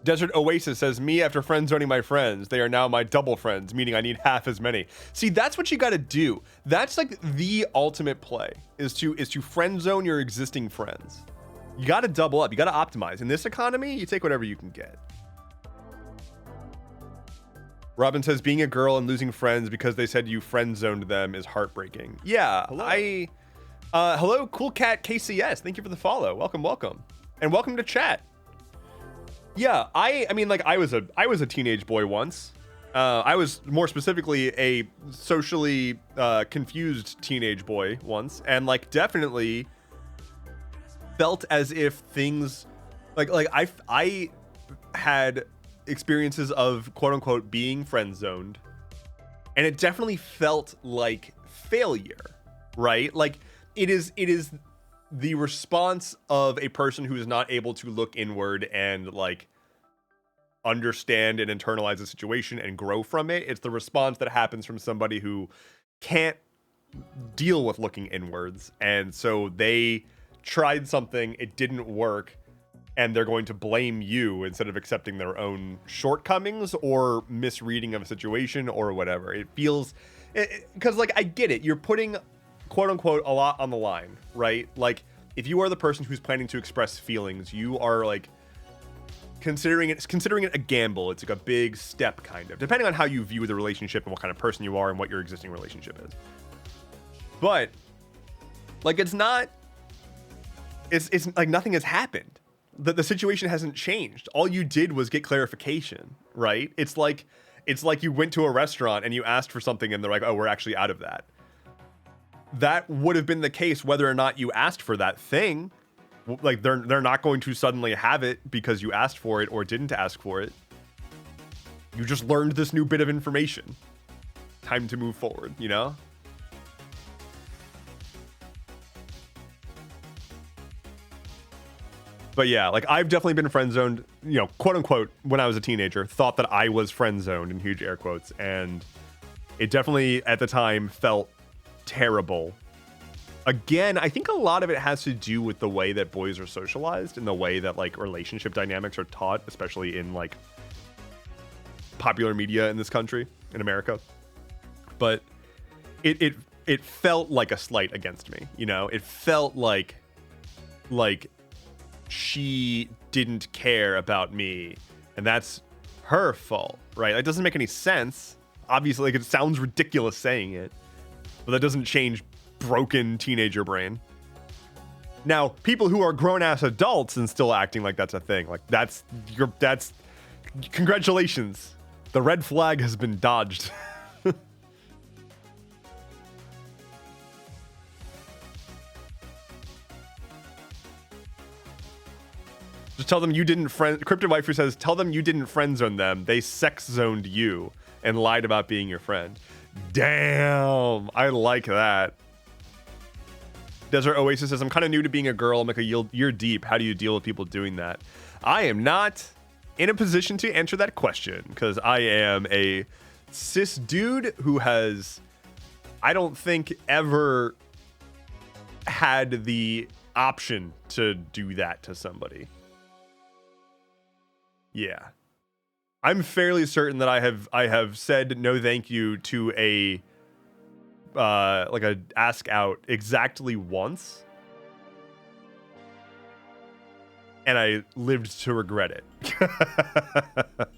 Desert Oasis says, me after friend zoning my friends, they are now my double friends, meaning I need half as many. See, that's what you got to do. That's like the ultimate play, is to friend zone your existing friends. You got to double up. You got to optimize. In this economy, you take whatever you can get. Robin says, being a girl and losing friends because they said you friend zoned them is heartbreaking. Yeah, hello. Hello, Cool Cat KCS. Thank you for the follow. Welcome. And welcome to chat. Yeah, I mean, like, I was a teenage boy once. I was more specifically a socially confused teenage boy once, and like definitely felt as if things like I had experiences of quote unquote being friend zoned, and it definitely felt like failure, right? Like it is the response of a person who is not able to look inward and like understand and internalize the situation and grow from it. It's the response that happens from somebody who can't deal with looking inwards, and so they tried something, it didn't work, and they're going to blame you instead of accepting their own shortcomings or misreading of a situation or whatever. It feels, because like I get it, you're putting quote unquote a lot on the line, right? Like if you are the person who's planning to express feelings, you are like considering it a gamble. It's like a big step, kind of, depending on how you view the relationship and what kind of person you are and what your existing relationship is. But like it's like nothing has happened. The situation hasn't changed. All you did was get clarification, right? It's like you went to a restaurant and you asked for something and they're like, oh, we're actually out of that. That would have been the case whether or not you asked for that thing. Like they're not going to suddenly have it because you asked for it or didn't ask for it. You just learned this new bit of information. Time to move forward, you know? But yeah, like I've definitely been friend zoned, you know, quote unquote, when I was a teenager. Thought that I was friend zoned in huge air quotes, and it definitely at the time felt terrible. Again, I think a lot of it has to do with the way that boys are socialized and the way that like relationship dynamics are taught, especially in like popular media in this country, in America. But it felt like a slight against me, you know? It felt like she didn't care about me, and that's her fault, right? That doesn't make any sense. Obviously, like, it sounds ridiculous saying it, but that doesn't change broken teenager brain. Now, people who are grown-ass adults and still acting like that's a thing, like that's congratulations. The red flag has been dodged. Just tell them you didn't Crypto Waifu says, tell them you didn't friend zone them. They sex zoned you and lied about being your friend. Damn, I like that. Desert Oasis says, I'm kind of new to being a girl. I'm like a year deep. How do you deal with people doing that? I am not in a position to answer that question because I am a cis dude who has, I don't think, ever had the option to do that to somebody. Yeah. I'm fairly certain that I have said no thank you to a like a ask out exactly once, and I lived to regret it.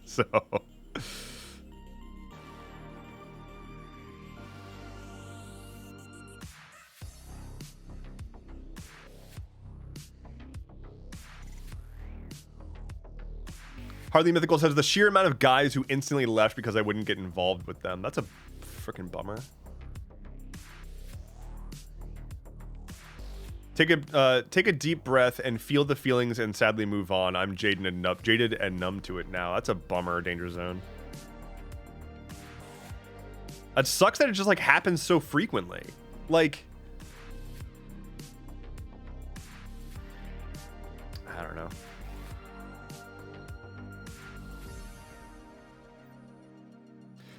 So Hardly Mythical says the sheer amount of guys who instantly left because I wouldn't get involved with them. That's a freaking bummer. Take a deep breath and feel the feelings and sadly move on. I'm jaded and numb to it now. That's a bummer, Danger Zone. It sucks that it just like happens so frequently. Like, I don't know.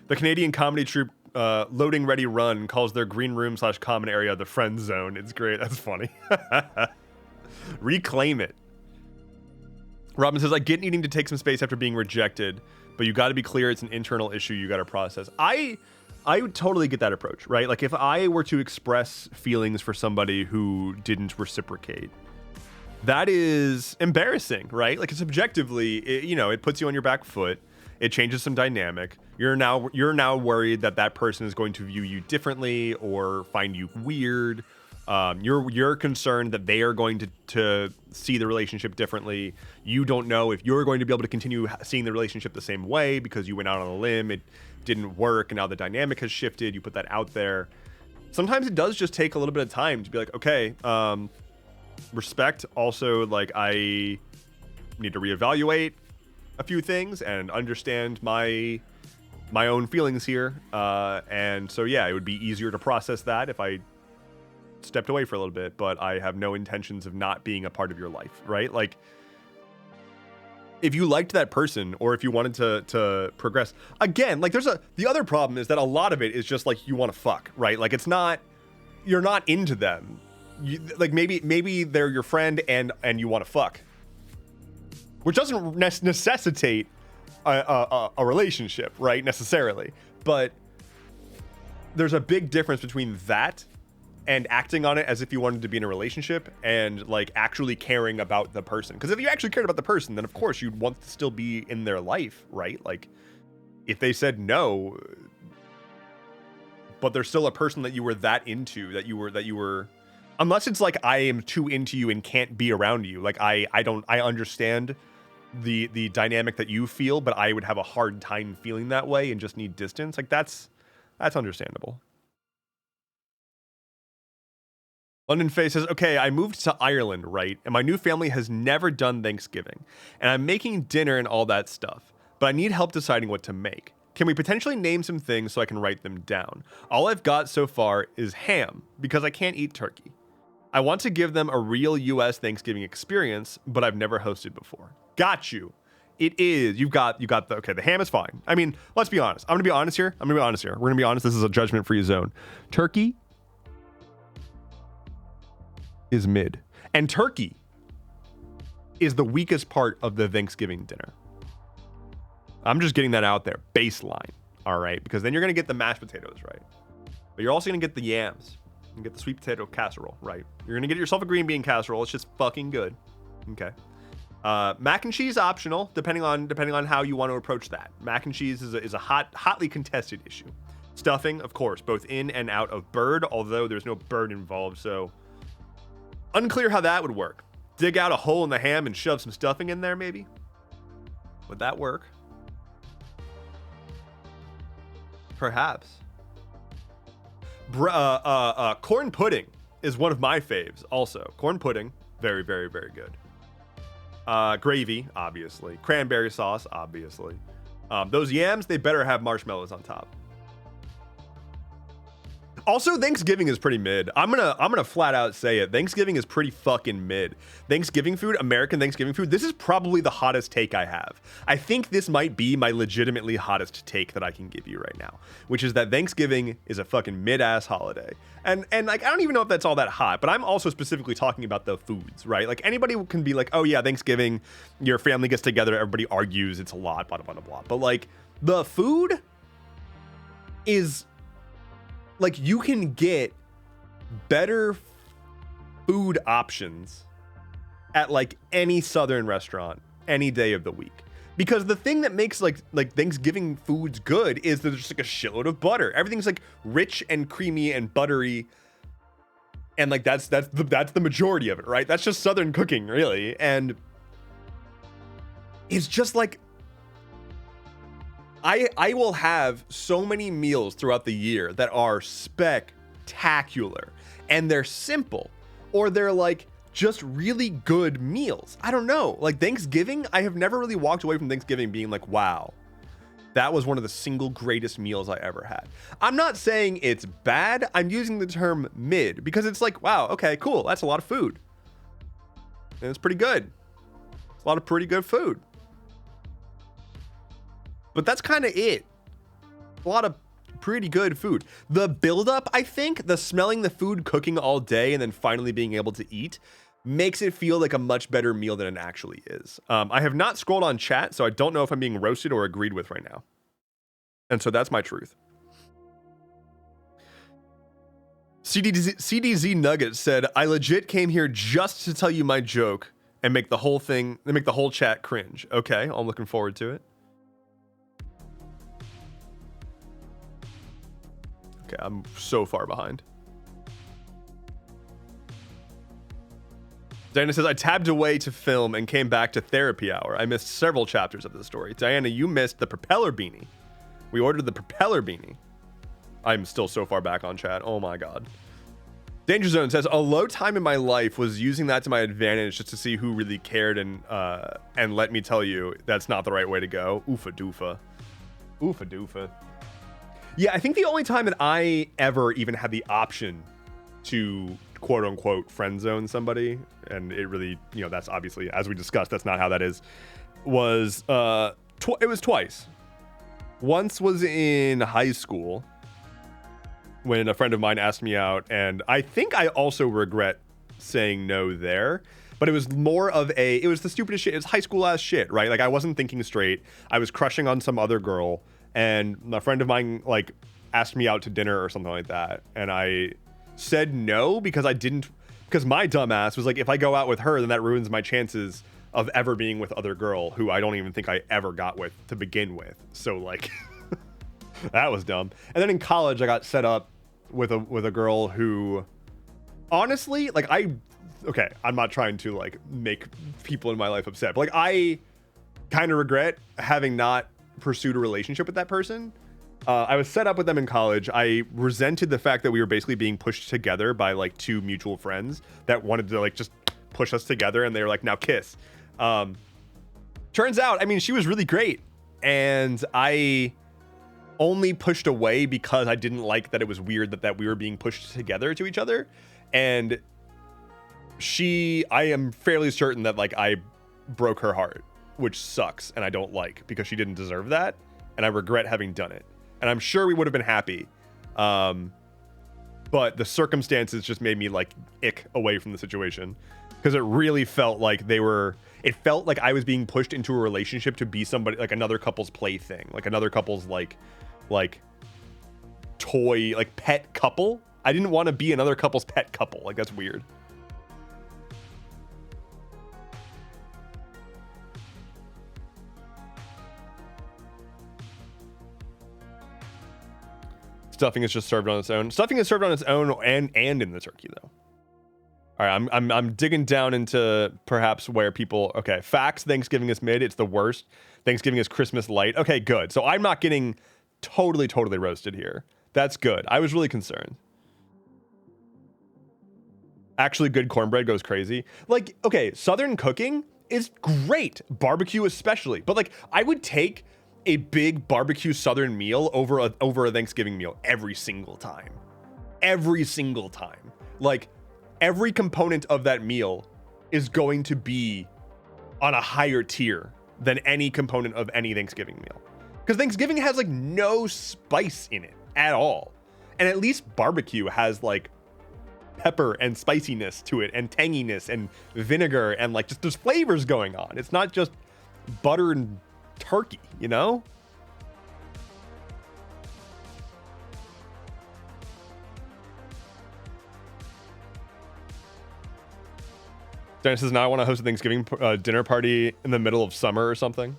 The Canadian comedy troupe Loading Ready Run calls their green room / common area the friend zone. It's great. That's funny. Reclaim it. Robin says, I get needing to take some space after being rejected, but you got to be clear it's an internal issue you got to process. I would totally get that approach, right? Like if I were to express feelings for somebody who didn't reciprocate, that is embarrassing, right? Like it's objectively, it puts you on your back foot. It changes some dynamic. You're now worried that that person is going to view you differently or find you weird. You're concerned that they are going to see the relationship differently. You don't know if you're going to be able to continue seeing the relationship the same way because you went out on a limb. It didn't work, and now the dynamic has shifted. You put that out there. Sometimes it does just take a little bit of time to be like, okay, respect. Also, like I need to reevaluate a few things and understand my own feelings here. And so, yeah, it would be easier to process that if I stepped away for a little bit, but I have no intentions of not being a part of your life, right? Like if you liked that person or if you wanted to progress again, like the other problem is that a lot of it is just like you want to fuck, right? Like you're not into them. Like maybe they're your friend and you want to fuck, which doesn't necessitate a relationship, right? Necessarily. But there's a big difference between that and acting on it as if you wanted to be in a relationship and like actually caring about the person. Because if you actually cared about the person, then of course you'd want to still be in their life, right? Like if they said no, but they're still a person that you were that into, that you were, unless it's like I am too into you and can't be around you. Like I understand the dynamic that you feel, but I would have a hard time feeling that way and just need distance. Like that's understandable. London Face says, okay, I moved to Ireland, right? And my new family has never done Thanksgiving. And I'm making dinner and all that stuff. But I need help deciding what to make. Can we potentially name some things so I can write them down? All I've got so far is ham, because I can't eat turkey. I want to give them a real US Thanksgiving experience, but I've never hosted before. Got you. It is. You got the ham is fine. I mean, let's be honest. I'm going to be honest here. We're going to be honest. This is a judgment-free zone. Turkey is mid. And turkey is the weakest part of the Thanksgiving dinner. I'm just getting that out there. Baseline. All right. Because then you're going to get the mashed potatoes, right? But you're also going to get the yams. You get the sweet potato casserole, right? You're going to get yourself a green bean casserole. It's just fucking good. Okay. Mac and cheese optional, depending on how you want to approach that. Mac and cheese is a hotly contested issue. Stuffing, of course, both in and out of bird, although there's no bird involved, so unclear how that would work. Dig out a hole in the ham and shove some stuffing in there, maybe? Would that work? Perhaps. Corn pudding is one of my faves also. Corn pudding, very, very, very good. Gravy, obviously. Cranberry sauce, obviously. Those yams, they better have marshmallows on top. Also, Thanksgiving is pretty mid. I'm gonna flat out say it. Thanksgiving is pretty fucking mid. Thanksgiving food, American Thanksgiving food, this is probably the hottest take I have. I think this might be my legitimately hottest take that I can give you right now, which is that Thanksgiving is a fucking mid-ass holiday. And like, I don't even know if that's all that hot, but I'm also specifically talking about the foods, right? Like anybody can be like, oh yeah, Thanksgiving, your family gets together, everybody argues, it's a lot, blah, blah, blah, blah. But like the food is, like, you can get better food options at like any Southern restaurant any day of the week. Because the thing that makes like Thanksgiving foods good is that there's just like a shitload of butter. Everything's like rich and creamy and buttery. And like that's the majority of it, right? That's just Southern cooking, really. And it's just like I will have so many meals throughout the year that are spectacular, and they're simple, or they're like just really good meals. I don't know. Like Thanksgiving, I have never really walked away from Thanksgiving being like, wow, that was one of the single greatest meals I ever had. I'm not saying it's bad. I'm using the term mid because it's like, wow, okay, cool. That's a lot of food. And it's pretty good. It's a lot of pretty good food. But that's kind of it. A lot of pretty good food. The buildup, I think, the smelling the food cooking all day and then finally being able to eat makes it feel like a much better meal than it actually is. I have not scrolled on chat, so I don't know if I'm being roasted or agreed with right now. And so that's my truth. CDZ Nugget said, I legit came here just to tell you my joke and make the whole chat cringe. Okay, I'm looking forward to it. Okay, I'm so far behind. Diana says, I tabbed away to film and came back to therapy hour. I missed several chapters of the story. Diana, you missed the propeller beanie. We ordered the propeller beanie. I'm still so far back on chat. Oh my God. Danger Zone says, a low time in my life was using that to my advantage just to see who really cared, and let me tell you, that's not the right way to go. Oofa doofa. Oofa doofa. Yeah, I think the only time that I ever even had the option to quote unquote friend zone somebody, and it really, you know, that's obviously, as we discussed, that's not how that is, was it was twice. Once was in high school when a friend of mine asked me out, and I think I also regret saying no there, but it was more of it was the stupidest shit. It's high school ass shit, right? Like I wasn't thinking straight. I was crushing on some other girl, and a friend of mine like asked me out to dinner or something like that, and I said no because my dumb ass was like, if I go out with her, then that ruins my chances of ever being with other girl who I don't even think I ever got with to begin with. So like that was dumb. And then in college I got set up with a girl who honestly, like I'm not trying to like make people in my life upset, but like I kind of regret having not pursued a relationship with that person. I was set up with them in college. I resented the fact that we were basically being pushed together by like two mutual friends that wanted to like just push us together, and they were like, now kiss. Turns out, I mean, she was really great, and I only pushed away because I didn't like that it was weird that we were being pushed together to each other. And I am fairly certain that like I broke her heart, which sucks, and I don't like, because she didn't deserve that, and I regret having done it. And I'm sure we would have been happy, but the circumstances just made me like ick away from the situation, because it really felt like it felt like I was being pushed into a relationship to be somebody, like another couple's plaything, like another couple's like toy, like pet couple. I didn't want to be another couple's pet couple. Like that's weird. Stuffing is just served on its own. Stuffing is served on its own and in the turkey though. All right, I'm digging down into perhaps where people. Okay, facts. Thanksgiving is mid. It's the worst. Thanksgiving is Christmas light. Okay, good. So I'm not getting totally roasted here. That's good. I was really concerned. Actually, good cornbread goes crazy. Like, okay, Southern cooking is great. Barbecue especially. But like, I would take a big barbecue Southern meal over a Thanksgiving meal every single time. Every single time. Like, every component of that meal is going to be on a higher tier than any component of any Thanksgiving meal. Because Thanksgiving has like no spice in it at all. And at least barbecue has like pepper and spiciness to it, and tanginess and vinegar, and like just there's flavors going on. It's not just butter and turkey, you know? Dan says, now I want to host a Thanksgiving dinner party in the middle of summer or something.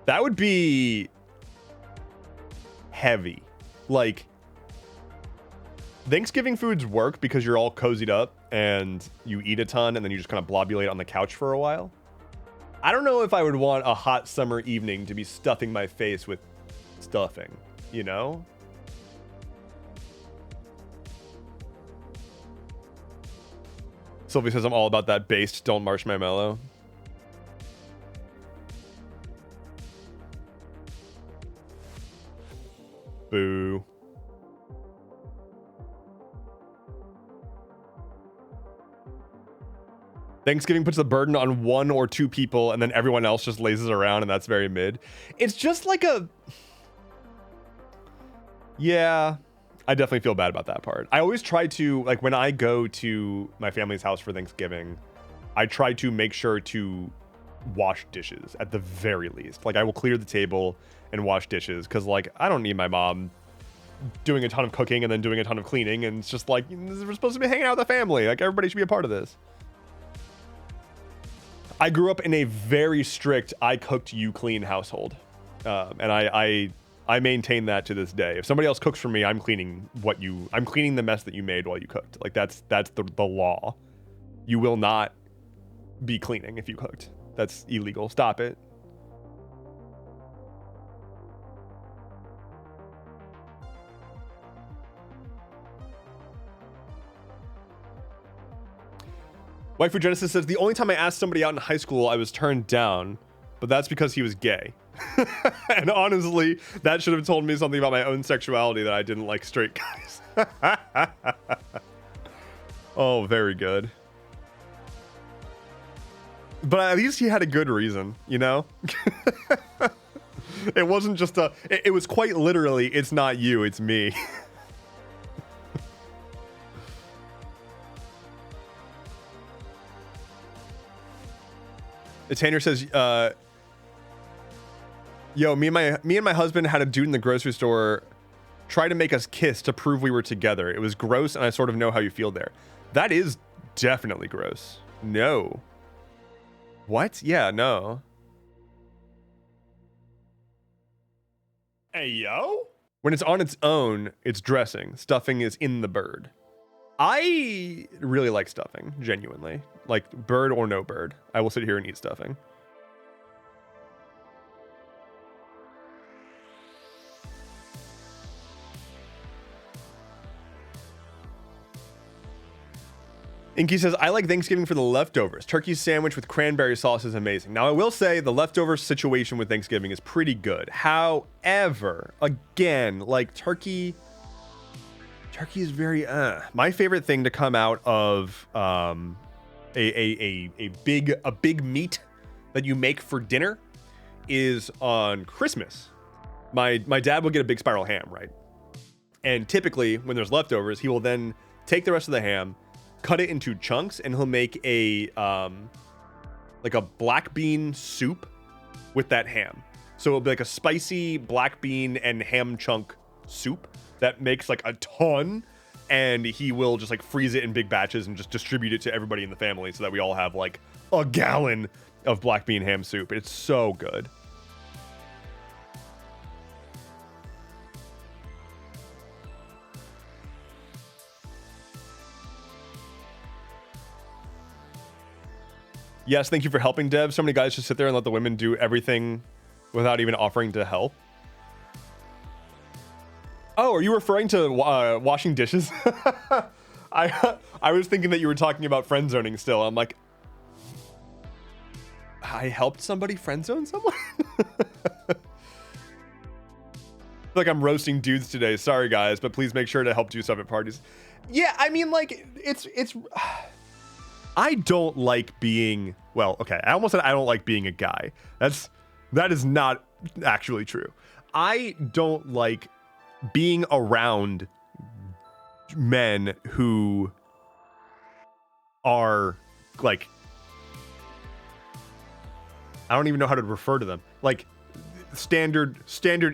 That would be heavy. Like, Thanksgiving foods work because you're all cozied up and you eat a ton and then you just kind of blobulate on the couch for a while. I don't know if I would want a hot summer evening to be stuffing my face with stuffing, you know? Sylvie says, I'm all about that based, don't marshmallow. Boo. Thanksgiving puts the burden on 1 or 2 people and then everyone else just lazes around, and that's very mid. It's just like a... Yeah, I definitely feel bad about that part. I always try to, like, when I go to my family's house for Thanksgiving, I try to make sure to wash dishes at the very least. Like, I will clear the table and wash dishes because, like, I don't need my mom doing a ton of cooking and then doing a ton of cleaning, and it's just like, we're supposed to be hanging out with the family. Like, everybody should be a part of this. I grew up in a very strict I cooked, you clean household. And I maintain that to this day. If somebody else cooks for me, I'm cleaning the mess that you made while you cooked. Like, that's the law. You will not be cleaning if you cooked. That's illegal. Stop it. Waifu Genesis says, the only time I asked somebody out in high school, I was turned down, but that's because he was gay. And honestly, that should have told me something about my own sexuality, that I didn't like straight guys. Oh, very good. But at least he had a good reason, you know? It wasn't just it was quite literally, it's not you, it's me. Tanner says, yo, me and my husband had a dude in the grocery store try to make us kiss to prove we were together. It was gross, and I sort of know how you feel there. That is definitely gross. No. What? Yeah, no. Hey, yo? When it's on its own, it's dressing. Stuffing is in the bird. I really like stuffing, genuinely. Like, bird or no bird, I will sit here and eat stuffing. Inky says, I like Thanksgiving for the leftovers. Turkey sandwich with cranberry sauce is amazing. Now, I will say the leftover situation with Thanksgiving is pretty good. However, again, like turkey is very, My favorite thing to come out of a big meat that you make for dinner is on Christmas. My dad will get a big spiral ham, right? And typically, when there's leftovers, he will then take the rest of the ham, cut it into chunks, and he'll make a like a black bean soup with that ham. So it'll be like a spicy black bean and ham chunk soup that makes like a ton, and he will just like freeze it in big batches and just distribute it to everybody in the family so that we all have like a gallon of black bean ham soup. It's so good. Yes, thank you for helping, Dev. So many guys just sit there and let the women do everything without even offering to help. Oh, are you referring to washing dishes? I was thinking that you were talking about friend zoning still. I'm like, I helped somebody friend zone someone? Like I'm roasting dudes today. Sorry, guys, but please make sure to help do stuff at parties. Yeah, I mean, like, it's... I don't like being, well, okay, I almost said I don't like being a guy. That is not actually true. I don't like being around men who are like, I don't even know how to refer to them. Like standard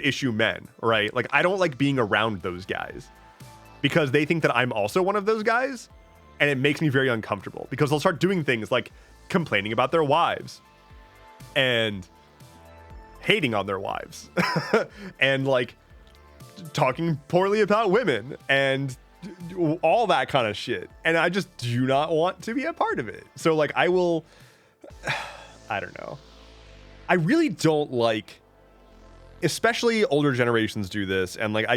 issue men, right? Like I don't like being around those guys because they think that I'm also one of those guys. And it makes me very uncomfortable because they'll start doing things like complaining about their wives and hating on their wives and like talking poorly about women and all that kind of shit. And I just do not want to be a part of it. So like I don't know. I really don't like, especially older generations do this. And like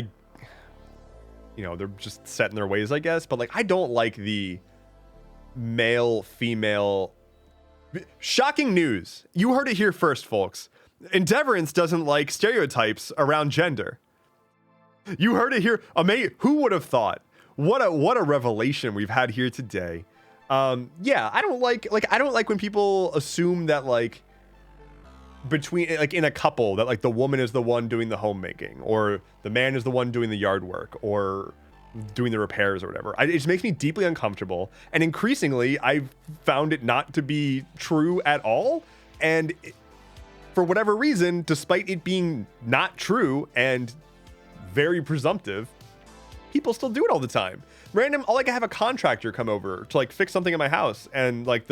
they're just set in their ways, I guess. But like, I don't like the male, female. Shocking news. You heard it here first, folks. Endeavorance doesn't like stereotypes around gender. You heard it here. Who would have thought? What a revelation we've had here today. Yeah, I don't like when people assume that like between like in a couple that like the woman is the one doing the homemaking or the man is the one doing the yard work or doing the repairs or whatever. It just makes me deeply uncomfortable. And increasingly, I've found it not to be true at all. And for whatever reason, despite it being not true and very presumptive, people still do it all the time. I'll like have a contractor come over to like fix something in my house, and like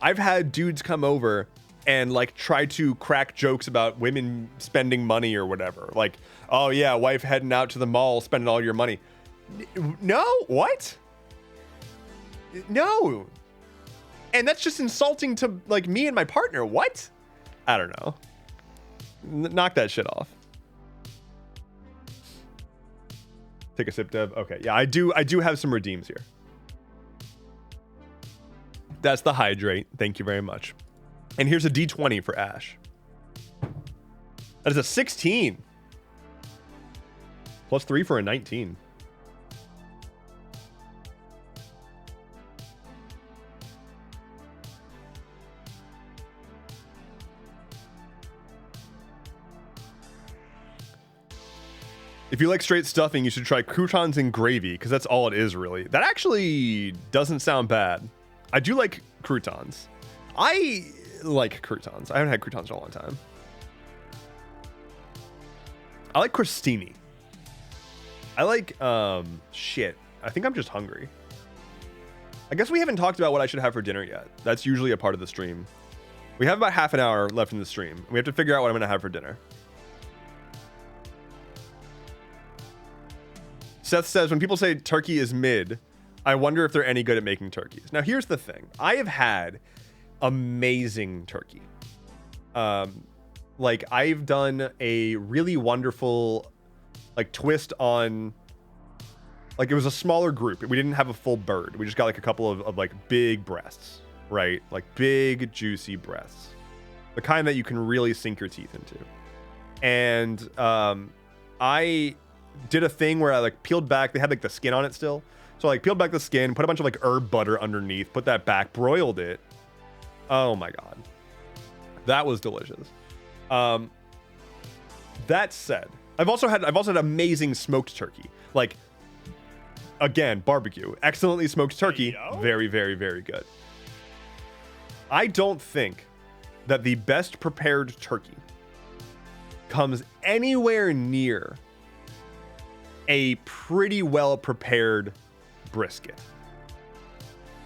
I've had dudes come over and like try to crack jokes about women spending money or whatever. Like, oh yeah, wife heading out to the mall, spending all your money. No, what? No. And that's just insulting to like me and my partner. What? I don't know. Knock that shit off. Take a sip, Deb. Okay, yeah, I do have some redeems here. That's the hydrate. Thank you very much. And here's a D20 for Ash. That is a 16. Plus 3 for a 19. If you like straight stuffing, you should try croutons and gravy, because that's all it is, really. That actually doesn't sound bad. I do like croutons. I like croutons. I haven't had croutons in a long time. I like crostini. I like, shit. I think I'm just hungry. I guess we haven't talked about what I should have for dinner yet. That's usually a part of the stream. We have about half an hour left in the stream. We have to figure out what I'm going to have for dinner. Seth says, when people say turkey is mid, I wonder if they're any good at making turkeys. Now, here's the thing. I have had amazing turkey. Like, I've done a really wonderful, like, twist on... Like, it was a smaller group. We didn't have a full bird. We just got, like, a couple of like, big breasts, right? Like, big, juicy breasts. The kind that you can really sink your teeth into. And I... did a thing where I like peeled back, they had like the skin on it still, so I like peeled back the skin, put a bunch of like herb butter underneath, put that back, broiled it. Oh my god, that was delicious. That said, I've also had amazing smoked turkey, like, again, barbecue, excellently smoked turkey. Very, very, very good. I don't think that the best prepared turkey comes anywhere near a pretty well prepared brisket,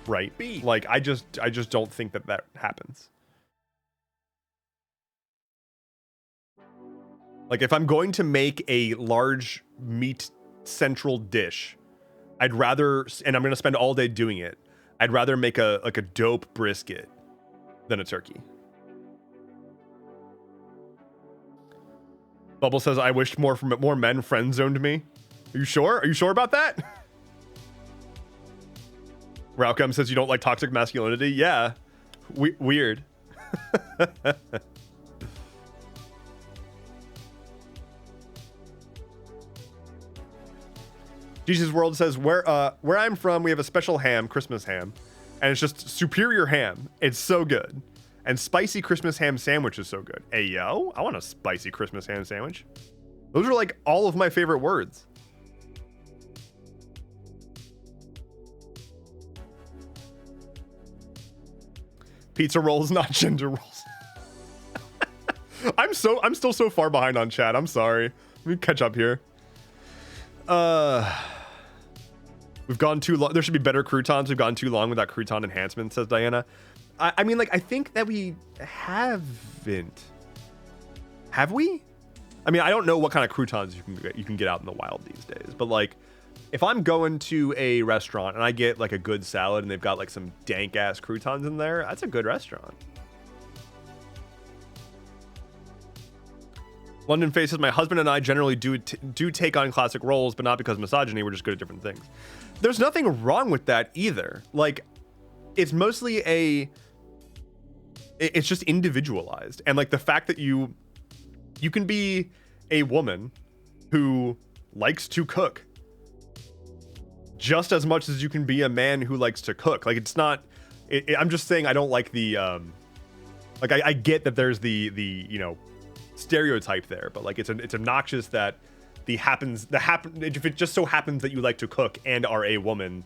right? Like, I just don't think that happens. Like, if I'm going to make a large meat central dish, I'd rather, and I'm going to spend all day doing it, I'd rather make a dope brisket than a turkey. Bubble says, I wished more men friend zoned me. Are you sure? Are you sure about that? Ralcom says you don't like toxic masculinity. Yeah. Weird. Jesus World says, where I'm from, we have a special ham, Christmas ham, and it's just superior ham. It's so good. And spicy Christmas ham sandwich is so good. Hey, yo, I want a spicy Christmas ham sandwich. Those are like all of my favorite words. Pizza rolls, not gender rolls. I'm still so far behind on chat. I'm sorry. Let me catch up here. We've gone too long. There should be better croutons. We've gone too long without crouton enhancement, says Diana. I mean, like, I think that we haven't. Have we? I mean, I don't know what kind of croutons you can get out in the wild these days, but like, if I'm going to a restaurant and I get like a good salad and they've got like some dank ass croutons in there, that's a good restaurant. London Face says, my husband and I generally do take on classic roles, but not because of misogyny. We're just good at different things. There's nothing wrong with that either. Like, it's mostly it's just individualized. And like the fact that you can be a woman who likes to cook just as much as you can be a man who likes to cook. Like, it's not, I'm just saying I don't like the, like, I get that there's the, you know, stereotype there, but like, it's obnoxious that if it just so happens that you like to cook and are a woman,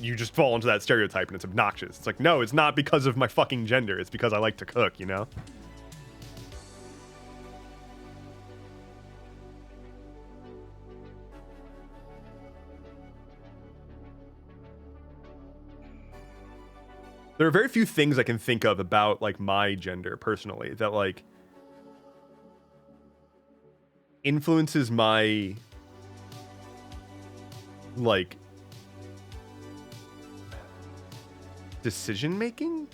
you just fall into that stereotype and it's obnoxious. It's like, no, it's not because of my fucking gender. It's because I like to cook, you know? There are very few things I can think of about like my gender personally that like influences my like decision making,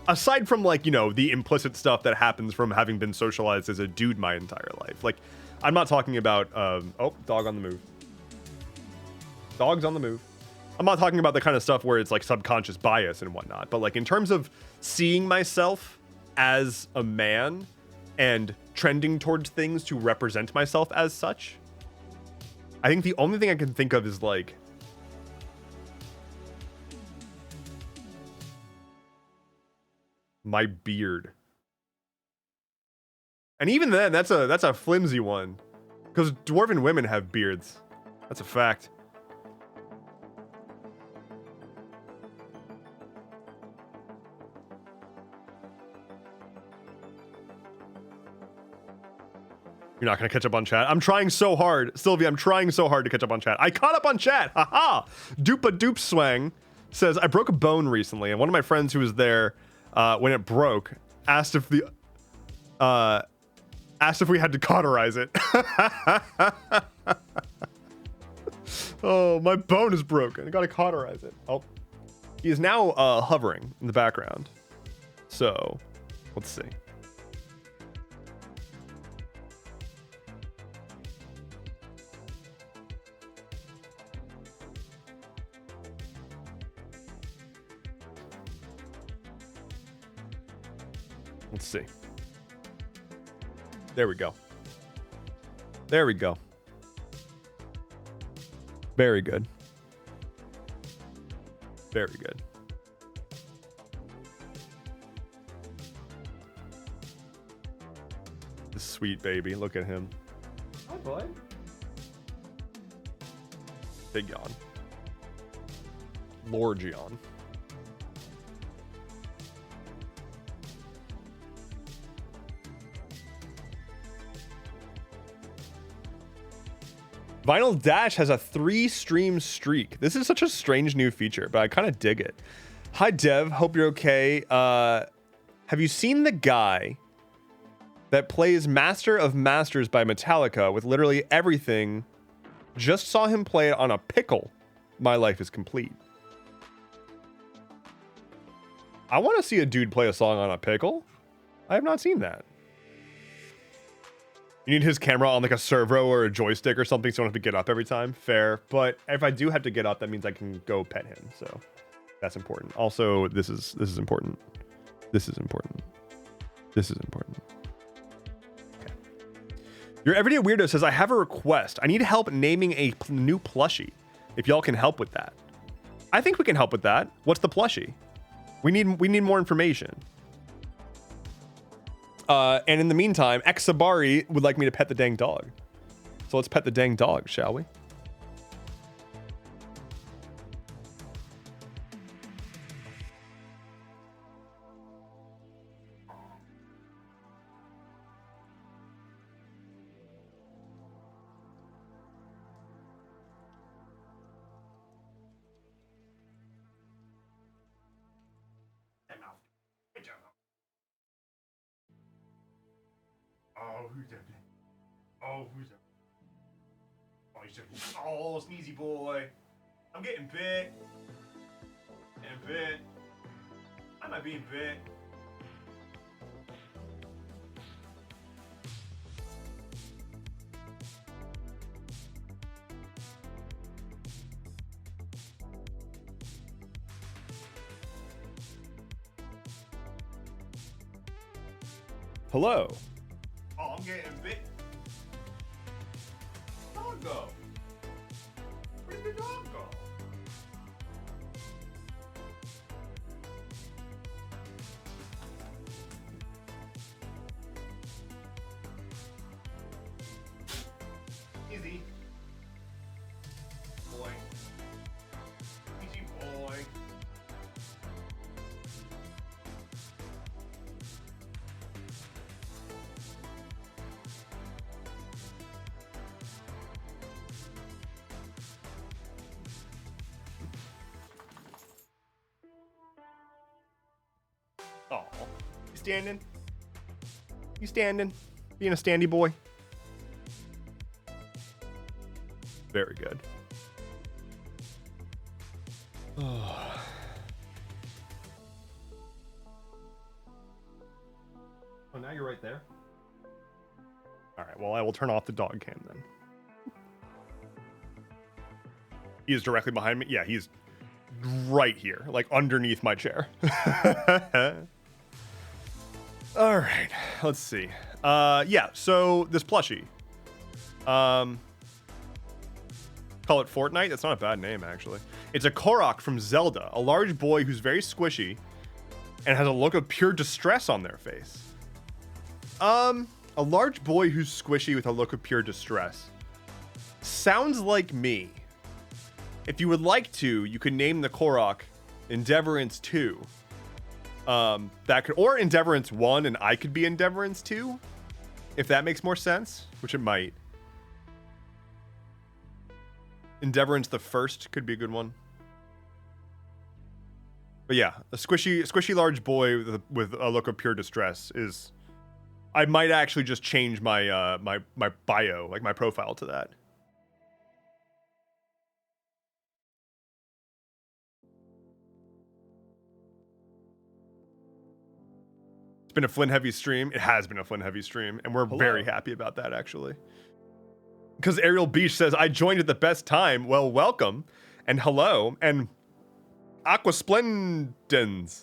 aside from like, you know, the implicit stuff that happens from having been socialized as a dude my entire life. Like, I'm not talking about oh, dog on the move. Dog's on the move. I'm not talking about the kind of stuff where it's like subconscious bias and whatnot, but like in terms of seeing myself as a man and trending towards things to represent myself as such, I think the only thing I can think of is like my beard. And even then, that's a flimsy one, because dwarven women have beards. That's a fact. You're not going to catch up on chat. I'm trying so hard. Sylvia, I'm trying so hard to catch up on chat. I caught up on chat. Haha. Doopa Doop Swang says, I broke a bone recently, and one of my friends who was there when it broke asked if we had to cauterize it. Oh, my bone is broken. I got to cauterize it. Oh, he is now hovering in the background. So, let's see. Let's see. There we go. There we go. Very good. Very good. This sweet baby. Look at him. Hi, bud. Big yawn. Lord yawn. Vinyl Dash has a 3-stream streak. This is such a strange new feature, but I kind of dig it. Hi, Dev. Hope you're okay. Have you seen the guy that plays Master of Masters by Metallica with literally everything? Just saw him play it on a pickle. My life is complete. I want to see a dude play a song on a pickle. I have not seen that. You need his camera on like a servo or a joystick or something, so I don't have to get up every time. Fair. But if I do have to get up, that means I can go pet him. So that's important. Also, this is important. This is important. This is important. Okay. Your Everyday Weirdo says, I have a request. I need help naming a new plushie. If y'all can help with that. I think we can help with that. What's the plushie? We need more information. And in the meantime, Xabari would like me to pet the dang dog. So let's pet the dang dog, shall we? Oh, who's that? Oh, who's that? Oh, he's just, oh, sneezy boy. I'm getting bit. And bit. I might be bit. Hello. Oh, I'm getting bit. Dog go. Where'd the dog go? Easy. Boy. Easy boy. Oh, you standing? You standing? Being a standy boy? Very good. Oh. Oh, now you're right there. All right, well, I will turn off the dog cam then. He is directly behind me. Yeah, he's right here, like underneath my chair. All right, let's see. Yeah, so this plushie. Call it Fortnite. That's not a bad name, actually. It's a Korok from Zelda, a large boy who's very squishy and has a look of pure distress on their face. A large boy who's squishy with a look of pure distress. Sounds like me. If you would like to, you could name the Korok Endeavorance 2. That could, or Endeavorance 1, and I could be Endeavorance 2, if that makes more sense, which it might. Endeavorance the First could be a good one. But yeah, a squishy large boy with a look of pure distress is. I might actually just change my my bio, like my profile, to that. It's been a Flynn heavy stream. It has been a Flynn heavy stream, and we're very happy about that, actually. Because Ariel Beach says, I joined at the best time. Well, welcome and hello. And Aquasplendens.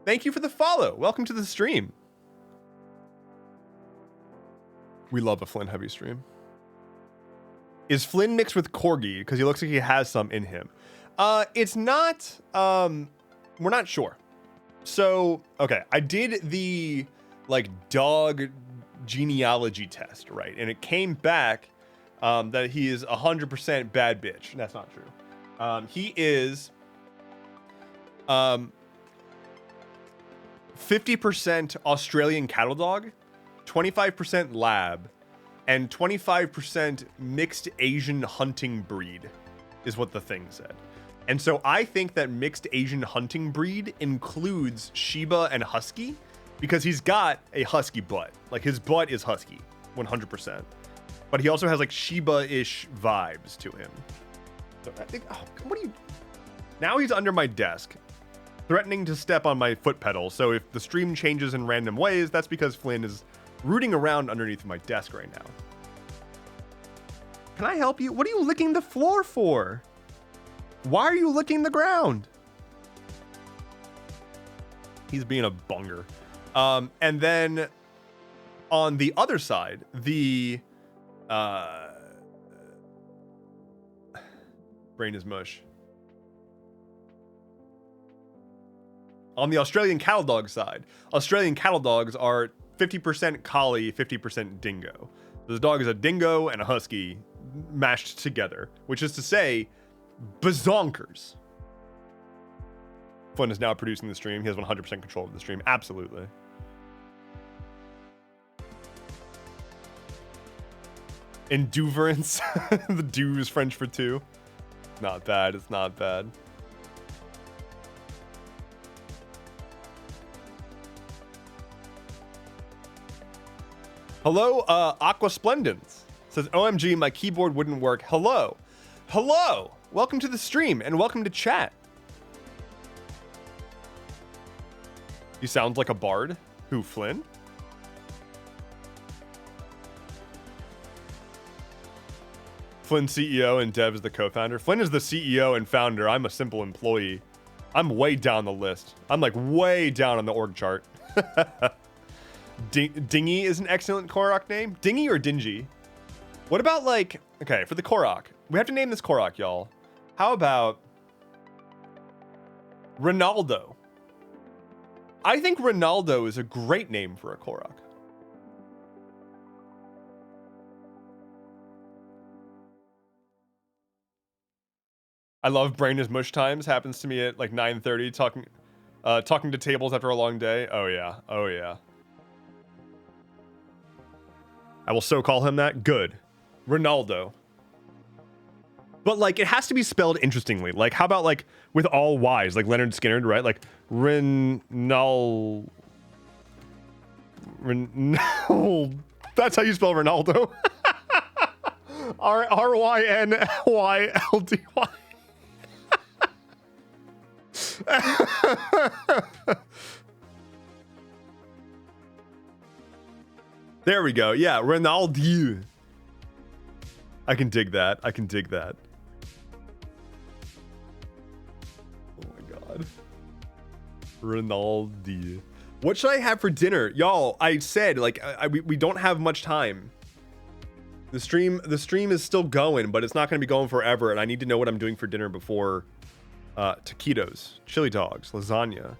Thank you for the follow. Welcome to the stream. We love a Flynn heavy stream. Is Flynn mixed with Corgi? Because he looks like he has some in him. It's not, we're not sure. So, okay, I did the like dog genealogy test, right? And it came back that he is 100% bad bitch. That's not true. He is 50% Australian cattle dog, 25% lab, and 25% mixed Asian hunting breed is what the thing said. And so I think that mixed Asian hunting breed includes Shiba and Husky, because he's got a husky butt. Like his butt is husky, 100%. But he also has like Shiba-ish vibes to him. So I think, oh, what are you? Now he's under my desk, threatening to step on my foot pedal. So if the stream changes in random ways, that's because Flynn is rooting around underneath my desk right now. Can I help you? What are you licking the floor for? Why are you licking the ground? He's being a bunger. And then on the other side, the brain is mush. On the Australian cattle dog side, Australian cattle dogs are 50% collie, 50% dingo. This dog is a dingo and a husky mashed together, which is to say, bazonkers. Flynn is now producing the stream. He has 100% control of the stream. Absolutely. Endeavorance. The do is French for two. Not bad. It's not bad. Hello, Aqua Splendens. Says, OMG, my keyboard wouldn't work. Hello. Hello. Welcome to the stream and welcome to chat. You sound like a bard. Who, Flynn? Flynn CEO and Dev is the co-founder. Flynn is the CEO and founder. I'm a simple employee. I'm way down the list. I'm like way down on the org chart. Dingy is an excellent Korok name. Dingy or Dingy? What about like, okay, for the Korok. We have to name this Korok, y'all. How about Ronaldo? I think Ronaldo is a great name for a Korok. I love brain is mush times. Happens to me at like 9:30 talking to tables after a long day. Oh yeah. Oh yeah. I will so call him that. Good. Ronaldo. But like it has to be spelled interestingly. Like how about like with all Y's, like Leonard Skinner, right? Like Ronaldo. That's how you spell Ronaldo. RYNYLDY. There we go. Yeah, Ronaldo. I can dig that. I can dig that. Oh my god. Ronaldo. What should I have for dinner? Y'all, I said like we don't have much time. The stream is still going, but it's not going to be going forever and I need to know what I'm doing for dinner before taquitos, chili dogs, lasagna,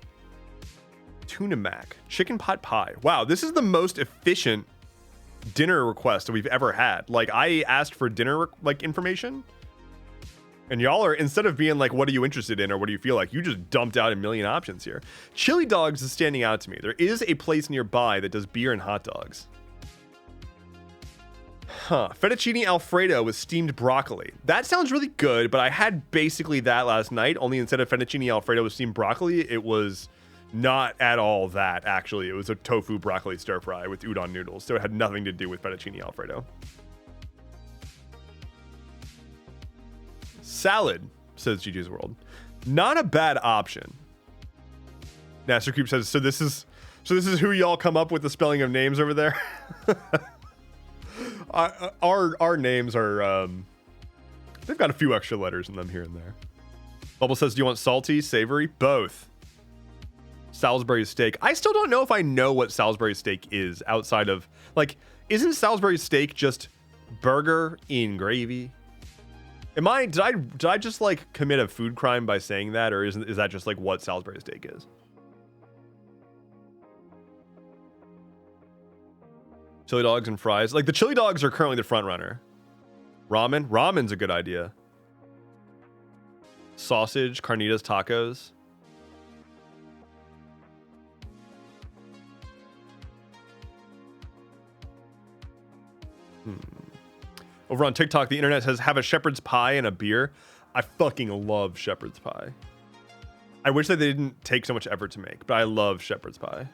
tuna mac, chicken pot pie. Wow, this is the most efficient dinner request that we've ever had. Like I asked for dinner like information and y'all are, instead of being like, what are you interested in or what do you feel like, you just dumped out a million options here. Chili dogs is standing out to me. There is a place nearby that does beer and hot dogs. Huh. Fettuccine Alfredo with steamed broccoli. That sounds really good, but I had basically that last night, only instead of fettuccine Alfredo with steamed broccoli, it was not at all that, actually. It was a tofu broccoli stir fry with udon noodles, so it had nothing to do with fettuccine Alfredo. Salad, says GG's World. Not a bad option. Nasser Creep says, so this is who y'all come up with the spelling of names over there? Our names are they've got a few extra letters in them here and there. Bubble says, do you want salty, savory? Both. Salisbury steak. I still don't know if I know what Salisbury steak is outside of like, isn't Salisbury steak just burger in gravy? Did I just like commit a food crime by saying that, or is that just like what Salisbury steak is? Chili dogs and fries. Like the chili dogs are currently the front runner. Ramen's a good idea. Sausage, carnitas, tacos. Over on TikTok, the internet says have a shepherd's pie and a beer. I fucking love shepherd's pie. I wish that they didn't take so much effort to make, but I love shepherd's pie.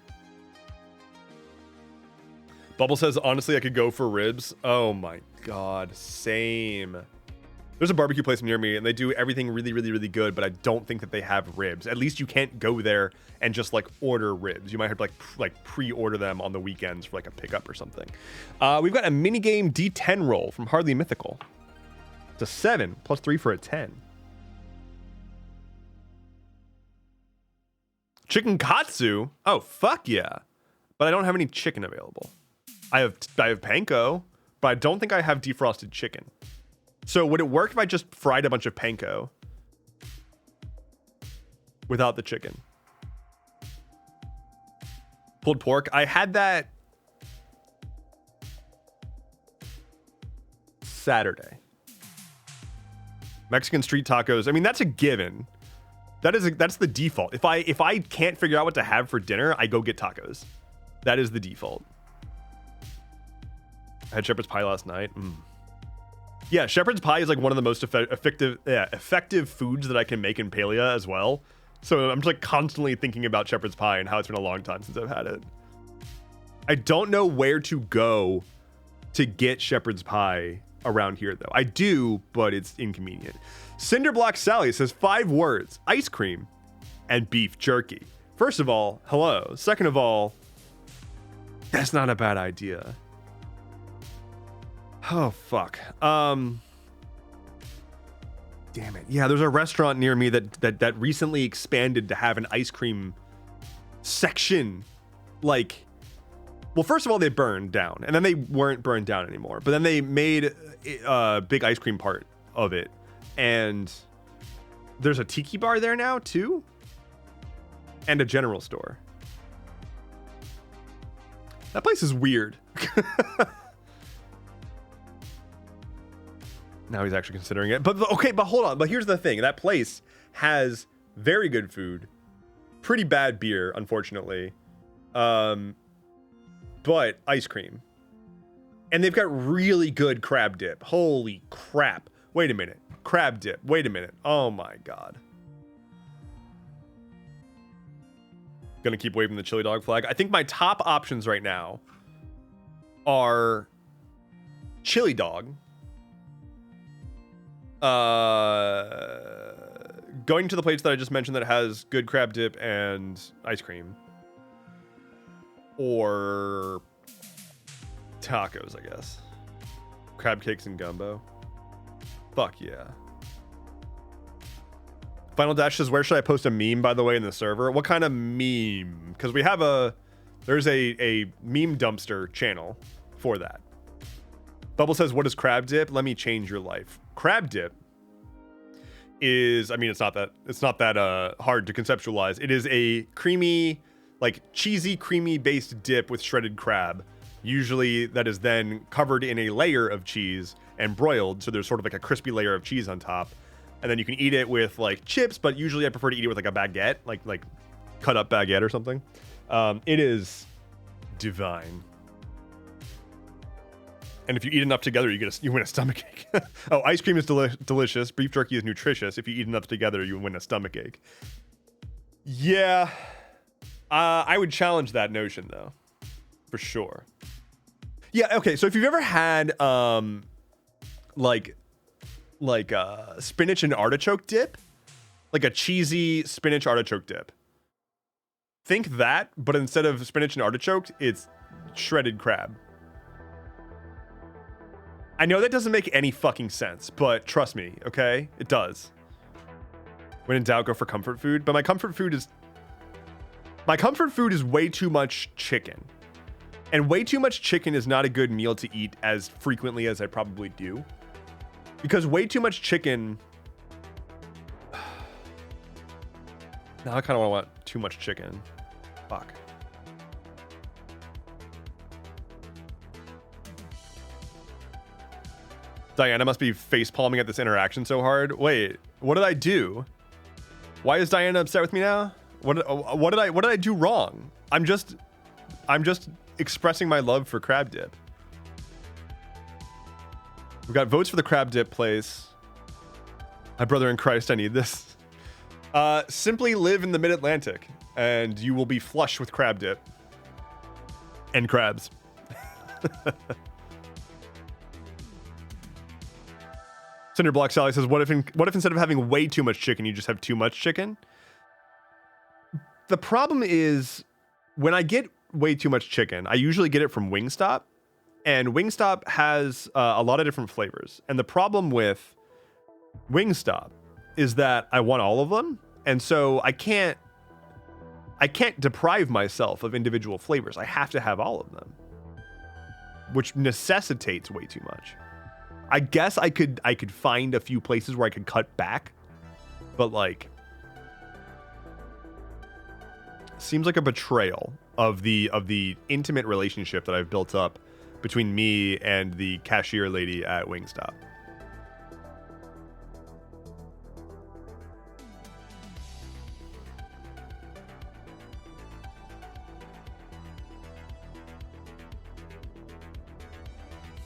Bubble says, honestly, I could go for ribs. Oh my god, same. There's a barbecue place near me and they do everything really, really, really good, but I don't think that they have ribs. At least you can't go there and just like order ribs. You might have to like pre-order them on the weekends for like a pickup or something. We've got a minigame D10 roll from Hardly Mythical. It's a 7 plus 3 for a 10. Chicken katsu? Oh, fuck yeah. But I don't have any chicken available. I have panko, but I don't think I have defrosted chicken. So would it work if I just fried a bunch of panko without the chicken? Pulled pork. I had that Saturday. Mexican street tacos. I mean, that's a given. That's the default. If I can't figure out what to have for dinner, I go get tacos. That is the default. I had shepherd's pie last night. Yeah, shepherd's pie is like one of the most effective foods that I can make in Paleo as well. So I'm just like constantly thinking about shepherd's pie and how it's been a long time since I've had it. I don't know where to go to get shepherd's pie around here, though. I do, but it's inconvenient. Cinderblock Sally says 5 words: ice cream and beef jerky. First of all, hello. Second of all, that's not a bad idea. Oh, fuck. Damn it. Yeah, there's a restaurant near me that recently expanded to have an ice cream section. Like, well, first of all, they burned down, and then they weren't burned down anymore. But then they made a big ice cream part of it, and there's a tiki bar there now too, and a general store. That place is weird. Now he's actually considering it. But okay, but hold on. But here's the thing. That place has very good food, pretty bad beer, unfortunately, but ice cream. And they've got really good crab dip. Holy crap. Wait a minute. Crab dip. Wait a minute. Oh my God. Gonna keep waving the chili dog flag. I think my top options right now are chili dog, going to the place that I just mentioned that has good crab dip and ice cream, or tacos, I guess. Crab cakes and gumbo. Fuck yeah. Final Dash says, where should I post a meme, by the way, in the server? What kind of meme? Because we have there's a meme dumpster channel for that. Bubble says, what is crab dip? Let me change your life. Crab dip is, I mean, it's not that hard to conceptualize. It is a creamy, like cheesy, creamy based dip with shredded crab. Usually that is then covered in a layer of cheese and broiled. So there's sort of like a crispy layer of cheese on top. And then you can eat it with like chips, but usually I prefer to eat it with like a baguette, like cut up baguette or something. It is divine. And if you eat enough together, you win a stomachache. Oh, ice cream is delicious. Beef jerky is nutritious. If you eat enough together, you win a stomachache. Yeah, I would challenge that notion though, for sure. Yeah. Okay. So if you've ever had like spinach and artichoke dip, like a cheesy spinach artichoke dip, think that, but instead of spinach and artichoke, it's shredded crab. I know that doesn't make any fucking sense, but trust me, okay? It does. When in doubt, go for comfort food. But my comfort food is way too much chicken. And way too much chicken is not a good meal to eat as frequently as I probably do. Because way too much chicken... Now I kind of want too much chicken. Fuck. Diana must be face palming at this interaction so hard. Wait, what did I do? Why is Diana upset with me now? What did I do wrong? I'm just expressing my love for crab dip. We've got votes for the crab dip place. My brother in Christ, I need this. Simply live in the mid-Atlantic and you will be flush with crab dip and crabs. Cinderblock Sally says, what if instead of having way too much chicken, you just have too much chicken? The problem is when I get way too much chicken, I usually get it from Wingstop, and Wingstop has a lot of different flavors. And the problem with Wingstop is that I want all of them, and so I can't deprive myself of individual flavors. I have to have all of them, which necessitates way too much. I guess I could find a few places where I could cut back, but like, seems like a betrayal of the intimate relationship that I've built up between me and the cashier lady at Wingstop.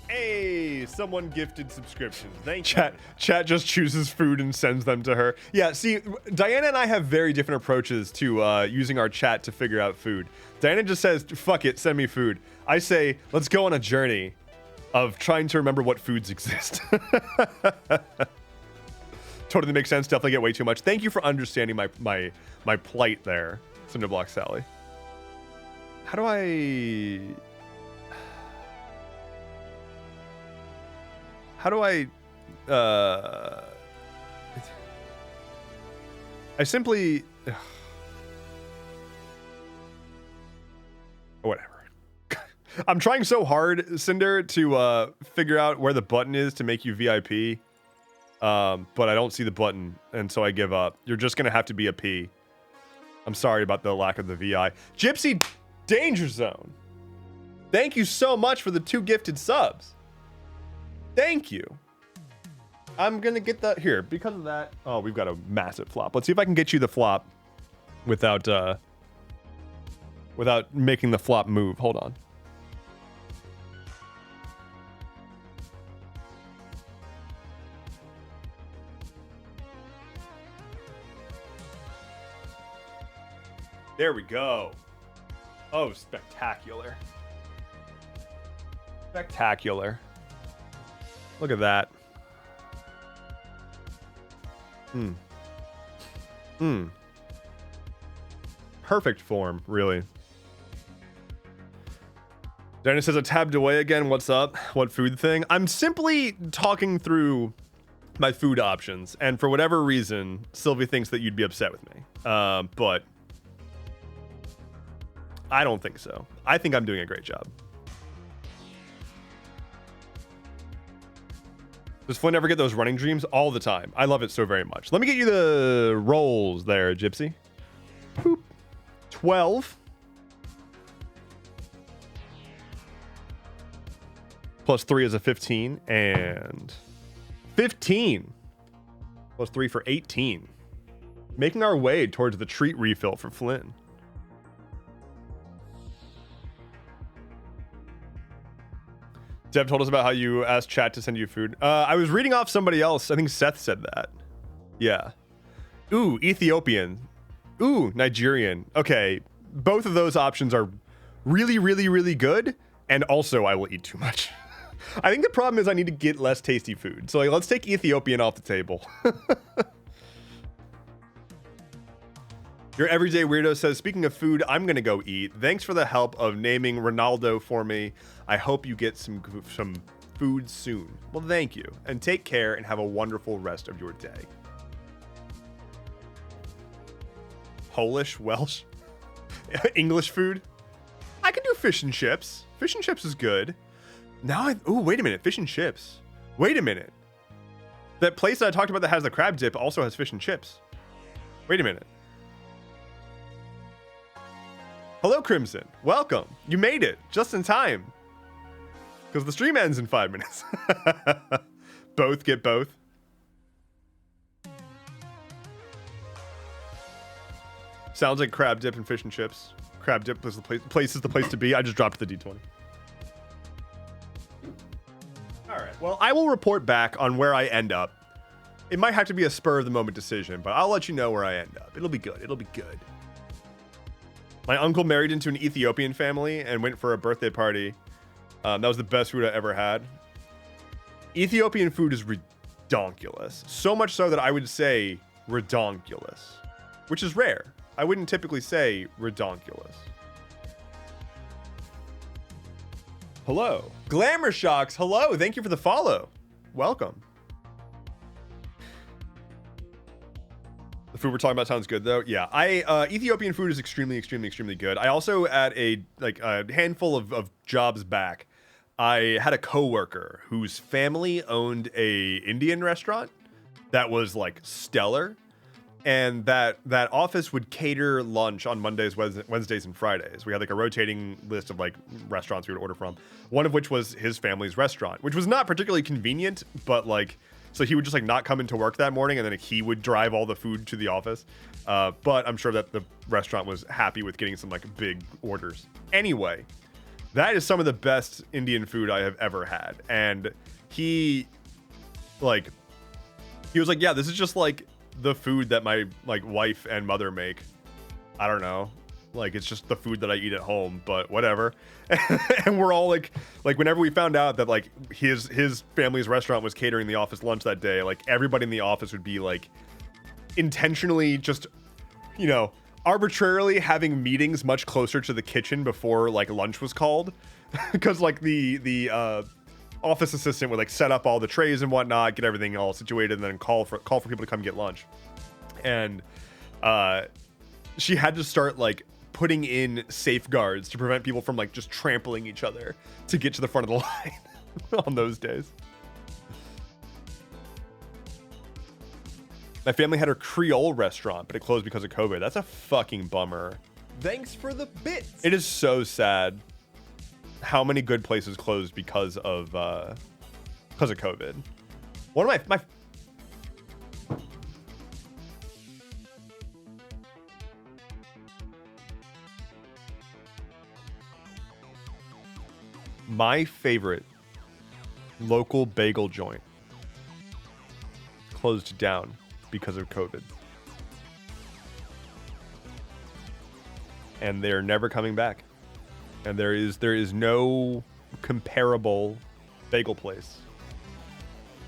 Hey, Yay! Someone gifted subscriptions. Thank you. Chat just chooses food and sends them to her. Yeah, see, Diana and I have very different approaches to using our chat to figure out food. Diana just says, fuck it, send me food. I say, let's go on a journey of trying to remember what foods exist. Totally makes sense. Definitely get way too much. Thank you for understanding my plight there, Cinderblock Sally. How do I... I simply... Whatever. I'm trying so hard, Cinder, to figure out where the button is to make you VIP. But I don't see the button, and so I give up. You're just gonna have to be a P. I'm sorry about the lack of the VI. Gypsy Danger Zone. Thank you so much for the 2 gifted subs. Thank you. I'm gonna get that here because of that. Oh, we've got a massive flop. Let's see if I can get you the flop without making the flop move. Hold on. There we go. Oh, spectacular. Spectacular. Look at that. Perfect form, really. Dennis says, I tabbed away again. What's up? What food thing? I'm simply talking through my food options, and for whatever reason, Sylvie thinks that you'd be upset with me. But I don't think so. I think I'm doing a great job. Does Flynn ever get those running dreams? All the time. I love it so very much. Let me get you the rolls there, Gypsy. Boop. 12. Plus 3 is a 15. And 15. Plus 3 for 18. Making our way towards the treat refill for Flynn. Dev told us about how you asked chat to send you food. I was reading off somebody else. I think Seth said that. Yeah. Ooh, Ethiopian. Ooh, Nigerian. Okay. Both of those options are really, really, really good. And also, I will eat too much. I think the problem is I need to get less tasty food. So let's take Ethiopian off the table. Your everyday weirdo says, speaking of food, I'm going to go eat. Thanks for the help of naming Ronaldo for me. I hope you get some food soon. Well, thank you. And take care and have a wonderful rest of your day. Polish, Welsh, English food. I can do fish and chips. Fish and chips is good. Now oh, wait a minute. Fish and chips. Wait a minute. That place that I talked about that has the crab dip also has fish and chips. Wait a minute. Hello, Crimson. Welcome. You made it just in time. Because the stream ends in 5 minutes. Both get both. Sounds like crab dip and fish and chips. Crab dip was the place is the place to be. I just dropped the D20. All right. Well, I will report back on where I end up. It might have to be a spur of the moment decision, but I'll let you know where I end up. It'll be good. It'll be good. My uncle married into an Ethiopian family and went for a birthday party. That was the best food I ever had. Ethiopian food is redonkulous. So much so that I would say redonkulous, which is rare. I wouldn't typically say redonkulous. Hello. Glamour Shocks. Hello. Thank you for the follow. Welcome. The food we're talking about sounds good though. Yeah, Ethiopian food is extremely good. I also at a handful of jobs back, I had a coworker whose family owned a Indian restaurant that was like stellar, and that office would cater lunch on Mondays, Wednesdays, and Fridays. We had like a rotating list of like restaurants we would order from. One of which was his family's restaurant, which was not particularly convenient, but like. So he would just like not come into work that morning, and then he would drive all the food to the office. But I'm sure that the restaurant was happy with getting some like big orders. Anyway, that is some of the best Indian food I have ever had. And he was like, yeah, this is just like the food that my like wife and mother make. I don't know. Like, it's just the food that I eat at home, but whatever. And we're all like whenever we found out that like his family's restaurant was catering the office lunch that day, like everybody in the office would be like intentionally just, you know, arbitrarily having meetings much closer to the kitchen before like lunch was called. Because like the office assistant would like set up all the trays and whatnot, get everything all situated, and then call for people to come get lunch. And she had to start like putting in safeguards to prevent people from like just trampling each other to get to the front of the line on those days. My family had a Creole restaurant, but it closed because of COVID. That's a fucking bummer. Thanks for the bits. It is so sad how many good places closed because of COVID. One of my favorite local bagel joint closed down because of COVID. And they're never coming back. And there is no comparable bagel place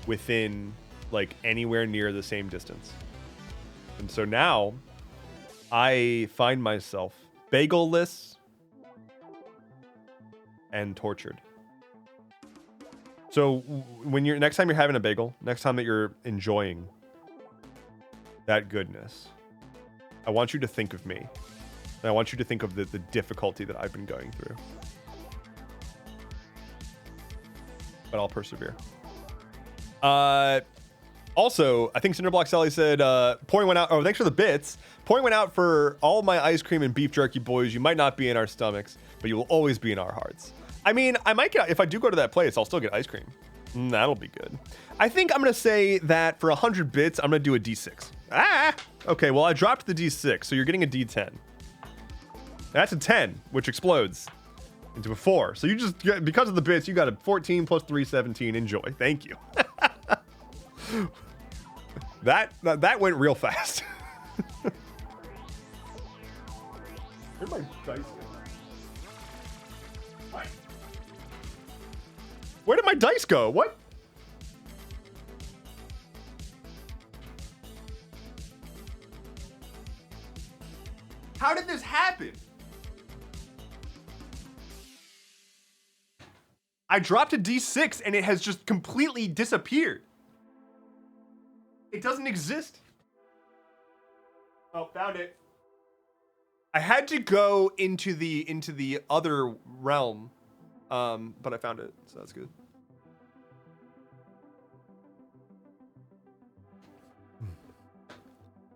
within like anywhere near the same distance. And so now I find myself bagel-less and tortured. So when next time you're having a bagel, next time that you're enjoying that goodness, I want you to think of me. And I want you to think of the difficulty that I've been going through. But I'll persevere. Also, I think Cinderblock Sally said, pouring one out. Oh, thanks for the bits. Pouring one out for all my ice cream and beef jerky boys. You might not be in our stomachs, but you will always be in our hearts. I mean, I might get, if I do go to that place, I'll still get ice cream. That'll be good. I think I'm going to say that for 100 bits, I'm going to do a D6. Okay, well, I dropped the D6, so you're getting a D10. That's a 10, which explodes into a 4. So you just, because of the bits, you got a 14 plus 3, 17. Enjoy. Thank you. That went real fast. Where'd my dice go? Where did my dice go? What? How did this happen? I dropped a D6 and it has just completely disappeared. It doesn't exist. Oh, found it. I had to go into the other realm, but I found it, so that's good.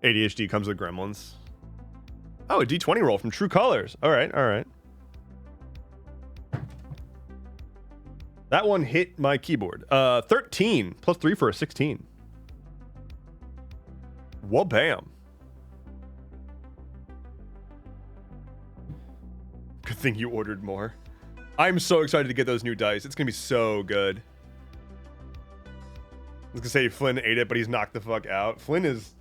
ADHD comes with gremlins. Oh, a D20 roll from True Colors. All right, all right. That one hit my keyboard. 13 plus 3 for a 16. Whoa, bam. Good thing you ordered more. I'm so excited to get those new dice. It's gonna be so good. I was gonna say Flynn ate it, but he's knocked the fuck out. Flynn is...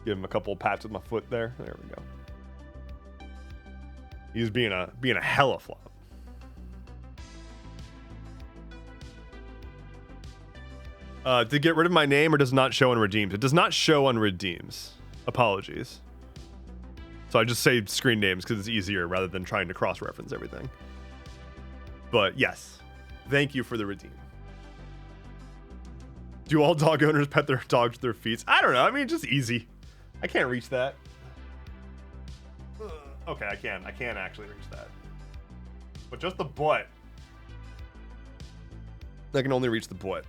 Give him a couple pats with my foot there. There we go. He's being a hella flop. To get rid of my name or does not show on redeems? It does not show on redeems. Apologies. So I just say screen names because it's easier rather than trying to cross-reference everything. But yes, thank you for the redeem. Do all dog owners pet their dogs with their feet? I don't know. I mean, just easy. I can't reach that. Okay, I can. I can actually reach that. But just the butt. I can only reach the butt.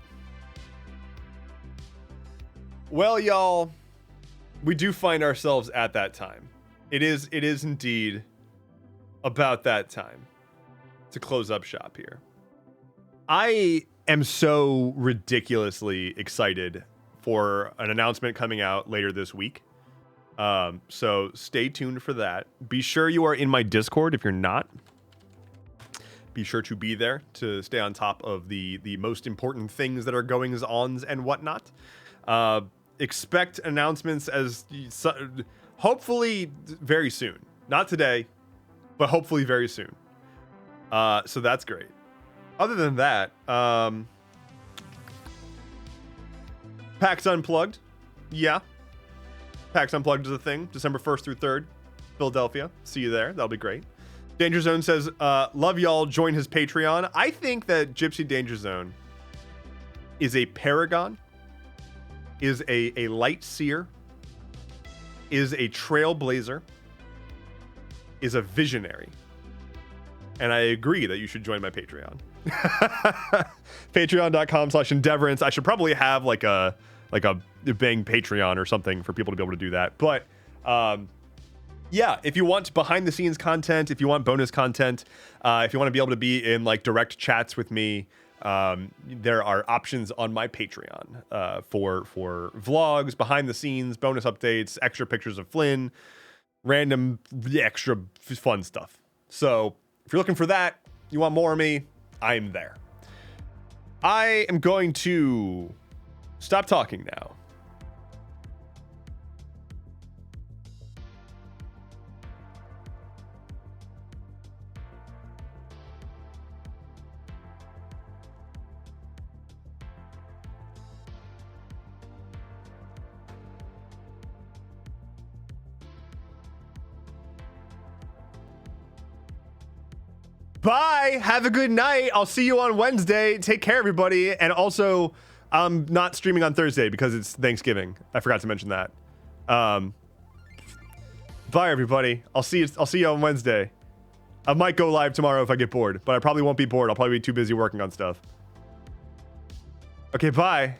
Well, y'all, we do find ourselves at that time. It is indeed about that time to close up shop here. I am so ridiculously excited for an announcement coming out later this week. So stay tuned for that. Be sure you are in my Discord if you're not. be sure to be there to stay on top of the most important things that are goings ons and whatnot. Expect announcements hopefully very soon. Not today, but hopefully very soon. So that's great. Other than that, PAX Unplugged. Yeah. PAX Unplugged is a thing. December 1st through 3rd. Philadelphia. See you there. That'll be great. Danger Zone says, love y'all. Join his Patreon. I think that Gypsy Danger Zone is a paragon, is a light seer, is a trailblazer, is a visionary. And I agree that you should join my Patreon. Patreon.com/Endeavorance. I should probably have like a Bang Patreon or something for people to be able to do that. But yeah, if you want behind the scenes content, if you want bonus content, if you want to be able to be in like direct chats with me, there are options on my Patreon for vlogs, behind the scenes, bonus updates, extra pictures of Flynn, random extra fun stuff. So if you're looking for that, you want more of me, I'm there. I am going to stop talking now. Bye. Have a good night. I'll see you on Wednesday. Take care, everybody. And also, I'm not streaming on Thursday because it's Thanksgiving. I forgot to mention that. Bye, everybody. I'll see you on Wednesday. I might go live tomorrow if I get bored, but I probably won't be bored. I'll probably be too busy working on stuff. Okay, bye.